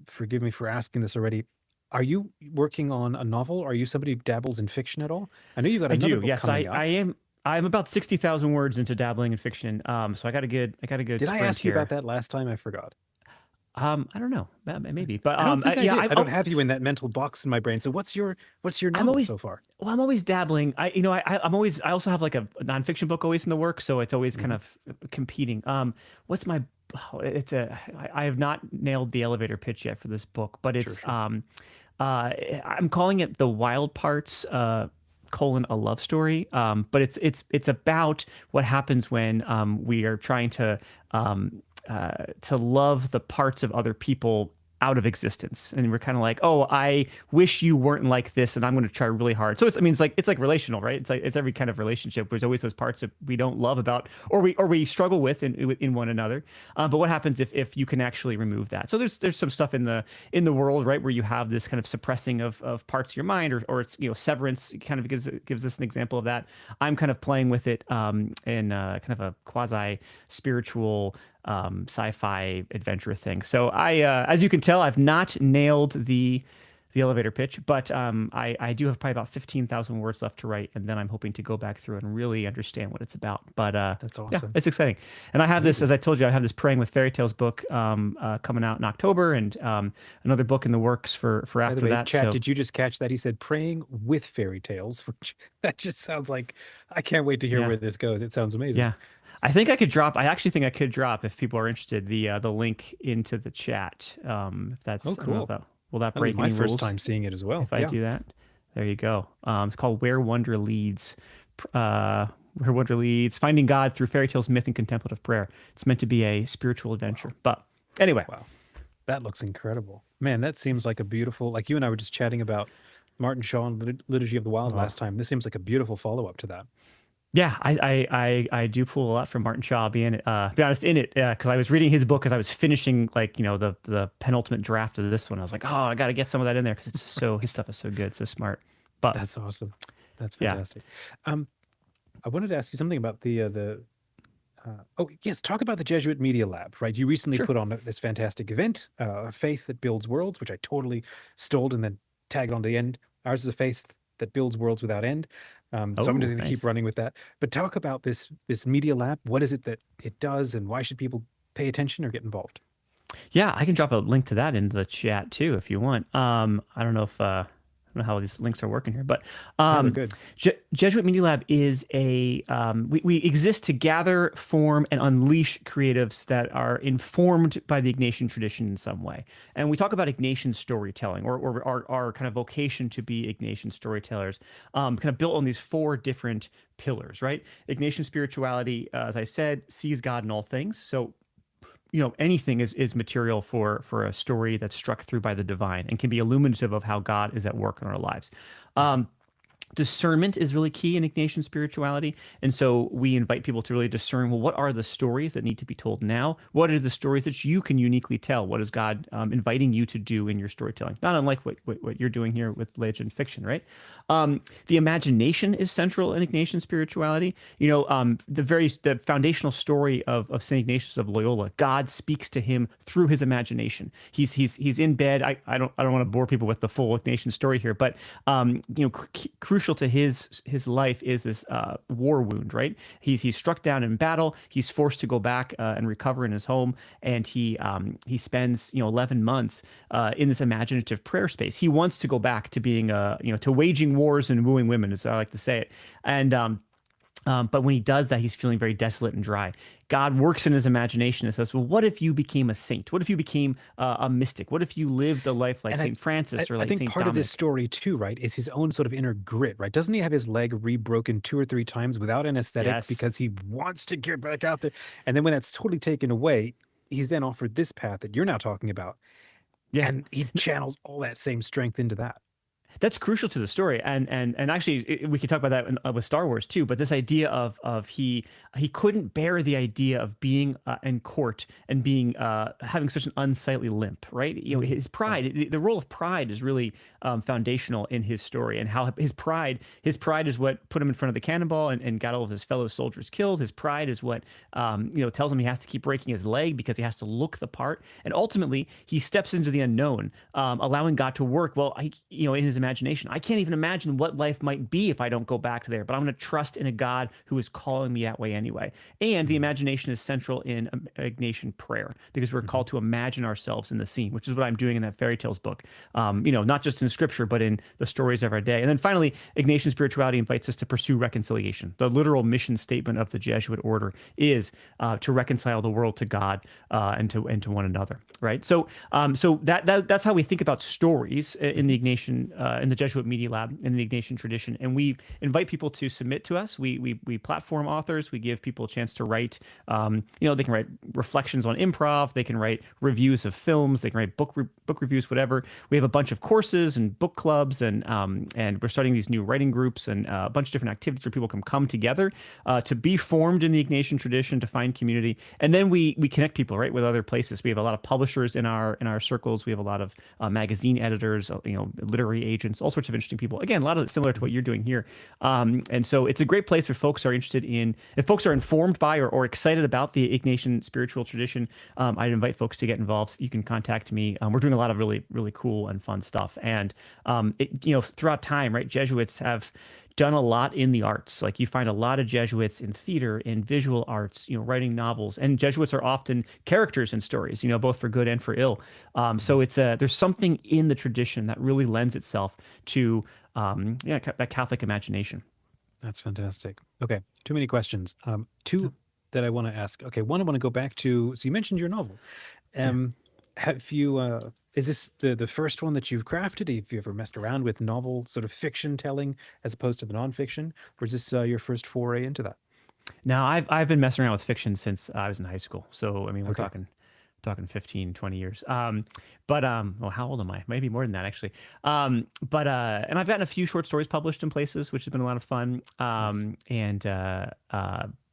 S1: Forgive me for asking this already. Are you working on a novel? Are you somebody who dabbles in fiction at all? I know you've got another book
S10: yes,
S1: coming up.
S10: I am. I'm about 60,000 words into dabbling in fiction. So I got a good. Did
S1: I ask you about that last time? I forgot.
S10: I don't know, maybe, but
S1: I don't think
S10: yeah,
S1: I don't have you in that mental box in my brain. So what's your novel so far?
S10: Well, I'm always dabbling. I also have like a nonfiction book always in the works, so it's always kind of competing. What's my? I have not nailed the elevator pitch yet for this book, but it's sure. I'm calling it The Wild Parts. A love story, but it's about what happens when we are trying to love the parts of other people out of existence, and we're kind of like, oh, I wish you weren't like this, and I'm going to try really hard. So it's like relational, right? It's every kind of relationship. There's always those parts that we don't love about, or we struggle with in one another. But what happens if you can actually remove that? So there's some stuff in the world, right, where you have this kind of suppressing of parts of your mind, or it's severance kind of gives us an example of that. I'm kind of playing with it in kind of a quasi spiritual sci-fi adventure thing. So I, as you can tell, I've not nailed the elevator pitch, but I do have probably about 15,000 words left to write, and then I'm hoping to go back through and really understand what it's about. But
S1: that's awesome.
S10: Yeah, it's exciting. And I have this, as I told you, I have this Praying with Fairy Tales book coming out in October, and another book in the works for after
S1: By the way,
S10: that.
S1: Chat,
S10: so,
S1: did you just catch that? He said Praying with Fairy Tales, which that just sounds like I can't wait to hear where this goes. It sounds amazing.
S10: Yeah. I actually think I could drop, if people are interested, the link into the chat. If that's
S1: cool.
S10: Will that break
S1: my
S10: any
S1: first
S10: rules
S1: time seeing it as well?
S10: if I do that? There you go. It's called Where Wonder Leads. Where Wonder Leads: Finding God Through Fairy Tales, Myth, and Contemplative Prayer. It's meant to be a spiritual adventure. But anyway.
S1: Wow. That looks incredible. Man, that seems like a beautiful, like you and I were just chatting about Martin Shaw and Liturgy of the Wild last time. This seems like a beautiful follow-up to that.
S10: Yeah, I do pull a lot from Martin Shaw. Be honest, in it, because I was reading his book as I was finishing, the penultimate draft of this one. I was like, oh, I got to get some of that in there because it's his stuff is so good, so smart. But
S1: that's awesome. That's fantastic. Yeah. I wanted to ask you something about talk about the Jesuit Media Lab, right? You recently put on this fantastic event, Faith That Builds Worlds, which I totally stole and then tagged on to the end. Ours is a faith that builds worlds without end. So I'm just going to keep running with that. But talk about this Media Lab. What is it that it does, and why should people pay attention or get involved?
S10: Yeah, I can drop a link to that in the chat too if you want. I don't know if I don't know how these links are working here, but
S1: good.
S10: Jesuit Media Lab is we exist to gather, form, and unleash creatives that are informed by the Ignatian tradition in some way. And we talk about Ignatian storytelling, or our kind of vocation to be Ignatian storytellers, kind of built on these four different pillars, right? Ignatian spirituality, as I said, sees God in all things. So anything is material for a story that's struck through by the divine and can be illuminative of how God is at work in our lives. Discernment is really key in Ignatian spirituality. And so we invite people to really discern, well, what are the stories that need to be told now? What are the stories that you can uniquely tell? What is God inviting you to do in your storytelling? Not unlike what you're doing here with legend fiction, right? The imagination is central in Ignatian spirituality. The foundational story of St. Ignatius of Loyola, God speaks to him through his imagination. He's in bed. I don't want to bore people with the full Ignatian story here, but crucial crucial to his life is this war wound, right? He's struck down in battle. He's forced to go back and recover in his home, and he spends 11 months in this imaginative prayer space. He wants to go back to being to waging wars and wooing women, as I like to say it, and but when he does that, he's feeling very desolate and dry. God works in his imagination and says, well, what if you became a saint? What if you became a mystic? What if you lived a life like St. Francis or like
S1: I think
S10: St.
S1: part
S10: Dominic?
S1: of this story too, right, is his own sort of inner grit, right? Doesn't he have his leg rebroken 2 or 3 times without anesthetic
S10: Yes.
S1: because he wants to get back out there? And then when that's totally taken away, he's then offered this path that you're now talking about.
S10: Yeah.
S1: And he channels all that same strength into that.
S10: That's crucial to the story, and actually we could talk about that with Star Wars too. But this idea of he couldn't bear the idea of being in court and being having such an unsightly limp, right? His pride, the role of pride is really foundational in his story, and how his pride is what put him in front of the cannonball and got all of his fellow soldiers killed. His pride is what tells him he has to keep breaking his leg because he has to look the part, and ultimately he steps into the unknown, allowing God to work. Well, in his imagination, I can't even imagine what life might be if I don't go back there, but I'm going to trust in a God who is calling me that way anyway. And the imagination is central in Ignatian prayer, because we're called to imagine ourselves in the scene, which is what I'm doing in that fairy tales book. Not just in scripture, but in the stories of our day. And then finally, Ignatian spirituality invites us to pursue reconciliation. The literal mission statement of the Jesuit order is to reconcile the world to God and to one another. Right. So that's how we think about stories in the Ignatian in the Jesuit Media Lab, in the Ignatian tradition. And we invite people to submit to us. We platform authors. We give people a chance to write. They can write reflections on improv. They can write reviews of films. They can write book reviews, whatever. We have a bunch of courses and book clubs, and we're starting these new writing groups and a bunch of different activities where people can come together to be formed in the Ignatian tradition, to find community. And then we connect people, right, with other places. We have a lot of publishers in our circles. We have a lot of magazine editors, literary agents, all sorts of interesting people. Again, a lot of it similar to what you're doing here. And so it's a great place if folks are interested in, if folks are informed by or excited about the Ignatian spiritual tradition. I'd invite folks to get involved. You can contact me. We're doing a lot of really, really cool and fun stuff. And throughout time, right, Jesuits have done a lot in the arts. Like, you find a lot of Jesuits in theater, in visual arts, writing novels, and Jesuits are often characters in stories, both for good and for ill. So there's something in the tradition that really lends itself to that Catholic imagination.
S1: That's fantastic. Okay, too many questions. Two that I want to ask. Okay, one I want to go back to. So you mentioned your novel. Have you? Is this the first one that you've crafted? Have you ever messed around with novel sort of fiction telling as opposed to the nonfiction, or is this your first foray into that?
S10: No, I've been messing around with fiction since I was in high school. So I mean, we're talking 15, 20 years. Well, how old am I? Maybe more than that, actually. And I've gotten a few short stories published in places, which has been a lot of fun.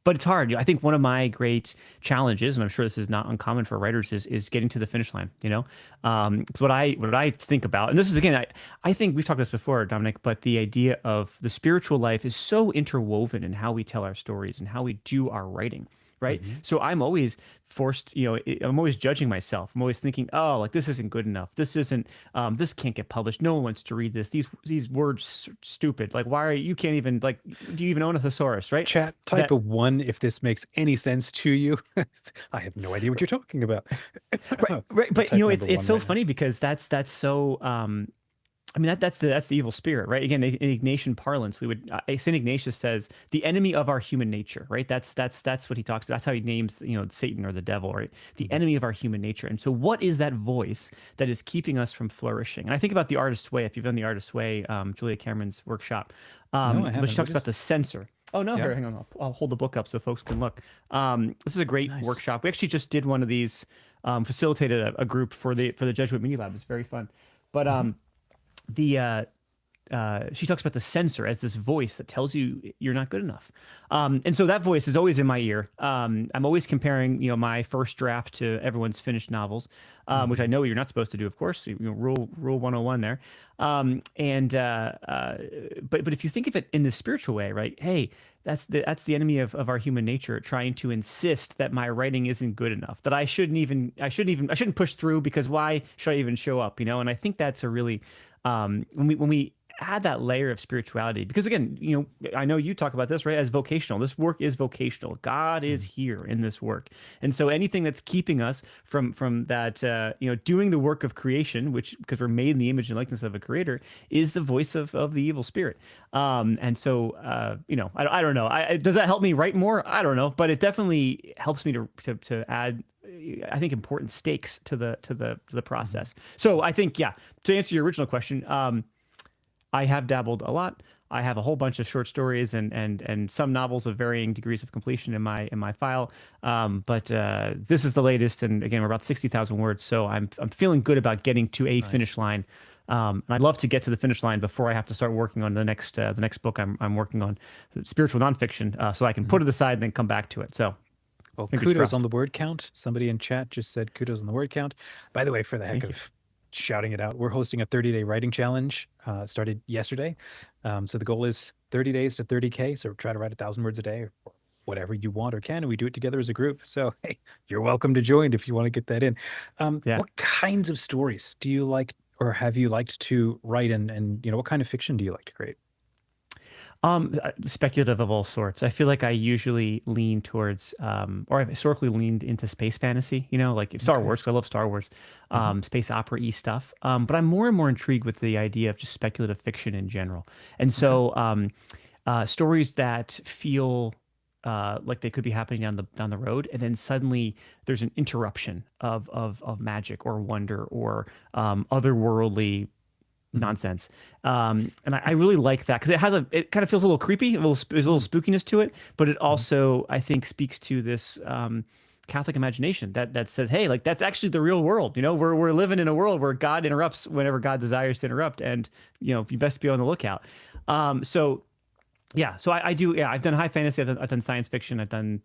S10: But it's hard. I think one of my great challenges, and I'm sure this is not uncommon for writers, is getting to the finish line. It's what I think about. And this is, again, I think we've talked about this before, Dominic, but the idea of the spiritual life is so interwoven in how we tell our stories and how we do our writing. Right. Mm-hmm. So I'm always forced, I'm always judging myself. I'm always thinking, oh, like, this isn't good enough. This isn't, this can't get published. No one wants to read this. These words stupid. Like, why are you can't even, like, do you even own a thesaurus, right?
S1: Chat, type a 1 if this makes any sense to you. I have no idea what you're talking about.
S10: Right. But it's so funny because that's so, I mean, that's the evil spirit, right? Again, in Ignatian parlance, St. Ignatius says the enemy of our human nature, right? That's what he talks about. That's how he names, Satan or the devil, right? The enemy of our human nature. And so what is that voice that is keeping us from flourishing? And I think about The Artist's Way. If you've done The Artist's Way, Julia Cameron's workshop,
S1: no,
S10: but she talks about the censor. Oh, no, here, hang on. I'll hold the book up so folks can look. This is a great workshop. We actually just did one of these, facilitated a group for the Jesuit Media Lab. It's very fun. But she talks about the censor as this voice that tells you you're not good enough. And so that voice is always in my ear. I'm always comparing, my first draft to everyone's finished novels, which I know you're not supposed to do, of course. Rule 101 there. But if you think of it in the spiritual way, right? Hey, that's the enemy of our human nature, trying to insist that my writing isn't good enough, that I shouldn't push through, because why should I even show up? And I think that's a really, when we add that layer of spirituality, because again, I know you talk about this, right, as vocational. This work is vocational. God is here in this work. And so anything that's keeping us from that, doing the work of creation, which, because we're made in the image and likeness of a creator, is the voice of the evil spirit. And so, I don't know. Does that help me write more? I don't know, but it definitely helps me to add, I think, important stakes to the process. So I think, to answer your original question, I have dabbled a lot. I have a whole bunch of short stories and some novels of varying degrees of completion in my file. But this is the latest, and again, we're about 60,000 words. So I'm feeling good about getting to a finish line. And I'd love to get to the finish line before I have to start working on the next book I'm working on, spiritual nonfiction, so I can put it aside and then come back to it. So.
S1: Well, kudos on the word count. Somebody in chat just said kudos on the word count. By the way, for the heck of shouting it out, we're hosting a 30-day writing challenge. Started yesterday. So the goal is 30 days to 30K. So try to write 1,000 words a day, or whatever you want or can. And we do it together as a group. So, hey, you're welcome to join if you want to get that in. What kinds of stories do you like, or have you liked to write? And what kind of fiction do you like to create?
S10: Speculative of all sorts. I feel like I usually lean towards, or I've historically leaned into space fantasy, like Star Wars, 'cause I love Star Wars, space opera-y stuff. But I'm more and more intrigued with the idea of just speculative fiction in general. And so stories that feel like they could be happening down the road, and then suddenly there's an interruption of magic or wonder or otherworldly nonsense. And I really like that, because it kind of feels a little creepy, there's a little spookiness to it, but it also, I think, speaks to this Catholic imagination that says, hey, like, that's actually the real world. We're living in a world where God interrupts whenever God desires to interrupt, and you best be on the lookout. So I do. I've done high fantasy. I've done science fiction. I've done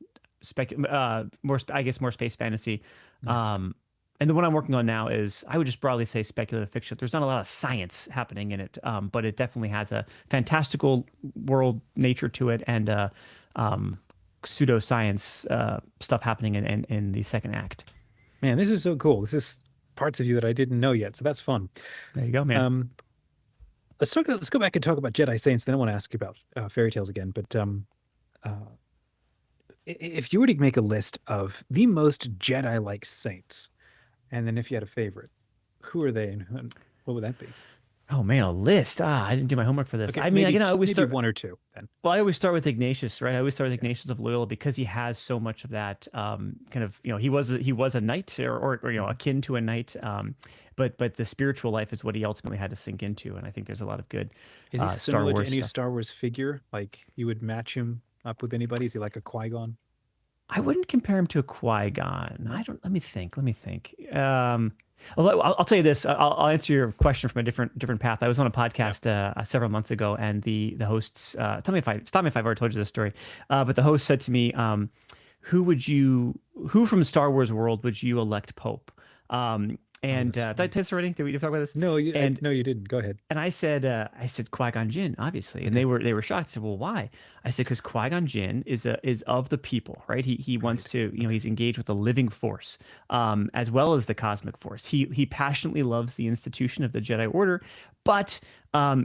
S10: more space fantasy. Nice. And the one I'm working on now is, I would just broadly say, speculative fiction. There's not a lot of science happening in it, but it definitely has a fantastical world nature to it, and pseudoscience stuff happening in the second act.
S1: Man, this is so cool. This is parts of you that I didn't know yet, so that's fun.
S10: There you go, man.
S1: Let's go back and talk about Jedi Saints. Then I want to ask you about fairy tales again. But if you were to make a list of the most Jedi-like saints, and then if you had a favorite, who are they, and what would that be?
S10: Oh man, a list. I didn't do my homework for this.
S1: Okay,
S10: I mean, I always start
S1: one or two then.
S10: Well, I always start with Ignatius, right? I always start with Ignatius of Loyola, because he has so much of that kind of, he was a knight, or akin to a knight. But the spiritual life is what he ultimately had to sink into, and I think there's a lot of good.
S1: Is he
S10: Star
S1: similar
S10: Wars
S1: to any
S10: stuff.
S1: Star Wars figure? Like, you would match him up with anybody? Is he like a Qui-Gon?
S10: I wouldn't compare him to a Qui-Gon. Let me think. I'll tell you this. I'll answer your question from a different path. I was on a podcast several months ago, and the hosts, stop me if I've already told you this story, but the host said to me, who from Star Wars world would you elect Pope? And did I tell this already? Did we talk about this?
S1: No, you didn't. Go ahead.
S10: And I said Qui-Gon Jinn, obviously, and they were shocked. I said, well, why? I said, because Qui-Gon Jinn is of the people, right? He wants to, he's engaged with the living force, as well as the cosmic force. He passionately loves the institution of the Jedi Order, but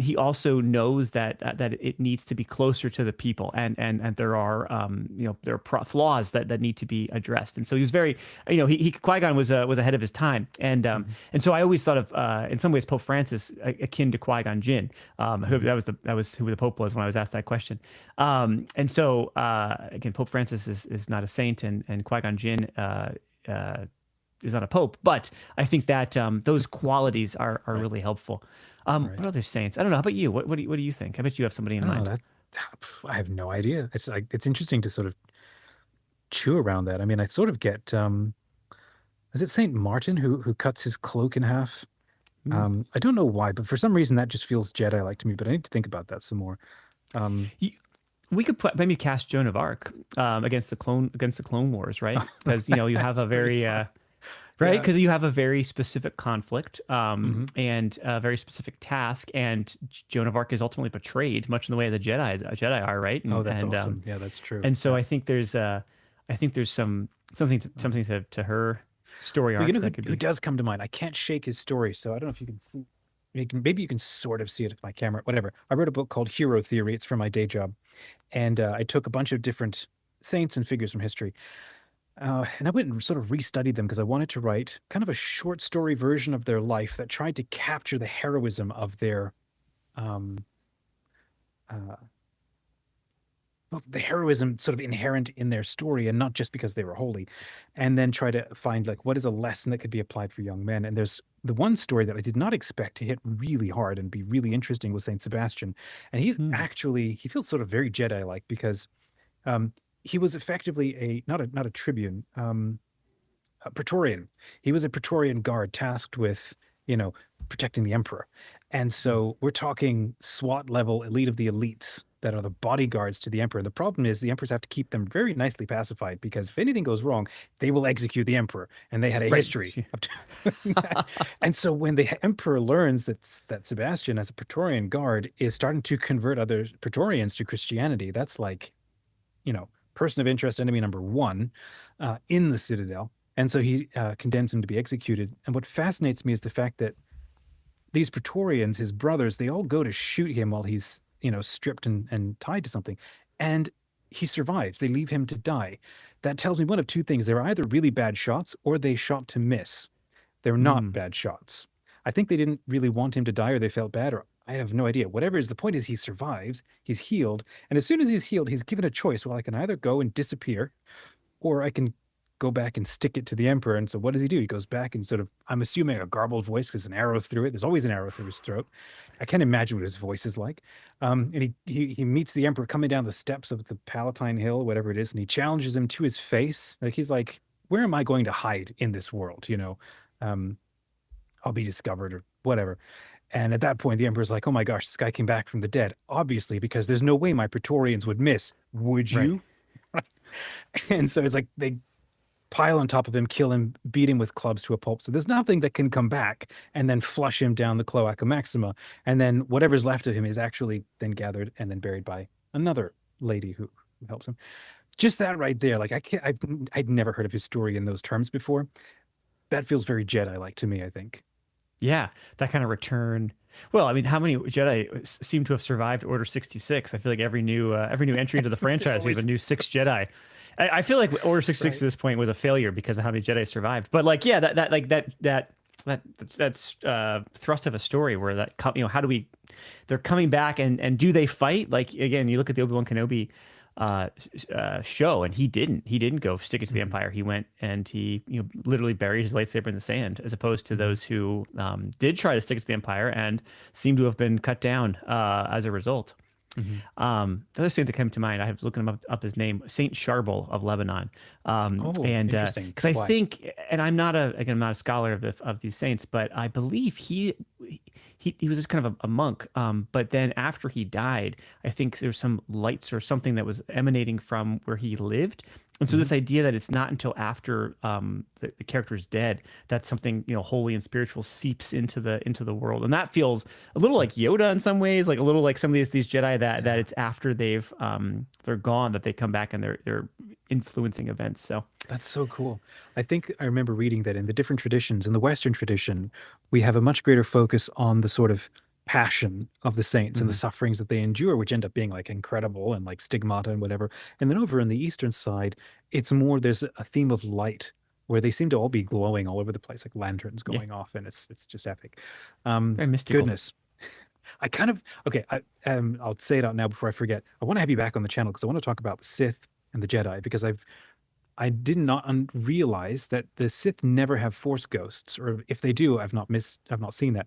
S10: he also knows that it needs to be closer to the people, and there are flaws that need to be addressed. And so he was very, Qui-Gon was ahead of his time, and so I always thought of, in some ways, Pope Francis akin to Qui-Gon Jinn. That was who the Pope was when I was asked that question. And so again, Pope Francis is not a saint, and Qui-Gon Jinn is not a pope, but I think that those qualities are really helpful. What other saints? I don't know. How about you? What do you think? I bet you have somebody in mind.
S1: I have no idea. It's interesting to sort of chew around that. I mean, I sort of get, is it Saint Martin who cuts his cloak in half? I don't know why, but for some reason that just feels Jedi-like to me, but I need to think about that some more.
S10: We could maybe cast Joan of Arc against the Clone Wars, right? Because you have a very right, because you have a very specific conflict and a very specific task, and Joan of Arc is ultimately betrayed, much in the way the Jedi are, right?
S1: That's awesome. Yeah, that's true.
S10: And so I think there's something to her story arc.
S1: Who does come to mind? I can't shake his story, so I don't know if you can see. maybe you can sort of see it with my camera, whatever. I wrote a book called Hero Theory. It's for my day job. And I took a bunch of different saints and figures from history. And I went and sort of restudied them because I wanted to write kind of a short story version of their life that tried to capture the heroism of their, um, well, the heroism sort of inherent in their story, and not just because they were holy, and then try to find like what is a lesson that could be applied for young men. And there's the one story that I did not expect to hit really hard and be really interesting was Saint Sebastian, and he's actually he feels sort of very Jedi-like because he was effectively a not a tribune, a Praetorian. He was a Praetorian guard tasked with protecting the emperor, and so we're talking SWAT level elite of the elites that are the bodyguards to the emperor. The problem is the emperors have to keep them very nicely pacified because if anything goes wrong, they will execute the emperor, and they had a history. And so when the emperor learns that Sebastian, as a Praetorian guard, is starting to convert other Praetorians to Christianity, that's like, person of interest, enemy number one in the Citadel. And so he condemns him to be executed. And what fascinates me is the fact that these Praetorians, his brothers, they all go to shoot him while he's stripped and tied to something, and he survives. They leave him to die. That tells me one of two things: they're either really bad shots or they shot to miss. They're not bad shots. I think they didn't really want him to die, or they felt bad, or I have no idea. Whatever is the point is he survives, he's healed, and as soon as he's healed, he's given a choice. Well, I can either go and disappear, or I can go back and stick it to the emperor. And so what does he do? He goes back and sort of, I'm assuming a garbled voice because an arrow through it. There's always an arrow through his throat. I can't imagine what his voice is like. And he meets the emperor coming down the steps of the Palatine Hill, whatever it is, and he challenges him to his face. Like he's like, where am I going to hide in this world? I'll be discovered or whatever. And at that point, the emperor's like, oh my gosh, this guy came back from the dead. Obviously, because there's no way my Praetorians would miss. Would you? Right. And so it's like they pile on top of him, kill him, beat him with clubs to a pulp. So there's nothing that can come back and then flush him down the Cloaca Maxima. And then whatever's left of him is actually then gathered and then buried by another lady who helps him. Just that right there. Like I'd never heard of his story in those terms before. That feels very Jedi-like to me, I think.
S10: Yeah, that kind of return. Well, I mean, how many Jedi seem to have survived Order 66? I feel like every new entry into the franchise, we have a new 6 Jedi. I feel like Order 66 at this point was a failure because of how many Jedi survived. But like, yeah, that's thrust of a story where that, how do we? They're coming back and do they fight? Like again, you look at the Obi-Wan Kenobi show, and he didn't go stick it to the Empire. He went and he literally buried his lightsaber in the sand, as opposed to those who did try to stick it to the Empire and seem to have been cut down as a result. The other thing that came to mind, I was looking up his name, Saint Charbel of Lebanon.
S1: Interesting.
S10: Because I think, and I'm not a scholar of these saints, but I believe he was just kind of a monk. But then after he died, I think there's some lights or something that was emanating from where he lived. And so this idea that it's not until after the character is dead that something holy and spiritual seeps into the world, and that feels a little like Yoda in some ways, like a little like some of these Jedi that it's after they're gone that they come back and they're influencing events. So
S1: that's so cool. I think I remember reading that in the different traditions, in the Western tradition, we have a much greater focus on the sort of passion of the saints and the sufferings that they endure, which end up being like incredible and like stigmata and whatever. And then over on the Eastern side, it's more, there's a theme of light where they seem to all be glowing all over the place, like lanterns going off, and it's just epic.
S10: Very mystical.
S1: Goodness. I kind of, okay, I'll say it out now before I forget. I want to have you back on the channel because I want to talk about the Sith and the Jedi, because I did not realize that the Sith never have Force ghosts, or if they do, I've not seen that.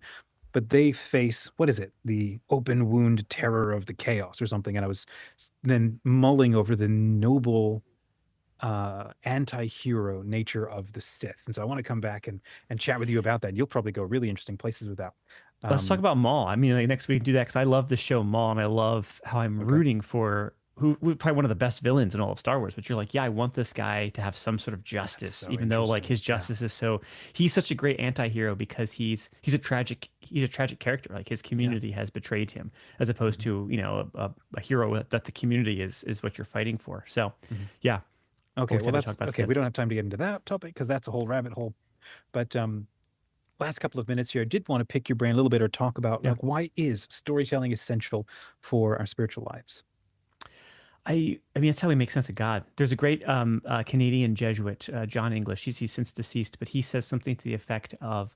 S1: But they face, what is it? The open wound terror of the chaos or something. And I was then mulling over the noble anti-hero nature of the Sith. And so I want to come back and chat with you about that. You'll probably go really interesting places with that.
S10: Let's talk about Maul. I mean, like, next week do that, because I love the show Maul, and I love how I'm rooting for who probably one of the best villains in all of Star Wars. But you're like, yeah, I want this guy to have some sort of justice, so even though like his justice is so. He's such a great anti-hero because he's a tragic character. Like his community has betrayed him, as opposed to a hero that the community is what you're fighting for. So yeah.
S1: Okay, well that's okay. We don't have time to get into that topic because that's a whole rabbit hole. But last couple of minutes here, I did want to pick your brain a little bit or talk about
S10: Yeah.
S1: like why is storytelling essential for our spiritual lives?
S10: I mean, it's how we make sense of God. There's a great Canadian Jesuit, John English. He's since deceased, but he says something to the effect of,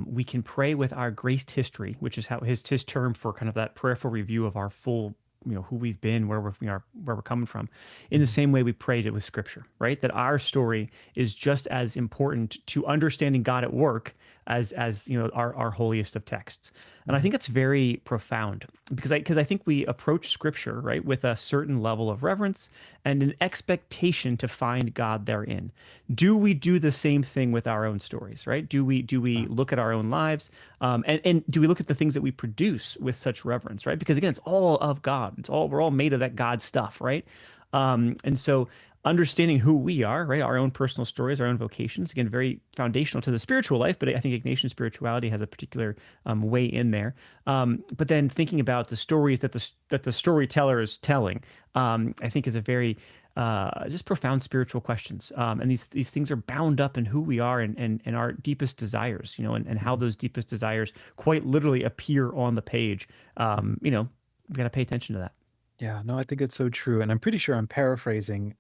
S10: "We can pray with our graced history," which is how his term for kind of that prayerful review of our full, who we've been, where we're coming from. In the same way we prayed it with Scripture, right? That our story is just as important to understanding God at work as our holiest of texts. And I think that's very profound because I think we approach Scripture, right, with a certain level of reverence and an expectation to find God therein. Do we do the same thing with our own stories, right? Do we look at our own lives, and do we look at the things that we produce with such reverence, right? Because again, it's all of God. We're all made of that God stuff, right? And so understanding who we are, right? Our own personal stories, our own vocations, again, very foundational to the spiritual life, but I think Ignatian spirituality has a particular way in there. But then thinking about the stories that the storyteller is telling, I think is a very just profound spiritual questions. And these things are bound up in who we are and our deepest desires, and how those deepest desires quite literally appear on the page. We got to pay attention to that.
S1: Yeah, no, I think it's so true. And I'm pretty sure I'm paraphrasing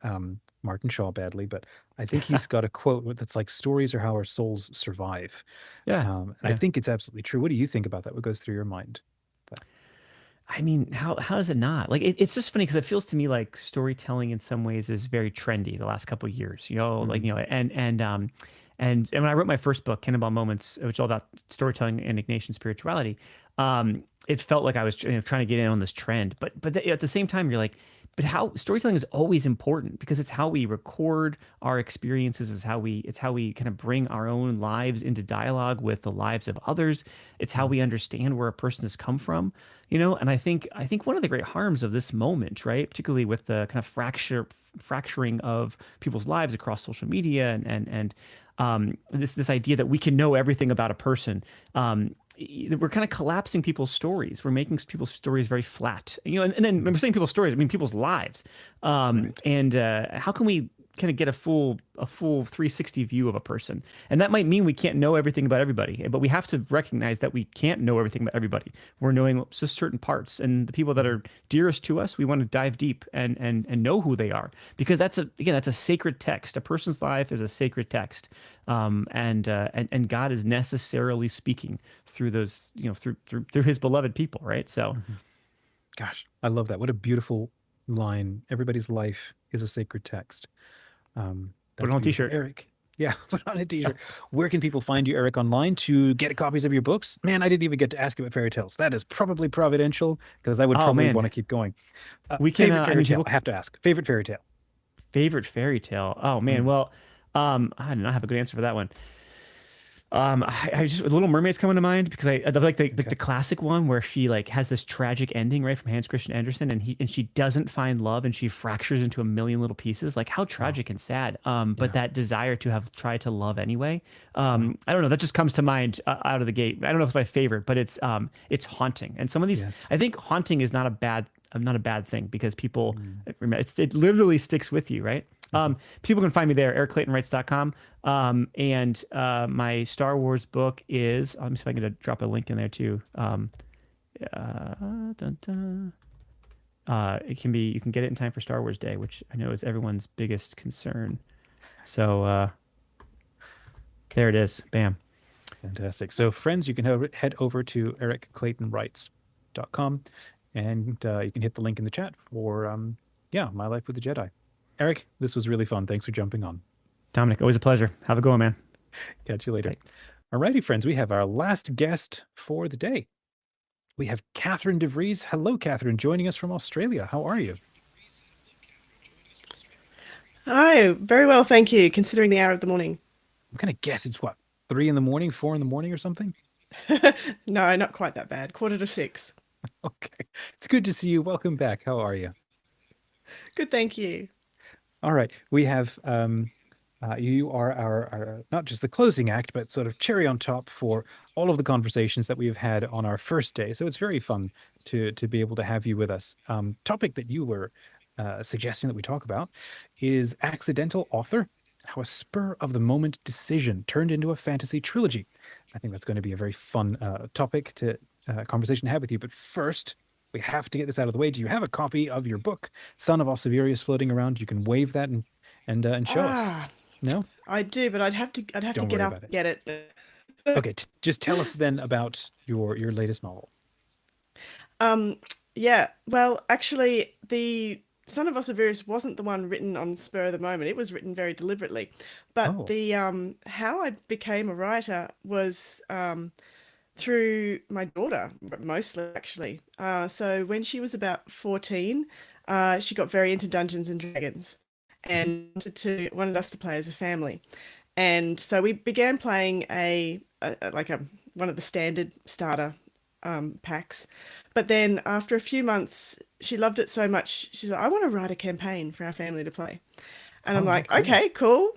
S1: Martin Shaw badly, but I think he's got a quote that's like, stories are how our souls survive.
S10: Yeah.
S1: I think it's absolutely true. What do you think about that? What goes through your mind?
S10: I mean, how does it not? Like, it's just funny because it feels to me like storytelling in some ways is very trendy the last couple of years, and when I wrote my first book, Cannonball Moments, which is all about storytelling and Ignatian spirituality, it felt like I was trying to get in on this trend. But at the same time, you're like, but how storytelling is always important because it's how we record our experiences, it's how we kind of bring our own lives into dialogue with the lives of others. It's how we understand where a person has come from, And I think one of the great harms of this moment, right, particularly with the kind of fracturing of people's lives across social media and this idea that we can know everything about a person. We're kind of collapsing people's stories. We're making people's stories very flat. And then when we're saying people's stories, I mean people's lives. And how can we kind of get a full 360 view of a person? And that might mean we can't know everything about everybody, but we have to recognize that we can't know everything about everybody. We're knowing just certain parts, and the people that are dearest to us, we want to dive deep and know who they are, because that's a sacred text. A person's life is a sacred text, and God is necessarily speaking through those, through His beloved people, right? So,
S1: Gosh, I love that. What a beautiful line. Everybody's life is a sacred text.
S10: Put
S1: That's
S10: it on a
S1: beautiful.
S10: t-shirt.
S1: Eric. Yeah, put on a t-shirt. Where can people find you, Eric, online to get copies of your books? Man, I didn't even get to ask you about fairy tales. That is probably providential because I would probably want to keep going.
S10: We can.
S1: Favorite fairy tale. I have to ask. Favorite fairy tale.
S10: Favorite fairy tale. Oh man. Well, I do not have a good answer for that one. I just Little Mermaid's coming to mind because I like the classic one where she like has this tragic ending, right, from Hans Christian Andersen, and she doesn't find love and she fractures into a million little pieces. Like how tragic and sad. But that desire to have tried to love anyway. I don't know. That just comes to mind out of the gate. I don't know if it's my favorite, but it's haunting. And some of these, I think haunting is not a bad thing because people, it literally sticks with you, right? People can find me there, ericclaytonwrites.com. And my Star Wars book is, let me see if I can drop a link in there too. You can get it in time for Star Wars Day, which I know is everyone's biggest concern. So there it is. Bam.
S1: Fantastic. So friends, you can head over to ericclaytonwrites.com and you can hit the link in the chat for, My Life with the Jedi. Eric, this was really fun. Thanks for jumping on.
S10: Dominic, always a pleasure. Have a go, man.
S1: Catch you later.
S10: Bye.
S1: All righty, friends. We have our last guest for the day. We have Cathryn deVries. Hello, Cathryn, joining us from Australia. How are you?
S11: Hi, very well, thank you, considering the hour of the morning.
S1: I'm going to guess it's what, 3 in the morning, 4 in the morning or something?
S11: No, not quite that bad. 5:45.
S1: Okay. It's good to see you. Welcome back. How are you?
S11: Good, thank you.
S1: All right. We have, you are our, not just the closing act, but sort of cherry on top for all of the conversations that we've had on our first day. So it's very fun to be able to have you with us. Topic that you were suggesting that we talk about is accidental author, how a spur of the moment decision turned into a fantasy trilogy. I think that's going to be a very fun topic to conversation to have with you. But first, we have to get this out of the way. Do you have a copy of your book, Son of Osivirius, floating around? You can wave that and show us. No,
S11: I do, but I'd have to
S1: Don't
S11: get
S1: worry
S11: up
S1: about
S11: and
S1: it.
S11: get it.
S1: Okay, just tell us then about your latest novel.
S11: Yeah, well, actually, the Son of Osivirius wasn't the one written on the spur of the moment. It was written very deliberately. But
S1: Oh.
S11: the how I became a writer was through my daughter, mostly actually. So when she was about 14, she got very into Dungeons and Dragons and wanted us to play as a family. And so we began playing one of the standard starter packs. But then after a few months, she loved it so much, she's like, I want to write a campaign for our family to play. And I'm like,
S1: cool.
S11: okay, cool.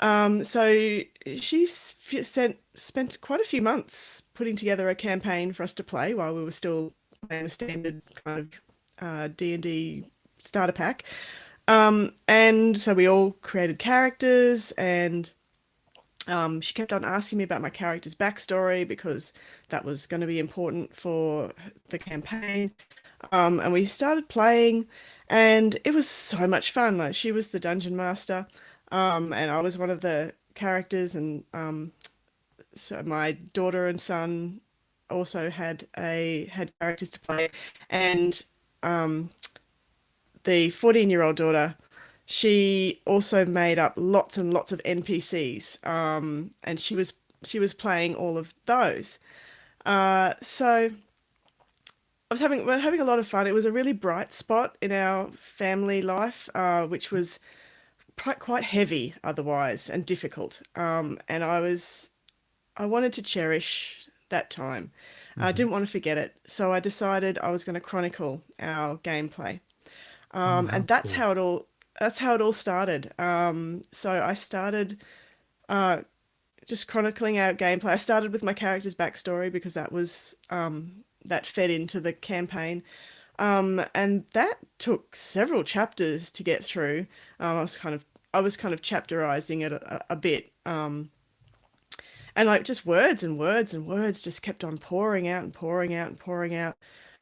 S11: So she spent quite a few months putting together a campaign for us to play while we were still playing the standard kind of D&D starter pack. And so we all created characters, and she kept on asking me about my character's backstory because that was going to be important for the campaign. And we started playing, and it was so much fun. Like, she was the dungeon master, and I was one of the characters, and so my daughter and son also had characters to play, and the 14-year-old daughter, she also made up lots and lots of NPCs, and she was playing all of those. So we're having a lot of fun. It was a really bright spot in our family life, which was quite heavy otherwise and difficult. And I wanted to cherish that time. I didn't want to forget it, so I decided I was going to chronicle our gameplay. And that's
S1: cool.
S11: how it all started. So I started just chronicling our gameplay. I started with my character's backstory because that was that fed into the campaign. And that took several chapters to get through. I was kind of chapterizing it a bit. And like just words and words and words just kept on pouring out and pouring out and pouring out.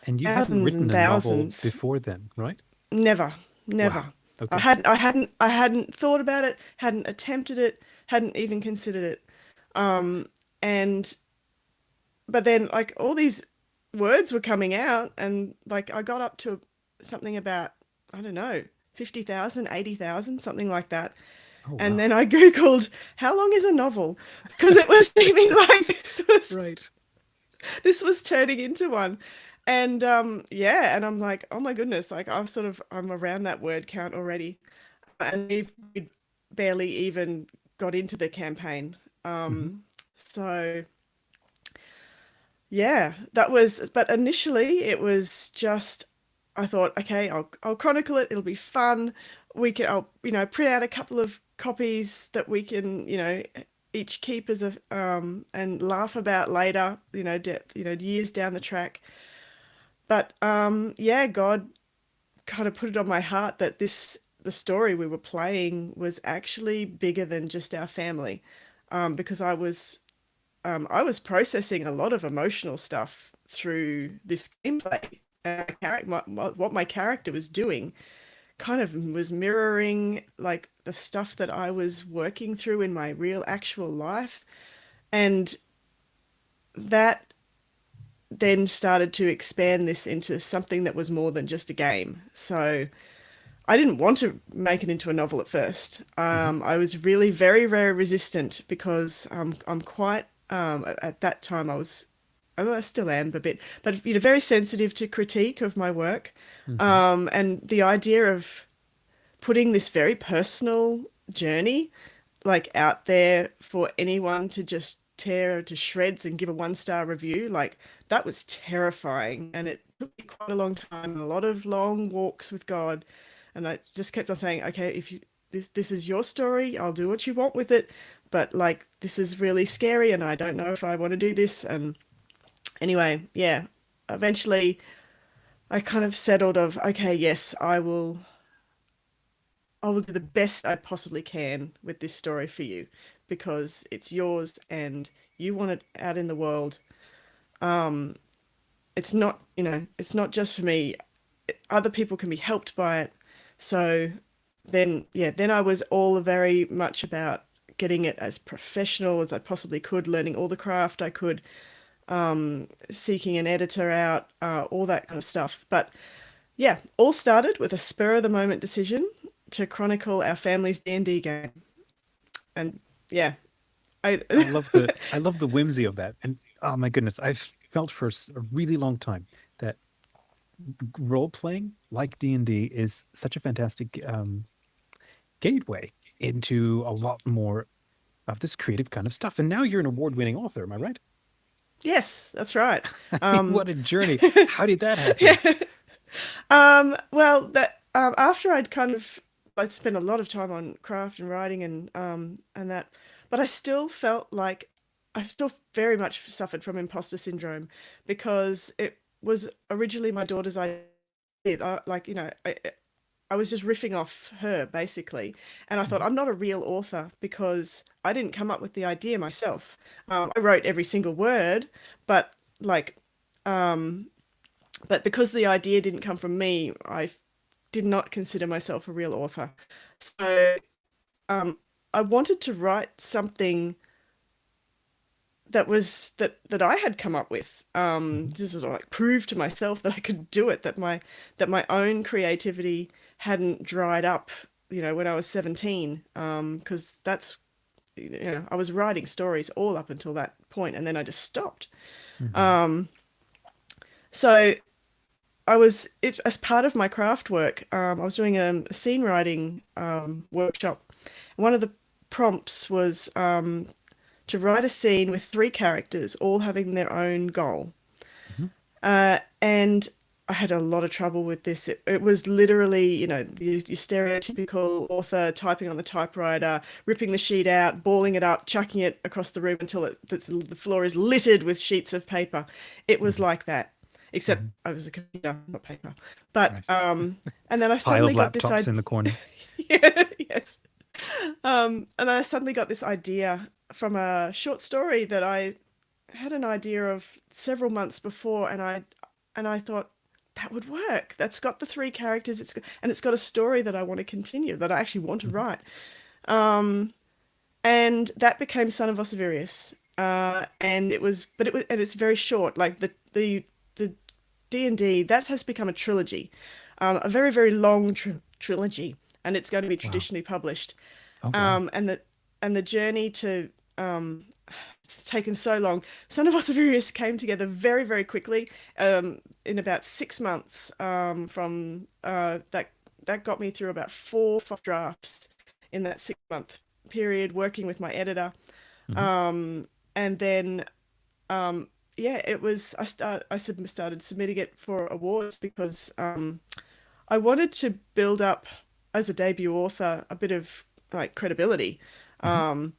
S1: And you hadn't
S11: Thousands
S1: written
S11: and
S1: a novel
S11: thousands.
S1: before then, right?
S11: Never.
S1: Wow. Okay.
S11: I hadn't thought about it, hadn't attempted it, hadn't even considered it. But then like all these words were coming out, and like I got up to something about, I don't know, 50,000, 80,000, something like that.
S1: Oh,
S11: And
S1: wow.
S11: then I Googled, how long is a novel? Because it was seeming like
S1: Right.
S11: this was turning into one. And yeah, and I'm like, oh my goodness, like I'm around that word count already. And we barely even got into the campaign. So yeah, but initially it was just, I thought, okay, I'll chronicle it, it'll be fun. I'll print out a couple of copies that we can, each keep as and laugh about later, years down the track. But yeah, God kind of put it on my heart that the story we were playing was actually bigger than just our family, because I was processing a lot of emotional stuff through this gameplay. And what my character was doing kind of was mirroring like the stuff that I was working through in my real actual life, and that then started to expand this into something that was more than just a game. So I didn't want to make it into a novel at first. I was really very, very resistant because I'm quite, at that time I still am a bit, but very sensitive to critique of my work. And the idea of putting this very personal journey like out there for anyone to just tear to shreds and give a 1-star review, like that was terrifying. And it took me quite a long time and a lot of long walks with God. And I just kept on saying, okay, if this is your story, I'll do what you want with it. But like, this is really scary and I don't know if I want to do this. And anyway, yeah, eventually I kind of settled of, okay, yes, I will do the best I possibly can with this story for you. because it's yours and you want it out in the world. It's not, it's not just for me. Other people can be helped by it. So then I was all very much about getting it as professional as I possibly could, learning all the craft I could, seeking an editor out, all that kind of stuff. But yeah, all started with a spur of the moment decision to chronicle our family's D&D game. And yeah,
S1: I love the whimsy of that. And oh my goodness, I've felt for a really long time that role playing like D&D is such a fantastic gateway into a lot more of this creative kind of stuff. And now you're an award-winning author, am I right?
S11: Yes, that's right.
S1: I mean, what a journey. How did that happen?
S11: Well, after I'd spent a lot of time on craft and writing and that, but I still felt like I still very much suffered from imposter syndrome, because it was originally my daughter's idea. I was just riffing off her basically, and I thought, I'm not a real author because I didn't come up with the idea myself. I wrote every single word, but because the idea didn't come from me, I did not consider myself a real author. So I wanted to write something that I had come up with. This is like prove to myself that I could do it, that my own creativity hadn't dried up, when I was 17, because that's, I was writing stories all up until that point, and then I just stopped. So as part of my craft work, I was doing a scene writing workshop. One of the prompts was to write a scene with 3 characters, all having their own goal. And I had a lot of trouble with this. It was literally, your stereotypical author typing on the typewriter, ripping the sheet out, balling it up, chucking it across the room until the floor is littered with sheets of paper. It was like that, except I was a computer, not paper. But and then I suddenly got this idea
S1: in the corner.
S11: yes. And I suddenly got this idea from a short story that I had an idea of several months before, and I thought, that would work. That's got the 3 characters. It's got a story that I want to continue, that I actually want to write. And that became Son of Osirius. And it's very short. Like the D&D, that has become a trilogy, a very, very long trilogy, and it's going to be traditionally published.
S1: Oh, wow.
S11: And the journey to it's taken so long. Son of Osirius came together very, very quickly, in about 6 months. From that got me through about 4 drafts in that 6-month period, working with my editor. And then it was I started submitting it for awards because I wanted to build up, as a debut author, a bit of like credibility. And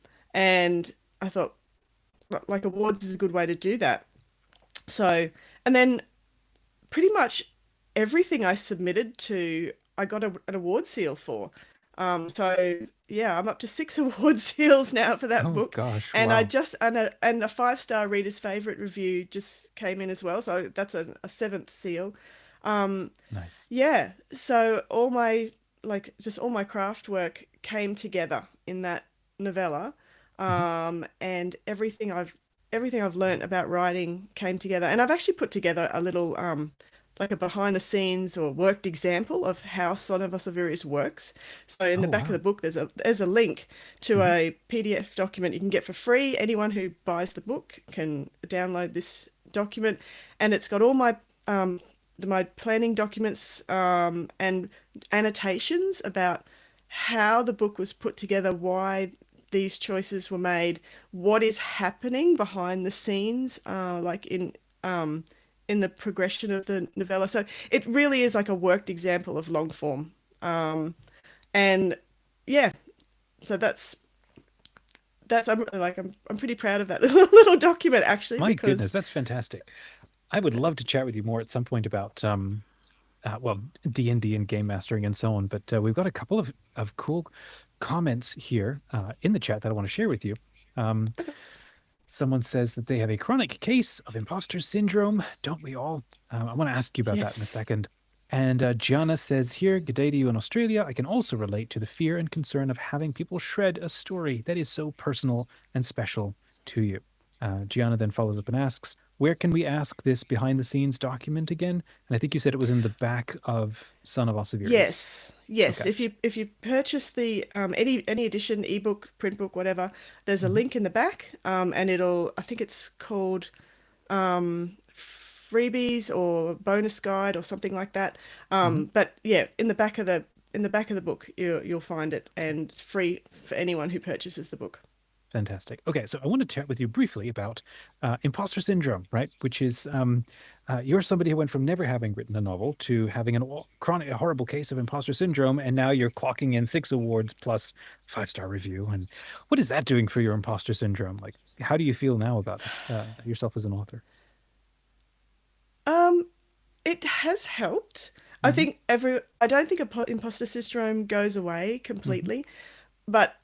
S11: I thought, like, awards is a good way to do that. So, and then pretty much everything I submitted to, I got an award seal for. So yeah, I'm up to 6 award seals now for that book.
S1: Gosh,
S11: and
S1: wow.
S11: I just and a 5-star reader's favorite review just came in as well. So that's a 7th seal.
S1: Nice.
S11: Yeah. So all my craft work came together in that novella. And everything I've learned about writing came together, and I've actually put together a little like a behind the scenes or worked example of how Son of Osirius works. So in the back of the book, there's a link to a PDF document you can get for free. Anyone who buys the book can download this document, and it's got all my my planning documents and annotations about how the book was put together, why these choices were made, what is happening behind the scenes, like in the progression of the novella. So it really is like a worked example of long form. And yeah, so that's I'm pretty proud of that little document, actually.
S1: My goodness, that's fantastic. I would love to chat with you more at some point about D&D and game mastering and so on. But we've got a couple of cool comments here in the chat that I want to share with you. Someone says that they have a chronic case of imposter syndrome. Don't we all? I want to ask you about that in a
S11: Yes.
S1: second. And Gianna says here, good day to you in Australia. I can also relate to the fear and concern of having people shred a story that is so personal and special to you. Gianna then follows up and asks, where can we ask this behind the scenes document again? And I think you said it was in the back of Son of Osirius.
S11: Yes.
S1: Okay.
S11: If you purchase the any edition, ebook, print book, whatever, there's a link in the back, and I think it's called freebies or bonus guide or something like that. But yeah, in the back of the book, you'll find it, and it's free for anyone who purchases the book.
S1: Fantastic. Okay, so I want to chat with you briefly about imposter syndrome, right? Which is you're somebody who went from never having written a novel to having a horrible case of imposter syndrome, and now you're clocking in 6 awards plus 5-star review. And what is that doing for your imposter syndrome? Like, how do you feel now about yourself as an author?
S11: It has helped. I think I don't think imposter syndrome goes away completely, but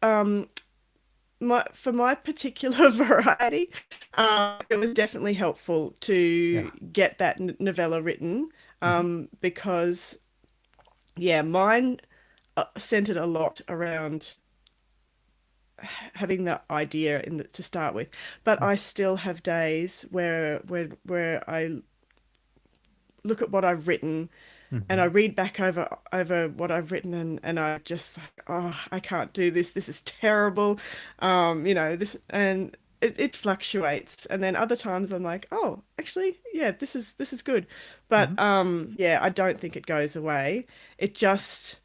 S11: for my particular variety, it was definitely helpful to get that novella written, because mine centered a lot around having the idea to start with, but I still have days where I look at what I've written and I read back over what I've written, and I just, I can't do this. This is terrible. This, and it fluctuates. And then other times I'm like, oh, actually, yeah, this is good. But I don't think it goes away. It just,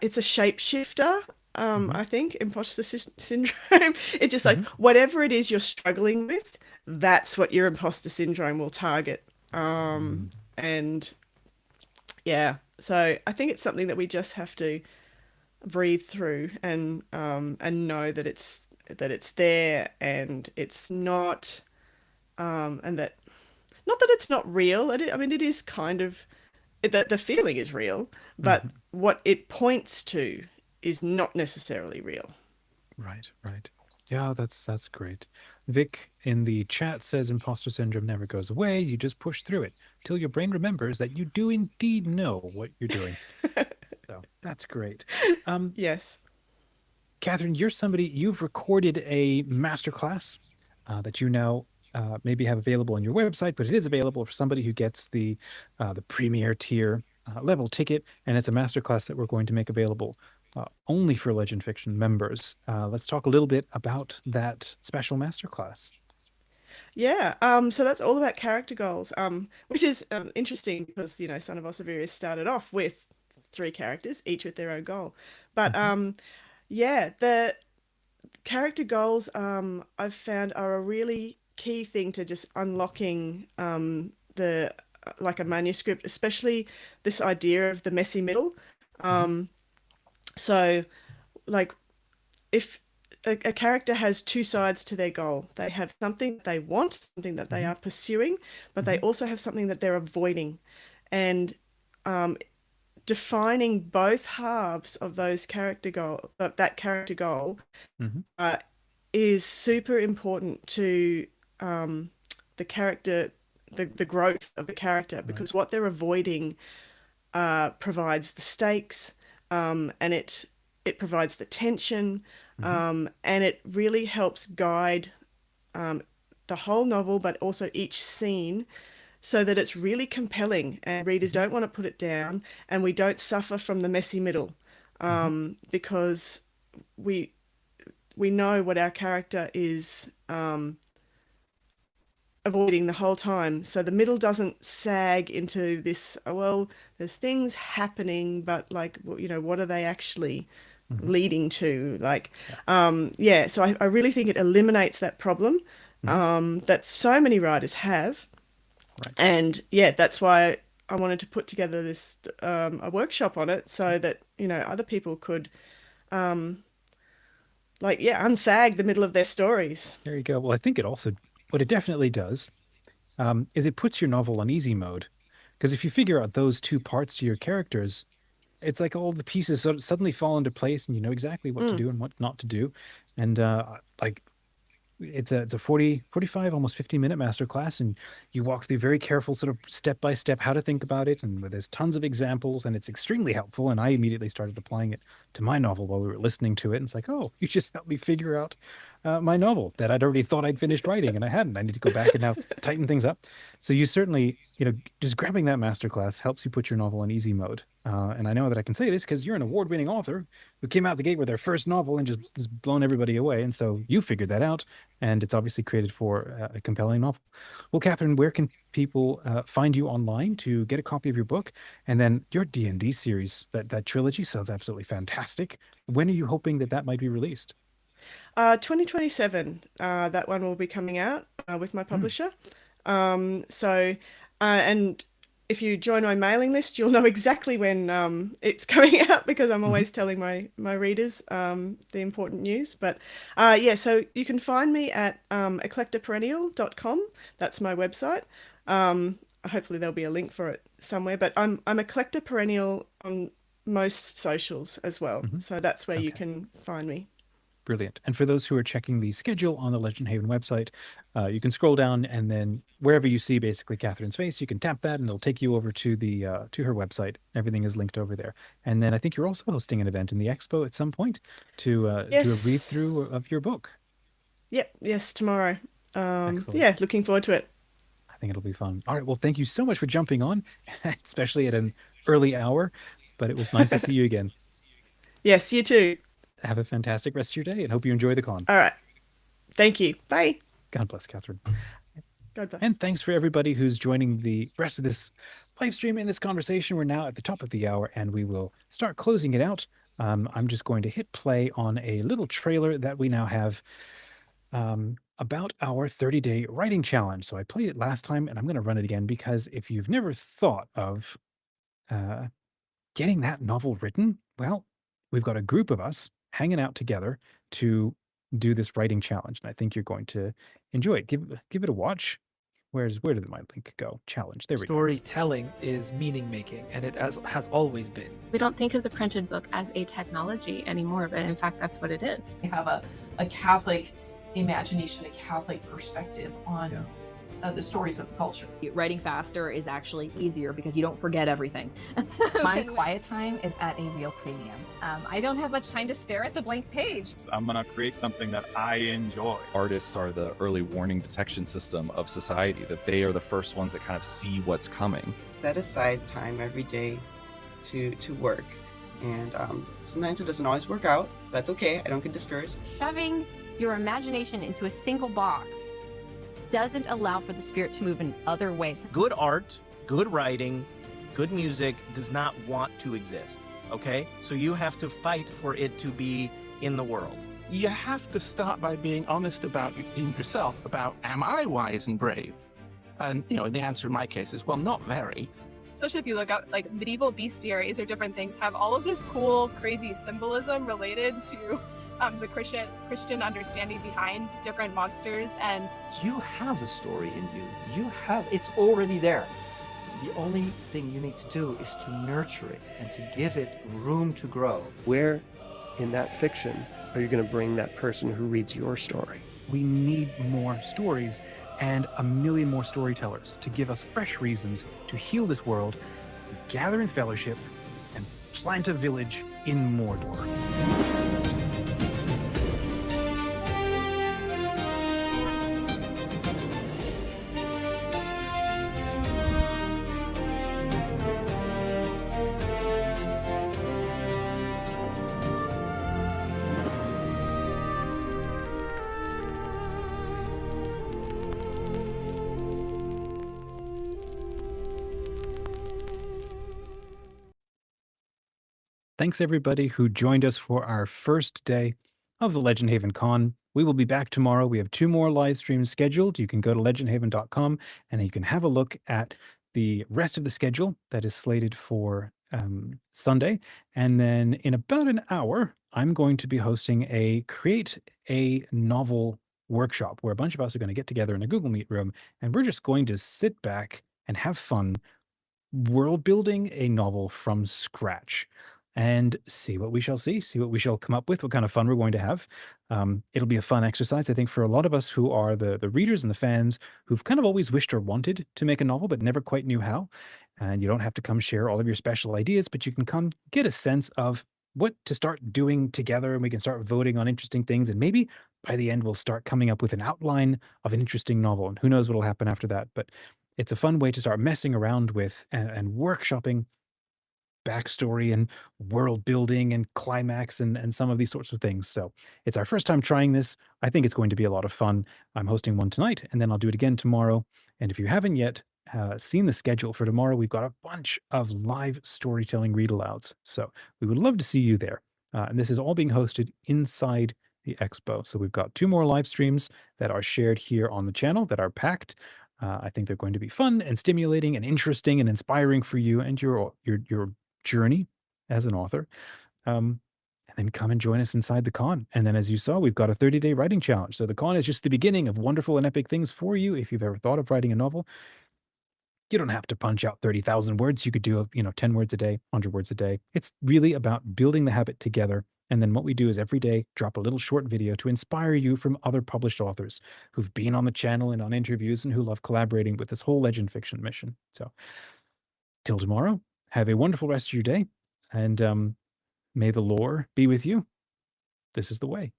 S11: it's a shapeshifter. I think imposter syndrome. It's just like whatever it is you're struggling with, that's what your imposter syndrome will target. And yeah, so I think it's something that we just have to breathe through and know that it's there, and it's not and that not that it's not real. I mean, it is kind of that the feeling is real, but what it points to is not necessarily real.
S1: Right. Yeah, that's great. Vic in the chat says imposter syndrome never goes away. You just push through it till your brain remembers that you do indeed know what you're doing. So that's great.
S11: Yes.
S1: Cathryn, you've recorded a masterclass that you now maybe have available on your website, but it is available for somebody who gets the premier tier level ticket, and it's a masterclass that we're going to make available only for Legend Fiction members. Let's talk a little bit about that special masterclass.
S11: Yeah, so that's all about character goals, which is interesting because, Son of Osirius started off with 3 characters, each with their own goal. But the character goals I've found are a really key thing to just unlocking like a manuscript, especially this idea of the messy middle. So, like, if a character has 2 sides to their goal, they have something they want, something that they are pursuing, but they also have something that they're avoiding. And defining both halves of that character goal is super important to the character, the growth of the character, because what they're avoiding provides the stakes, and it provides the tension, and it really helps guide the whole novel, but also each scene, so that it's really compelling and readers don't want to put it down, and we don't suffer from the messy middle, because we know what our character is avoiding the whole time. So the middle doesn't sag into this, well, there's things happening, but like, what are they actually leading to? Like, so I really think it eliminates that problem that so many writers have. Right. And that's why I wanted to put together this a workshop on it, so that other people could unsag the middle of their stories.
S1: There you go. Well, I think what it definitely does is it puts your novel on easy mode, because if you figure out those 2 parts to your characters, it's like all the pieces suddenly fall into place, and you know exactly what to do and what not to do. And like it's a 45 almost 50-minute masterclass, and you walk through very careful sort of step by step how to think about it, and there's tons of examples, and it's extremely helpful. And I immediately started applying it to my novel while we were listening to it, and it's like, oh, you just helped me figure out my novel that I'd already thought I'd finished writing, and I hadn't. I need to go back and now tighten things up. So you certainly, just grabbing that masterclass helps you put your novel in easy mode. And I know that I can say this because you're an award-winning author who came out the gate with their first novel and just blown everybody away. And so you figured that out, and it's obviously created for a compelling novel. Well, Cathryn, where can people find you online to get a copy of your book? And then your D&D series, that trilogy sounds absolutely fantastic. When are you hoping that might be released?
S11: 2027, that one will be coming out with my publisher. And if you join my mailing list, you'll know exactly when it's coming out, because I'm always telling my readers the important news. But so you can find me at eclectaperennial.com. That's my website. Hopefully there'll be a link for it somewhere. But I'm Eclecta Perennial on most socials as well. So that's where you can find me.
S1: Brilliant. And for those who are checking the schedule on the LegendHaven website, you can scroll down, and then wherever you see basically Cathryn's face, you can tap that and it'll take you over to the to her website. Everything is linked over there. And then I think you're also hosting an event in the expo at some point to do a read through of your book.
S11: Yes, tomorrow. Yeah, looking forward to it.
S1: I think it'll be fun. All right. Well, thank you so much for jumping on, especially at an early hour, but it was nice to see you again.
S11: Yes, you too.
S1: Have a fantastic rest of your day and hope you enjoy the con.
S11: All right. Thank you. Bye.
S1: God bless, Cathryn.
S11: God bless.
S1: And thanks for everybody who's joining the rest of this live stream in this conversation. We're now at the top of the hour, and we will start closing it out. I'm just going to hit play on a little trailer that we now have about our 30-day writing challenge. So I played it last time, and I'm going to run it again, because if you've never thought of getting that novel written, well, we've got a group of us hanging out together to do this writing challenge, and I think you're going to enjoy it. Give it a watch. Where did my link go? Challenge. There we go.
S12: Storytelling is meaning making, and it has always been.
S13: We don't think of the printed book as a technology anymore, but in fact, that's what it is.
S14: We have a Catholic imagination, a Catholic perspective on the stories of the culture.
S15: Writing faster is actually easier because you don't forget everything.
S16: My quiet time is at a real premium.
S17: I don't have much time to stare at the blank page.
S18: I'm gonna create something that I enjoy.
S19: Artists are the early warning detection system of society, that they are the first ones that kind of see what's coming.
S20: Set aside time every day to work. And sometimes it doesn't always work out. That's okay, I don't get discouraged.
S21: Shoving your imagination into a single box doesn't allow for the spirit to move in other ways.
S22: Good art, good writing, good music does not want to exist, okay? So you have to fight for it to be in the world.
S23: You have to start by being honest about yourself, about, am I wise and brave? And, the answer in my case is, well, not very.
S24: Especially if you look at like medieval bestiaries or different things have all of this cool, crazy symbolism related to the Christian understanding behind different monsters. And
S25: you have a story in you. It's already there. The only thing you need to do is to nurture it and to give it room to grow.
S26: Where in that fiction are you going to bring that person who reads your story?
S1: We need more stories and a million more storytellers to give us fresh reasons to heal this world, gather in fellowship, and plant a village in Mordor. Thanks everybody who joined us for our first day of the LegendHaven Con. We will be back tomorrow. We have 2 more live streams scheduled. You can go to legendhaven.com and you can have a look at the rest of the schedule that is slated for Sunday. And then in about an hour, I'm going to be hosting a Create a Novel workshop where a bunch of us are going to get together in a Google Meet room, and we're just going to sit back and have fun world building a novel from scratch and see what we shall see what we shall come up with, what kind of fun we're going to have. It'll be a fun exercise, I think, for a lot of us who are the readers and the fans who've kind of always wished or wanted to make a novel, but never quite knew how. And you don't have to come share all of your special ideas, but you can come get a sense of what to start doing together, and we can start voting on interesting things. And maybe by the end, we'll start coming up with an outline of an interesting novel. And who knows what'll happen after that. But it's a fun way to start messing around with and workshopping backstory and world building and climax and some of these sorts of things. So it's our first time trying this. I think it's going to be a lot of fun. I'm hosting one tonight, and then I'll do it again tomorrow. And if you haven't yet seen the schedule for tomorrow, we've got a bunch of live storytelling read-alouds. So we would love to see you there. And this is all being hosted inside the expo. So we've got 2 more live streams that are shared here on the channel that are packed. I think they're going to be fun and stimulating and interesting and inspiring for you and your journey as an author. And then come and join us inside the con. And then, as you saw, we've got a 30-day writing challenge. So the con is just the beginning of wonderful and epic things for you. If you've ever thought of writing a novel, you don't have to punch out 30,000 words. You could do, 10 words a day, 100 words a day. It's really about building the habit together. And then what we do is every day drop a little short video to inspire you from other published authors who've been on the channel and on interviews and who love collaborating with this whole legend fiction mission. So till tomorrow, have a wonderful rest of your day, and may the lore be with you. This is the way.